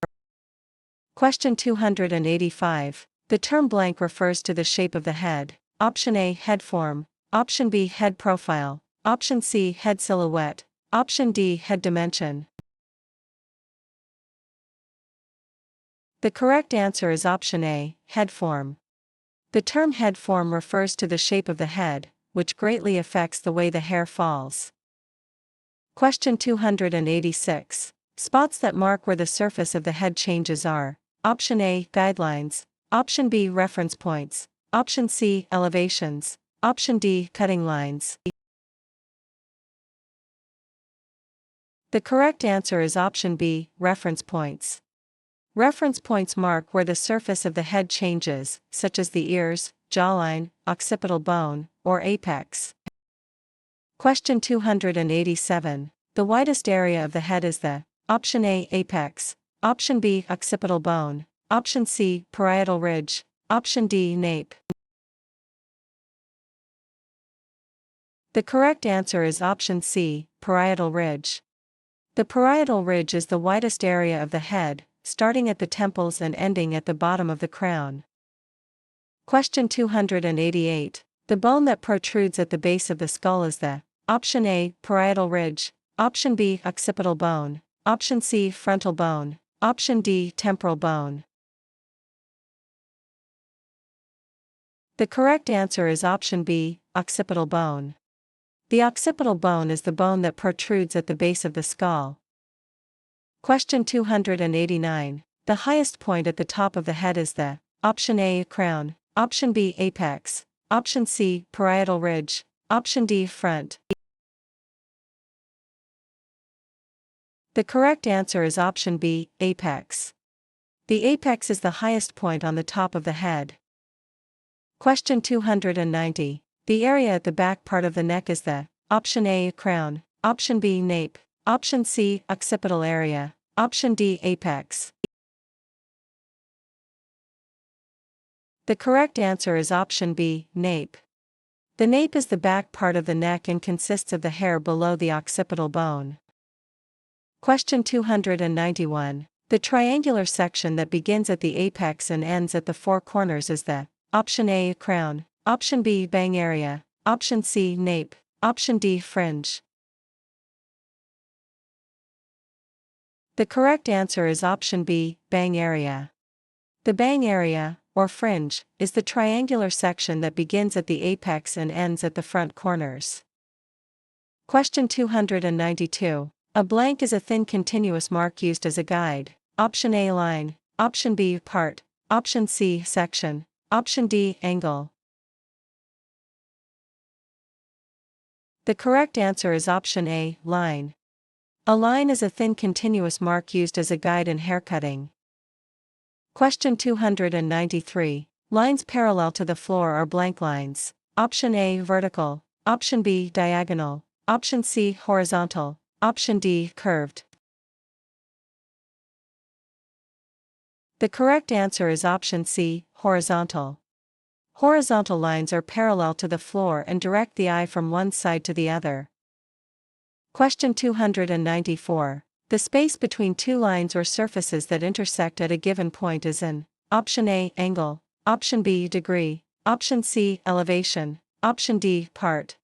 Question 285. The term blank refers to the shape of the head. Option A, head form. Option B, head profile. Option C, head silhouette. Option D, head dimension. The correct answer is option A, head form. The term head form refers to the shape of the head, which greatly affects the way the hair falls. Question 286. Spots that mark where the surface of the head changes are. Option A, guidelines. Option B, reference points. Option C, elevations. Option D, cutting lines. The correct answer is option B, reference points. Reference points mark where the surface of the head changes, such as the ears, jawline, occipital bone, or apex. Question 287. The widest area of the head is the option A, apex. Option B, occipital bone. Option C, parietal ridge. Option D, nape. The correct answer is option C, parietal ridge. The parietal ridge is the widest area of the head, starting at the temples and ending at the bottom of the crown. Question 288. The bone that protrudes at the base of the skull is the option A, parietal ridge. Option B, occipital bone. Option C, frontal bone. Option D, temporal bone. The correct answer is option B, occipital bone. The occipital bone is the bone that protrudes at the base of the skull. Question 289. The highest point at the top of the head is the option A, crown. Option B, apex. Option C, parietal ridge. Option D, front. The correct answer is option B, apex. The apex is the highest point on the top of the head. Question 290. The area at the back part of the neck is the option A, crown, option B, nape, option C, occipital area, option D, apex. The correct answer is option B, nape. The nape is the back part of the neck and consists of the hair below the occipital bone. Question 291. The triangular section that begins at the apex and ends at the four corners is the option A, crown, option B, bang area, option C, nape, option D, fringe. The correct answer is option B, bang area. The bang area, or fringe, is the triangular section that begins at the apex and ends at the front corners. Question 292. A blank is a thin continuous mark used as a guide. Option A, line, option B, part, option C, section, option D, angle. The correct answer is option A, line. A line is a thin continuous mark used as a guide in haircutting. Question 293. Lines parallel to the floor are blank lines. Option A, vertical, option B, diagonal, option C, horizontal, option D, curved. The correct answer is option C, horizontal. Horizontal lines are parallel to the floor and direct the eye from one side to the other. Question 294. The space between two lines or surfaces that intersect at a given point is an option A, angle, option B, degree, option C, elevation, option D, part.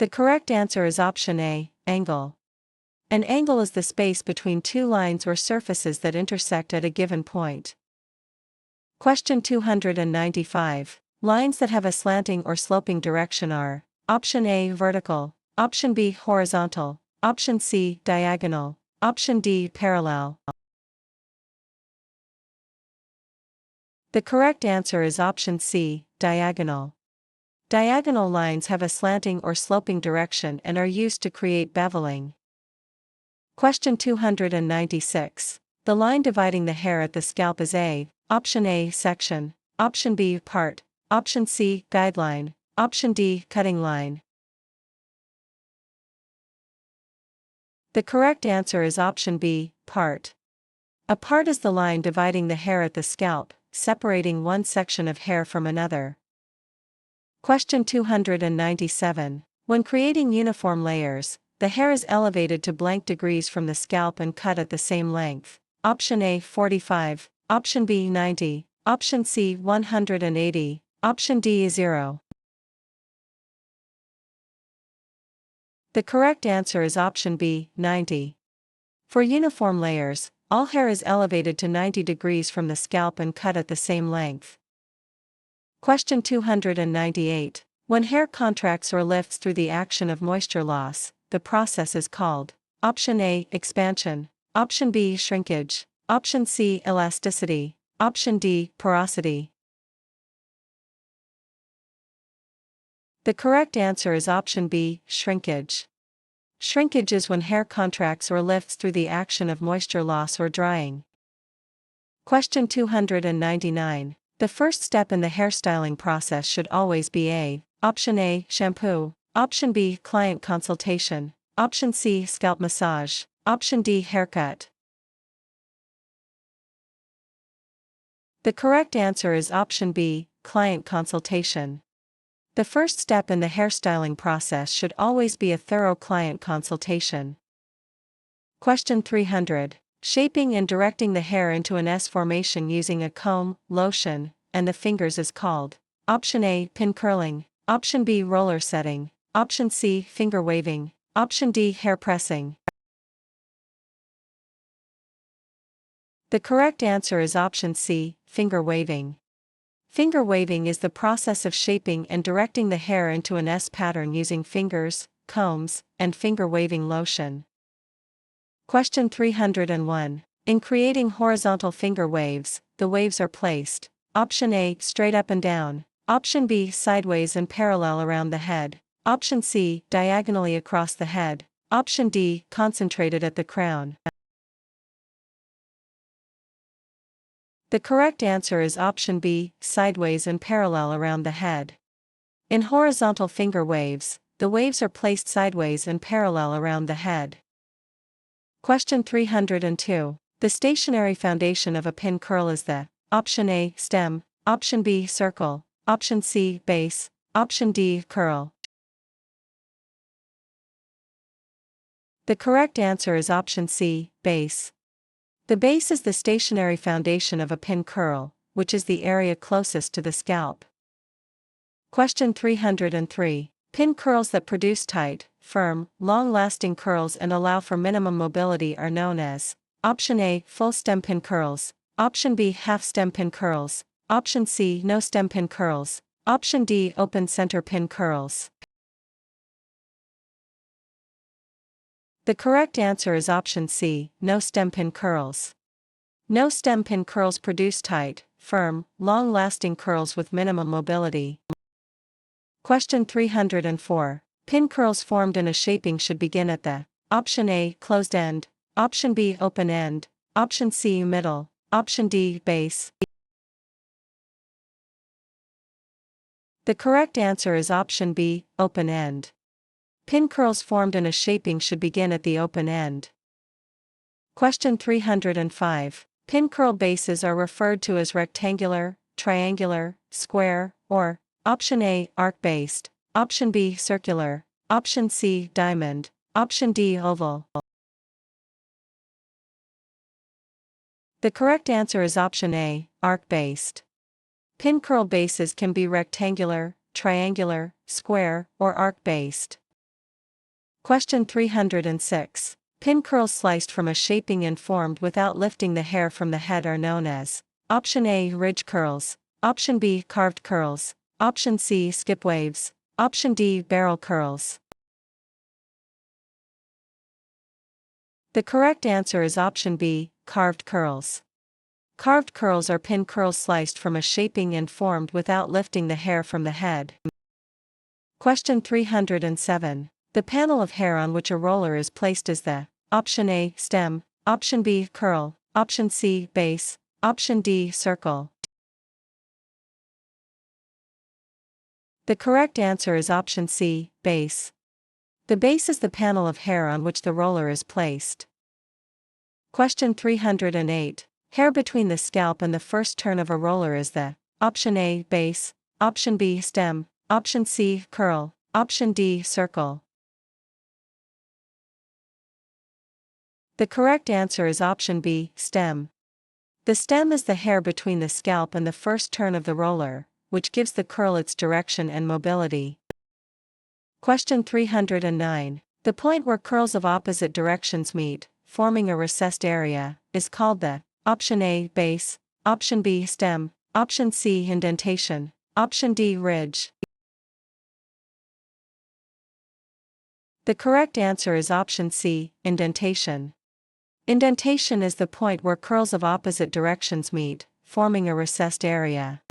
The correct answer is option A, angle. An angle is the space between two lines or surfaces that intersect at a given point. Question 295. Lines that have a slanting or sloping direction are option A, vertical, option B, horizontal, option C, diagonal, option D, parallel. The correct answer is option C, diagonal. Diagonal lines have a slanting or sloping direction and are used to create beveling. Question 296. The line dividing the hair at the scalp is A, option A, section, option B, part, option C, guideline, option D, cutting line. The correct answer is option B, part. A part is the line dividing the hair at the scalp, separating one section of hair from another. Question 297. When creating uniform layers, the hair is elevated to blank degrees from the scalp and cut at the same length. Option A, 45, option B, 90, option C, 180, option D, 0. The correct answer is option B, 90. For uniform layers, all hair is elevated to 90 degrees from the scalp and cut at the same length. Question 298. When hair contracts or lifts through the action of moisture loss, the process is called option A, expansion, option B, shrinkage, option C, elasticity, option D, porosity. The correct answer is option B, shrinkage. Shrinkage is when hair contracts or lifts through the action of moisture loss or drying. Question 299. The first step in the hairstyling process should always be A, option A, shampoo, option B, client consultation, option C, scalp massage, option D, haircut. The correct answer is option B, client consultation. The first step in the hairstyling process should always be a thorough client consultation. Question 300. Shaping and directing the hair into an S formation using a comb, lotion, and the fingers is called option A, pin curling, option B, roller setting, option C, finger waving, option D, hair pressing. The correct answer is option C, finger waving. Finger waving is the process of shaping and directing the hair into an S pattern using fingers, combs, and finger waving lotion. Question 301. In creating horizontal finger waves, the waves are placed option A, straight up and down, option B, sideways and parallel around the head, Option C, diagonally across the head. Option D, concentrated at the crown. The correct answer is option B, sideways and parallel around the head. In horizontal finger waves, the waves are placed sideways and parallel around the head. Question 302. The stationary foundation of a pin curl is the option A, stem, option B, circle, option C, base, option D, curl. The correct answer is option C, base. The base is the stationary foundation of a pin curl, which is the area closest to the scalp. Question 303. Pin curls that produce tight, firm, long-lasting curls and allow for minimum mobility are known as option A, full stem pin curls, option B, half stem pin curls, option C, no stem pin curls, option D, open center pin curls. The correct answer is option C, no stem pin curls. No stem pin curls produce tight, firm, long-lasting curls with minimum mobility. Question 304. Pin curls formed in a shaping should begin at the option A, closed end, option B, open end, option C, middle, option D, base. The correct answer is option B, open end. Pin curls formed in a shaping should begin at the open end. Question 305. Pin curl bases are referred to as rectangular, triangular, square, or option A, arc-based, option B, circular, option C, diamond, option D, oval. The correct answer is option A, arc-based. Pin curl bases can be rectangular, triangular, square, or arc-based. Question 306. Pin curls sliced from a shaping and formed without lifting the hair from the head are known as option A, ridge curls, option B, carved curls, option C, skip waves, option D, barrel curls. The correct answer is option B, carved curls. Carved curls are pin curls sliced from a shaping and formed without lifting the hair from the head. Question 307. The panel of hair on which a roller is placed is the option A, stem, option B, curl, option C, base, option D, circle. The correct answer is option C, base. The base is the panel of hair on which the roller is placed. Question 308. Hair between the scalp and the first turn of a roller is the option A, base, option B, stem, option C, curl, option D, circle. The correct answer is option B, stem. The stem is the hair between the scalp and the first turn of the roller, which gives the curl its direction and mobility. Question 309. The point where curls of opposite directions meet, forming a recessed area, is called the option A, base, option B, stem, option C, indentation, option D, ridge. The correct answer is option C, indentation. Indentation is the point where curls of opposite directions meet, forming a recessed area.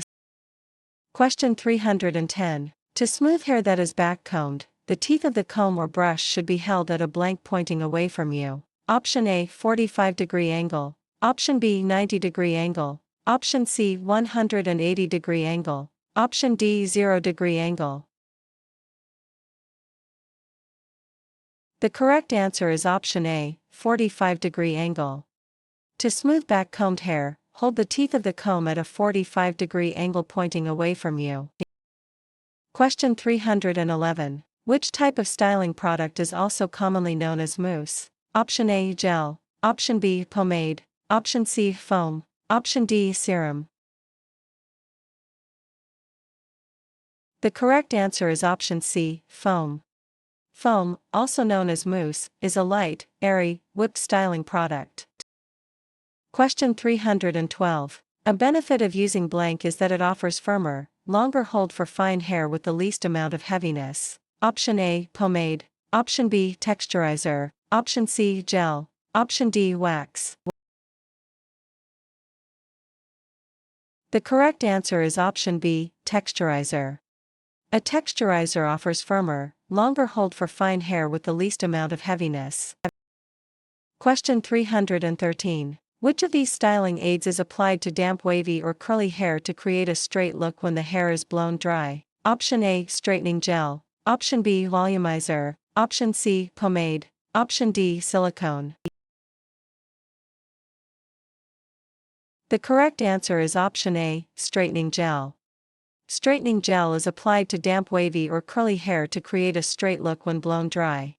Question 310. To smooth hair that is back-combed, the teeth of the comb or brush should be held at a blank pointing away from you. Option A, 45-degree angle, option B, 90-degree angle, option C, 180-degree angle, option D, 0-degree angle. The correct answer is option A, 45-degree angle. To smooth back-combed hair, hold the teeth of the comb at a 45-degree angle pointing away from you. Question 311. Which type of styling product is also commonly known as mousse? Option A, gel, option B, pomade, option C, foam, option D, serum. The correct answer is option C, foam. Foam, also known as mousse, is a light, airy, whipped styling product. Question 312. A benefit of using blank is that it offers firmer, longer hold for fine hair with the least amount of heaviness. Option A, pomade, option B, texturizer, option C, gel, option D, wax. The correct answer is option B, texturizer. A texturizer offers firmer, longer hold for fine hair with the least amount of heaviness. Question 313. Which of these styling aids is applied to damp wavy or curly hair to create a straight look when the hair is blown dry? Option A, straightening gel. Option B, volumizer. Option C, pomade. Option D, silicone. The correct answer is option A, straightening gel. Straightening gel is applied to damp wavy or curly hair to create a straight look when blown dry.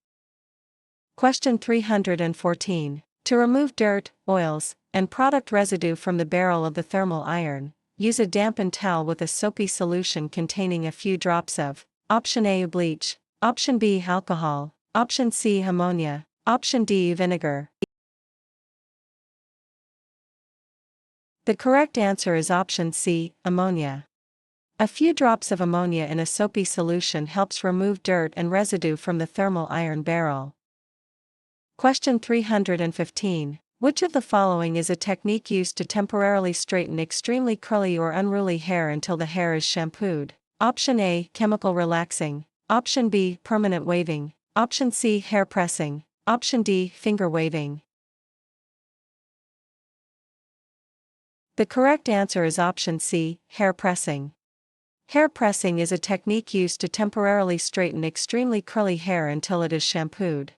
Question 314. To remove dirt, oils, and product residue from the barrel of the thermal iron, use a dampened towel with a soapy solution containing a few drops of option A, bleach. Option B, alcohol. Option C, ammonia. Option D, vinegar. The correct answer is option C, ammonia. A few drops of ammonia in a soapy solution helps remove dirt and residue from the thermal iron barrel. Question 315. Which of the following is a technique used to temporarily straighten extremely curly or unruly hair until the hair is shampooed? Option A, chemical relaxing. Option B, permanent waving. Option C, hair pressing. Option D, finger waving. The correct answer is option C, hair pressing. Hair pressing is a technique used to temporarily straighten extremely curly hair until it is shampooed.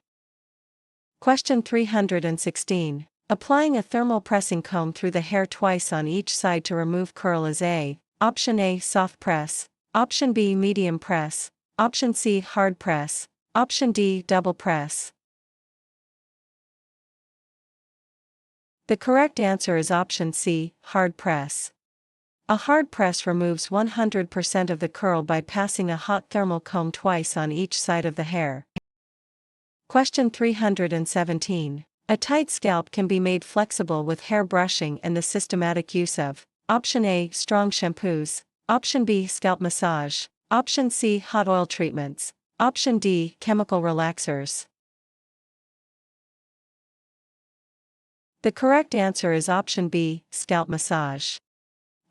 Question 316. Applying a thermal pressing comb through the hair twice on each side to remove curl is A. Option A, soft press. Option B, medium press. Option C, hard press. Option D, double press. The correct answer is option C, hard press. A hard press removes 100% of the curl by passing a hot thermal comb twice on each side of the hair. Question 317. A tight scalp can be made flexible with hair brushing and the systematic use of option A, strong shampoos. Option B, scalp massage. Option C, hot oil treatments. Option D, chemical relaxers. The correct answer is option B, scalp massage.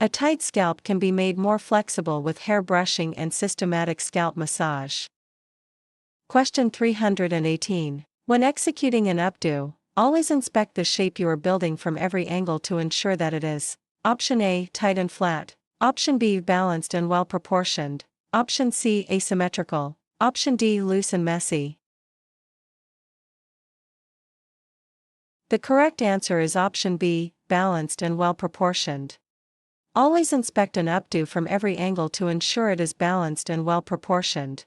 A tight scalp can be made more flexible with hair brushing and systematic scalp massage. Question 318. When executing an updo, always inspect the shape you are building from every angle to ensure that it is option A, tight and flat. Option B, balanced and well proportioned. Option C, asymmetrical. Option D, loose and messy. The correct answer is option B, balanced and well proportioned. Always inspect an updo from every angle to ensure it is balanced and well proportioned.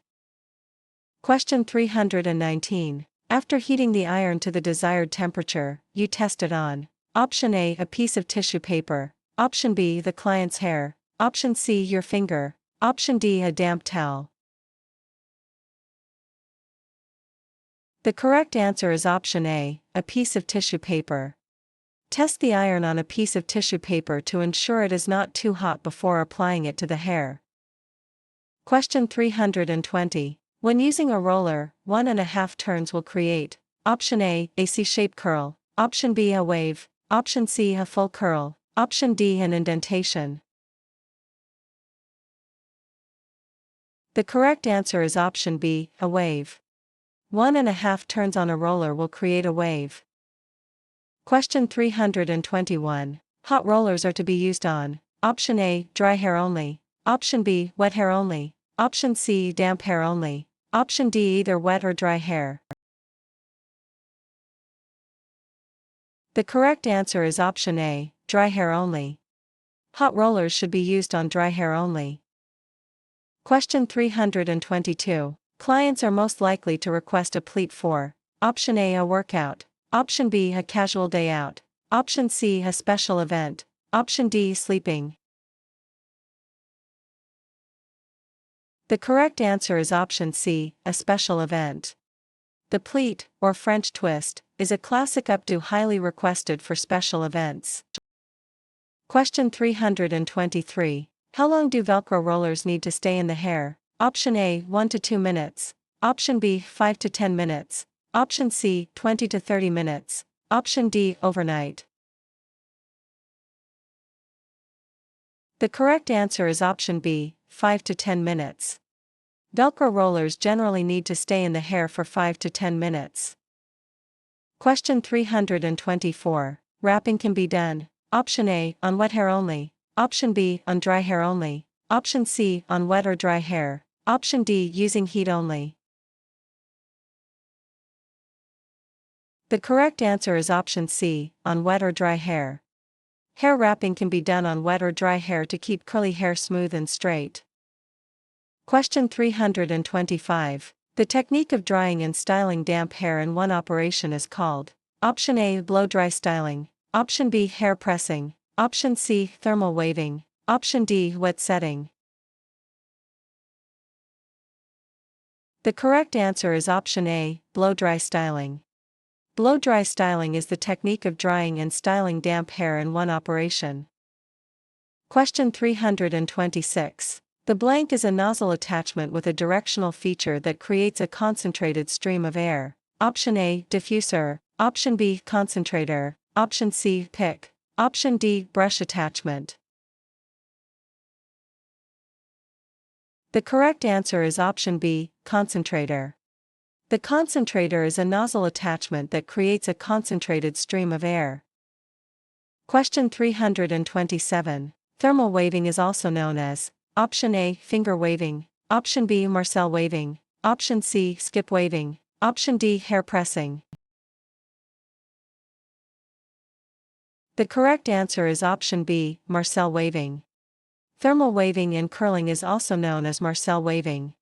Question 319. After heating the iron to the desired temperature, you test it on option A, a piece of tissue paper. Option B, the client's hair. Option C, your finger. Option D, a damp towel. The correct answer is option A, a piece of tissue paper. Test the iron on a piece of tissue paper to ensure it is not too hot before applying it to the hair. Question 320. When using a roller, 1.5 turns will create option A, a C-shaped curl. Option B, a wave. Option C, a full curl. Option D, an indentation. The correct answer is option B, a wave. 1.5 turns on a roller will create a wave. Question 321. Hot rollers are to be used on option A, dry hair only. Option B, wet hair only. Option C, damp hair only. Option D, either wet or dry hair. The correct answer is option A, dry hair only. Hot rollers should be used on dry hair only. Question 322. Clients are most likely to request a pleat for option A, a workout. Option B, a casual day out. Option C, a special event. Option D, sleeping. The correct answer is option C, a special event. The pleat, or French twist, is a classic updo highly requested for special events. Question 323. How long do Velcro rollers need to stay in the hair? Option A, 1 to 2 minutes. Option B, 5 to 10 minutes. Option C, 20 to 30 minutes. Option D, overnight. The correct answer is option B, 5 to 10 minutes. Velcro rollers generally need to stay in the hair for 5 to 10 minutes. Question 324. Wrapping can be done. Option A, on wet hair only. Option B, on dry hair only. Option C, on wet or dry hair. Option D, using heat only. The correct answer is option C, on wet or dry hair. Hair wrapping can be done on wet or dry hair to keep curly hair smooth and straight. Question 325. The technique of drying and styling damp hair in one operation is called. Option A, blow-dry styling. Option B, hair pressing. Option C, thermal waving. Option D, wet setting. The correct answer is option A, blow-dry styling. Blow-dry styling is the technique of drying and styling damp hair in one operation. Question 326. The blank is a nozzle attachment with a directional feature that creates a concentrated stream of air. Option A, diffuser. Option B, concentrator. Option C, pick. Option D, brush attachment. The correct answer is option B, concentrator. The concentrator is a nozzle attachment that creates a concentrated stream of air. Question 327. Thermal waving is also known as option A, finger waving. Option B, Marcel waving. Option C, skip waving. Option D, hair pressing. The correct answer is option B, Marcel waving. Thermal waving in curling is also known as Marcel waving.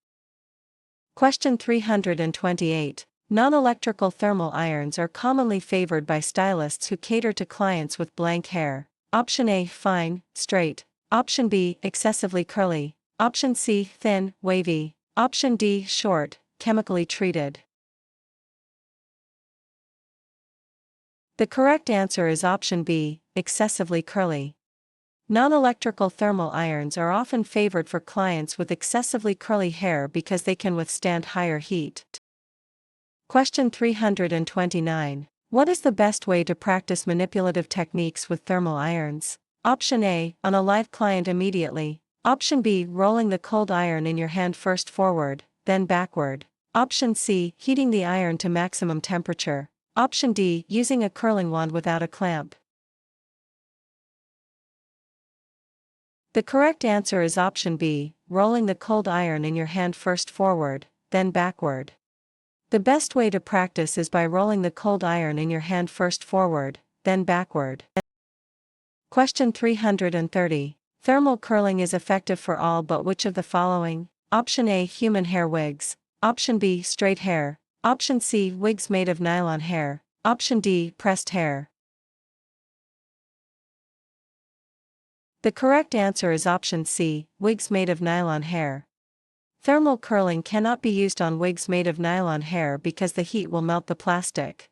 Question 328. Non-electrical thermal irons are commonly favored by stylists who cater to clients with blank hair. Option A, fine, straight. Option B, excessively curly. Option C, thin, wavy. Option D, short, chemically treated. The correct answer is option B, excessively curly. Non-electrical thermal irons are often favored for clients with excessively curly hair because they can withstand higher heat. Question 329. What is the best way to practice manipulative techniques with thermal irons? Option A, on a live client immediately. Option B, rolling the cold iron in your hand first forward, then backward. Option C, heating the iron to maximum temperature. Option D, using a curling wand without a clamp. The correct answer is option B, rolling the cold iron in your hand first forward, then backward. The best way to practice is by rolling the cold iron in your hand first forward, then backward. Question 330. Thermal curling is effective for all but which of the following? Option A, human hair wigs. Option B, straight hair. Option C, wigs made of nylon hair. Option D, pressed hair. The correct answer is option C, wigs made of nylon hair. Thermal curling cannot be used on wigs made of nylon hair because the heat will melt the plastic.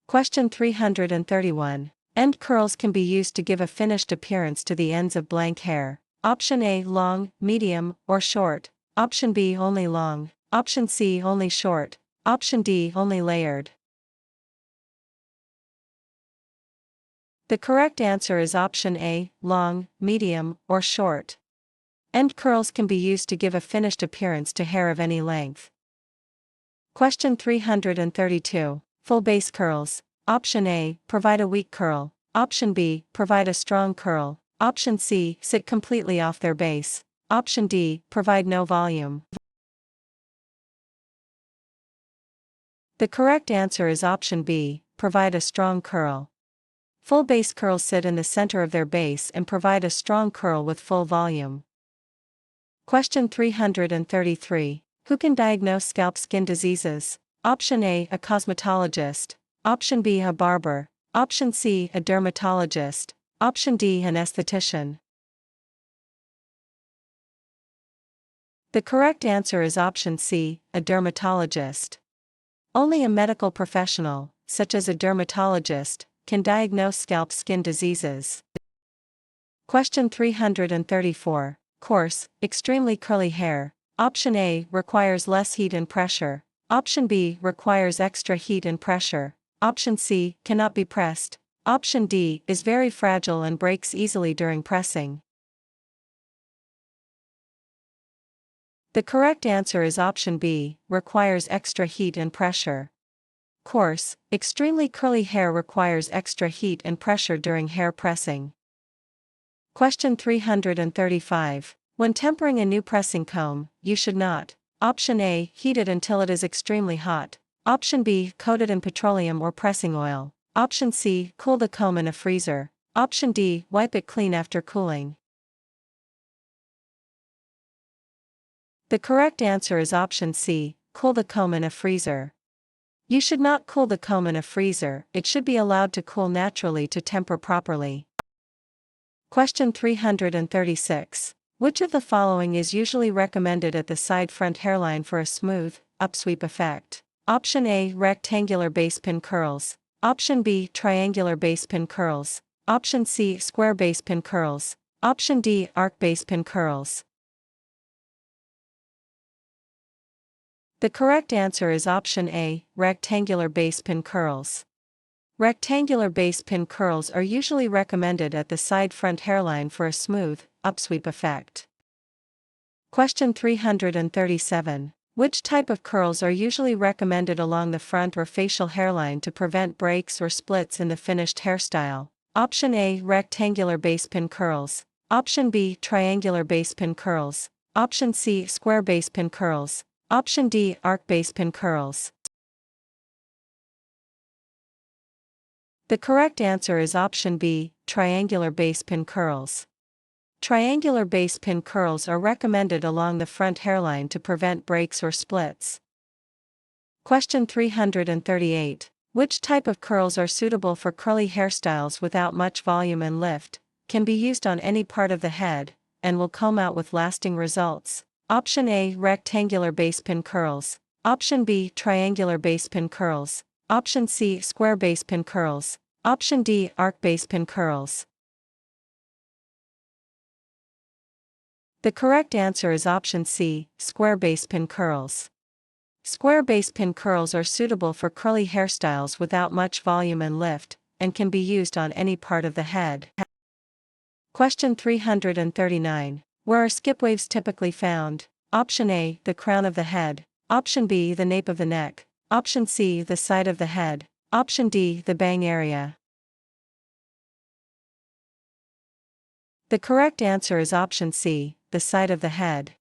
Question 331. End curls can be used to give a finished appearance to the ends of blank hair. Option A, long, medium, or short. Option B, only long. Option C, only short. Option D, only layered. The correct answer is option A, long, medium, or short. End curls can be used to give a finished appearance to hair of any length. Question 332. Full base curls. Option A, provide a weak curl. Option B, provide a strong curl. Option C, sit completely off their base. Option D, provide no volume. The correct answer is option B, provide a strong curl. Full base curls sit in the center of their base and provide a strong curl with full volume. Question 333. Who can diagnose scalp skin diseases? Option A, a cosmetologist. Option B, a barber. Option C, a dermatologist. Option D, an esthetician. The correct answer is option C, a dermatologist. Only a medical professional, such as a dermatologist, can diagnose scalp skin diseases. Question 334. Coarse, extremely curly hair. Option A, requires less heat and pressure. Option B, requires extra heat and pressure. Option C, cannot be pressed. Option D, is very fragile and breaks easily during pressing. The correct answer is option B, requires extra heat and pressure. Coarse, extremely curly hair requires extra heat and pressure during hair pressing. Question 335. When tempering a new pressing comb, you should not: option A, heat it until it is extremely hot. Option B, coat it in petroleum or pressing oil. Option C, cool the comb in a freezer. Option D, wipe it clean after cooling. The correct answer is option C, cool the comb in a freezer. You should not cool the comb in a freezer, it should be allowed to cool naturally to temper properly. Question 336. Which of the following is usually recommended at the side front hairline for a smooth, upsweep effect? Option A, rectangular base pin curls. Option B, triangular base pin curls. Option C, square base pin curls. Option D, arc base pin curls. The correct answer is option A, rectangular base pin curls. Rectangular base pin curls are usually recommended at the side front hairline for a smooth, upsweep effect. Question 337. Which type of curls are usually recommended along the front or facial hairline to prevent breaks or splits in the finished hairstyle? Option A, rectangular base pin curls. Option B, triangular base pin curls. Option C, square base pin curls. Option D, arc base pin curls. The correct answer is option B, triangular base pin curls. Triangular base pin curls are recommended along the front hairline to prevent breaks or splits. Question 338. Which type of curls are suitable for curly hairstyles without much volume and lift, can be used on any part of the head, and will comb out with lasting results? Option A, rectangular base pin curls. Option B, triangular base pin curls. Option C, square base pin curls. Option D, arc base pin curls. The correct answer is option C, square base pin curls. Square base pin curls are suitable for curly hairstyles without much volume and lift, and can be used on any part of the head. Question 339. Where are skip waves typically found? Option A, the crown of the head. Option B, the nape of the neck. Option C, the side of the head. Option D, the bang area. The correct answer is option C, the side of the head.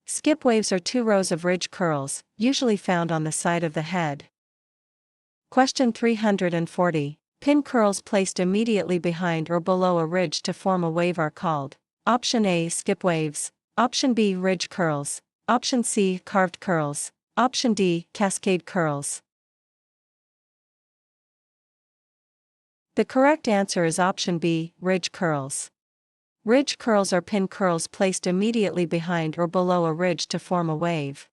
Skip waves are 2 rows of ridge curls, usually found on the side of the head. Question 340. Pin curls placed immediately behind or below a ridge to form a wave are called: option A, skip waves. Option B, ridge curls. Option C, carved curls. Option D, cascade curls. The correct answer is option B, ridge curls. Ridge curls are pin curls placed immediately behind or below a ridge to form a wave.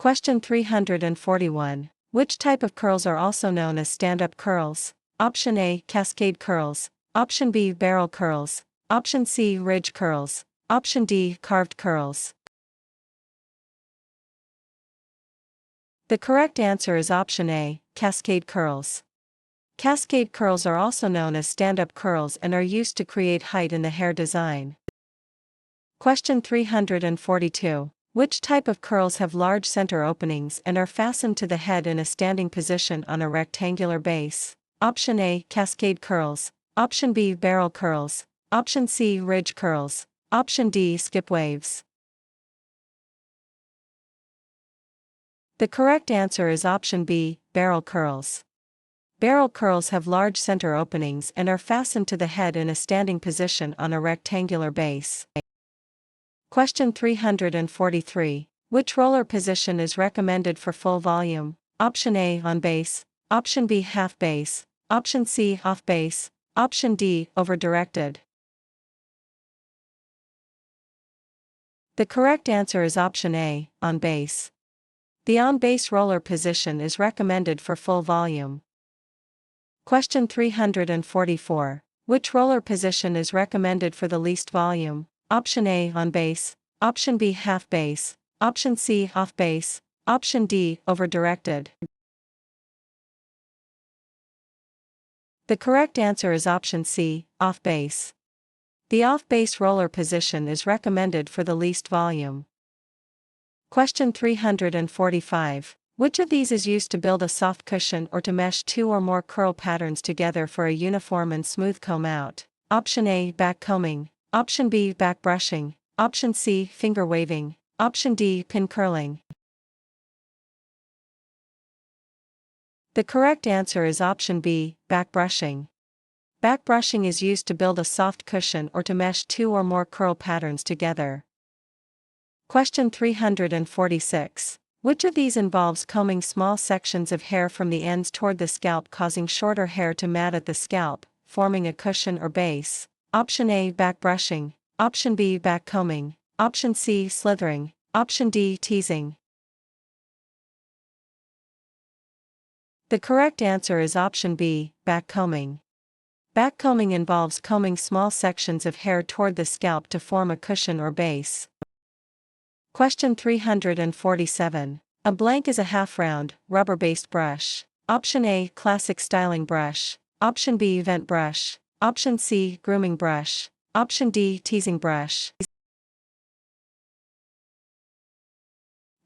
Question 341. Which type of curls are also known as stand-up curls? Option A, cascade curls. Option B, barrel curls. Option C, ridge curls. Option D, carved curls. The correct answer is option A, cascade curls. Cascade curls are also known as stand-up curls and are used to create height in the hair design. Question 342. Which type of curls have large center openings and are fastened to the head in a standing position on a rectangular base? Option A, cascade curls. Option B, barrel curls. Option C, ridge curls. Option D, skip waves. The correct answer is option B, barrel curls. Barrel curls have large center openings and are fastened to the head in a standing position on a rectangular base. Question 343. Which roller position is recommended for full volume? Option A, on base. Option B, half base. Option C, off base. Option D, over directed. The correct answer is option A, on base. The on-base roller position is recommended for full volume. Question 344. Which roller position is recommended for the least volume? Option A, on base. Option B, half base. Option C, off base. Option D, over directed. The correct answer is option C, off base. The off-base roller position is recommended for the least volume. Question 345. Which of these is used to build a soft cushion or to mesh two or more curl patterns together for a uniform and smooth comb out? Option A, back combing. Option B, back brushing. Option C, finger waving. Option D, pin curling. The correct answer is option B, back brushing. Back brushing is used to build a soft cushion or to mesh two or more curl patterns together. Question 346. Which of these involves combing small sections of hair from the ends toward the scalp, causing shorter hair to mat at the scalp, forming a cushion or base? Option A, back brushing. Option B, back combing. Option C, slithering. Option D, teasing. The correct answer is option B, back combing. Back combing involves combing small sections of hair toward the scalp to form a cushion or base. Question 347. A blank is a half-round, rubber-based brush. Option A, classic styling brush. Option B, vent brush. Option C, grooming brush. Option D, teasing brush.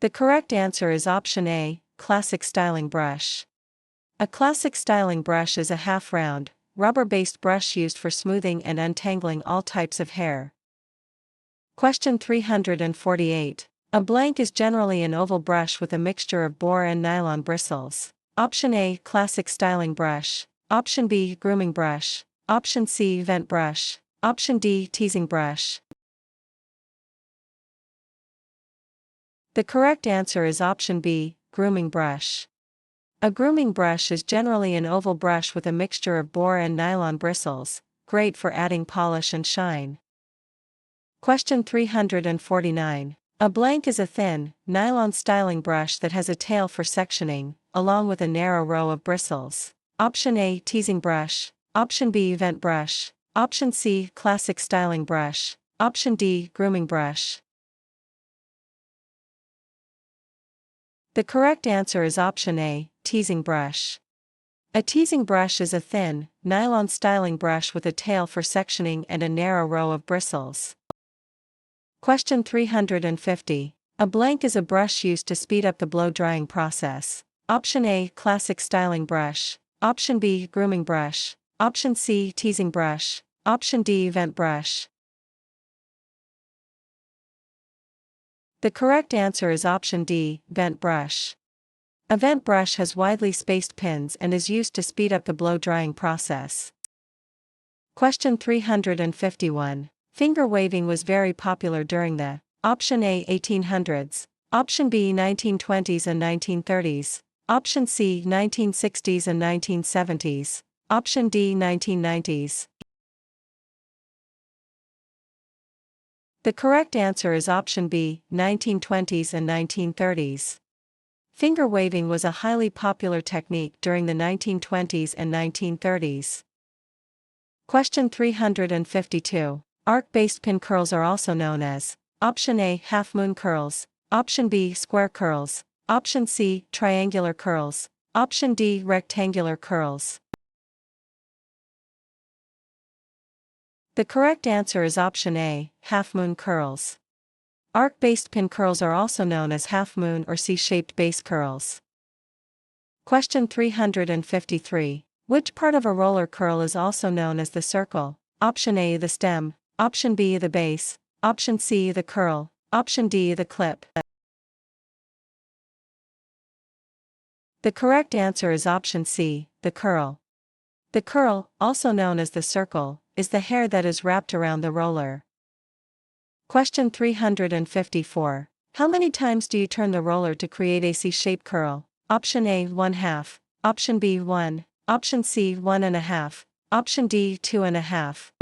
The correct answer is option A, classic styling brush. A classic styling brush is a half-round, rubber-based brush used for smoothing and untangling all types of hair. Question 348. A blank is generally an oval brush with a mixture of boar and nylon bristles. Option A, classic styling brush. Option B, grooming brush. Option C, vent brush. Option D, teasing brush. The correct answer is option B, grooming brush. A grooming brush is generally an oval brush with a mixture of boar and nylon bristles, great for adding polish and shine. Question 349. A blank is a thin, nylon styling brush that has a tail for sectioning, along with a narrow row of bristles. Option A, teasing brush. Option B, vent brush. Option C, classic styling brush. Option D, grooming brush. The correct answer is option A, teasing brush. A teasing brush is a thin, nylon styling brush with a tail for sectioning and a narrow row of bristles. Question 350. A blank is a brush used to speed up the blow-drying process. Option A, classic styling brush. Option B, grooming brush. Option C, teasing brush. Option D, vent brush. The correct answer is option D, vent brush. A vent brush has widely spaced pins and is used to speed up the blow-drying process. Question 351. Finger waving was very popular during the Option A, 1800s. Option B, 1920s and 1930s. Option C, 1960s and 1970s. Option D, 1990s. The correct answer is option B, 1920s and 1930s. Finger waving was a highly popular technique during the 1920s and 1930s. Question 352. Arc-based pin curls are also known as Option A, half-moon curls. Option B, square curls. Option C, triangular curls. Option D, rectangular curls. The correct answer is option A, half-moon curls. Arc-based pin curls are also known as half-moon or C-shaped base curls. Question 353. Which part of a roller curl is also known as the circle? Option A, the stem. Option B, the base. Option C, the curl. Option D, the clip. The correct answer is option C, the curl. The curl, also known as the circle, is the hair that is wrapped around the roller. Question 354. How many times do you turn the roller to create a C-shaped curl? Option A, 1/2. Option B, 1. Option C, 1.5. Option D, 2.5.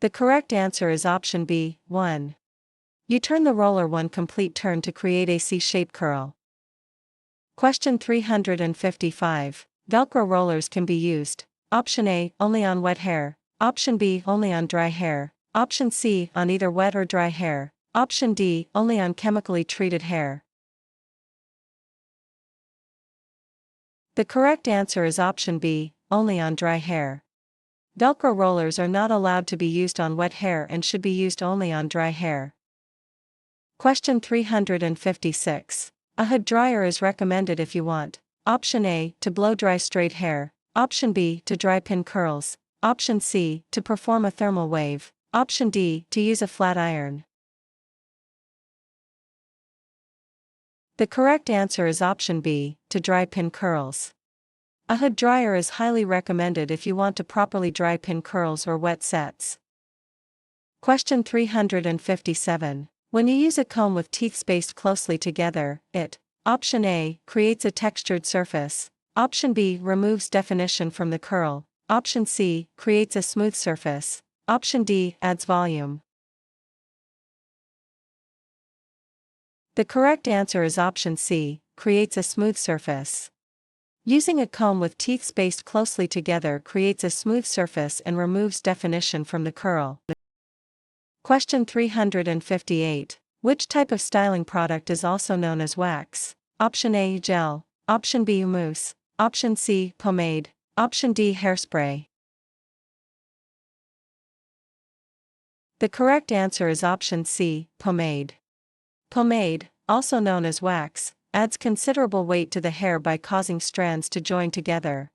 The correct answer is option B, 1. You turn the roller one complete turn to create a C-shaped curl. Question 355. Velcro rollers can be used. Option A, only on wet hair. Option B, only on dry hair. Option C, on either wet or dry hair. Option D, only on chemically treated hair. The correct answer is option B, only on dry hair. Velcro rollers are not allowed to be used on wet hair and should be used only on dry hair. Question 356. A hood dryer is recommended if you want: Option A, to blow dry straight hair. Option B, to dry pin curls. Option C, to perform a thermal wave. Option D, to use a flat iron. The correct answer is option B, to dry pin curls. A hood dryer is highly recommended if you want to properly dry pin curls or wet sets. Question 357. When you use a comb with teeth spaced closely together, it: Option A, creates a textured surface. Option B, removes definition from the curl. Option C, creates a smooth surface. Option D, adds volume. The correct answer is option C, creates a smooth surface. Using a comb with teeth spaced closely together creates a smooth surface and removes definition from the curl. Question 358. Which type of styling product is also known as wax? Option A, gel. Option B, mousse. Option C, pomade. Option D, hairspray. The correct answer is option C, pomade. Pomade, also known as wax, adds considerable weight to the hair by causing strands to join together.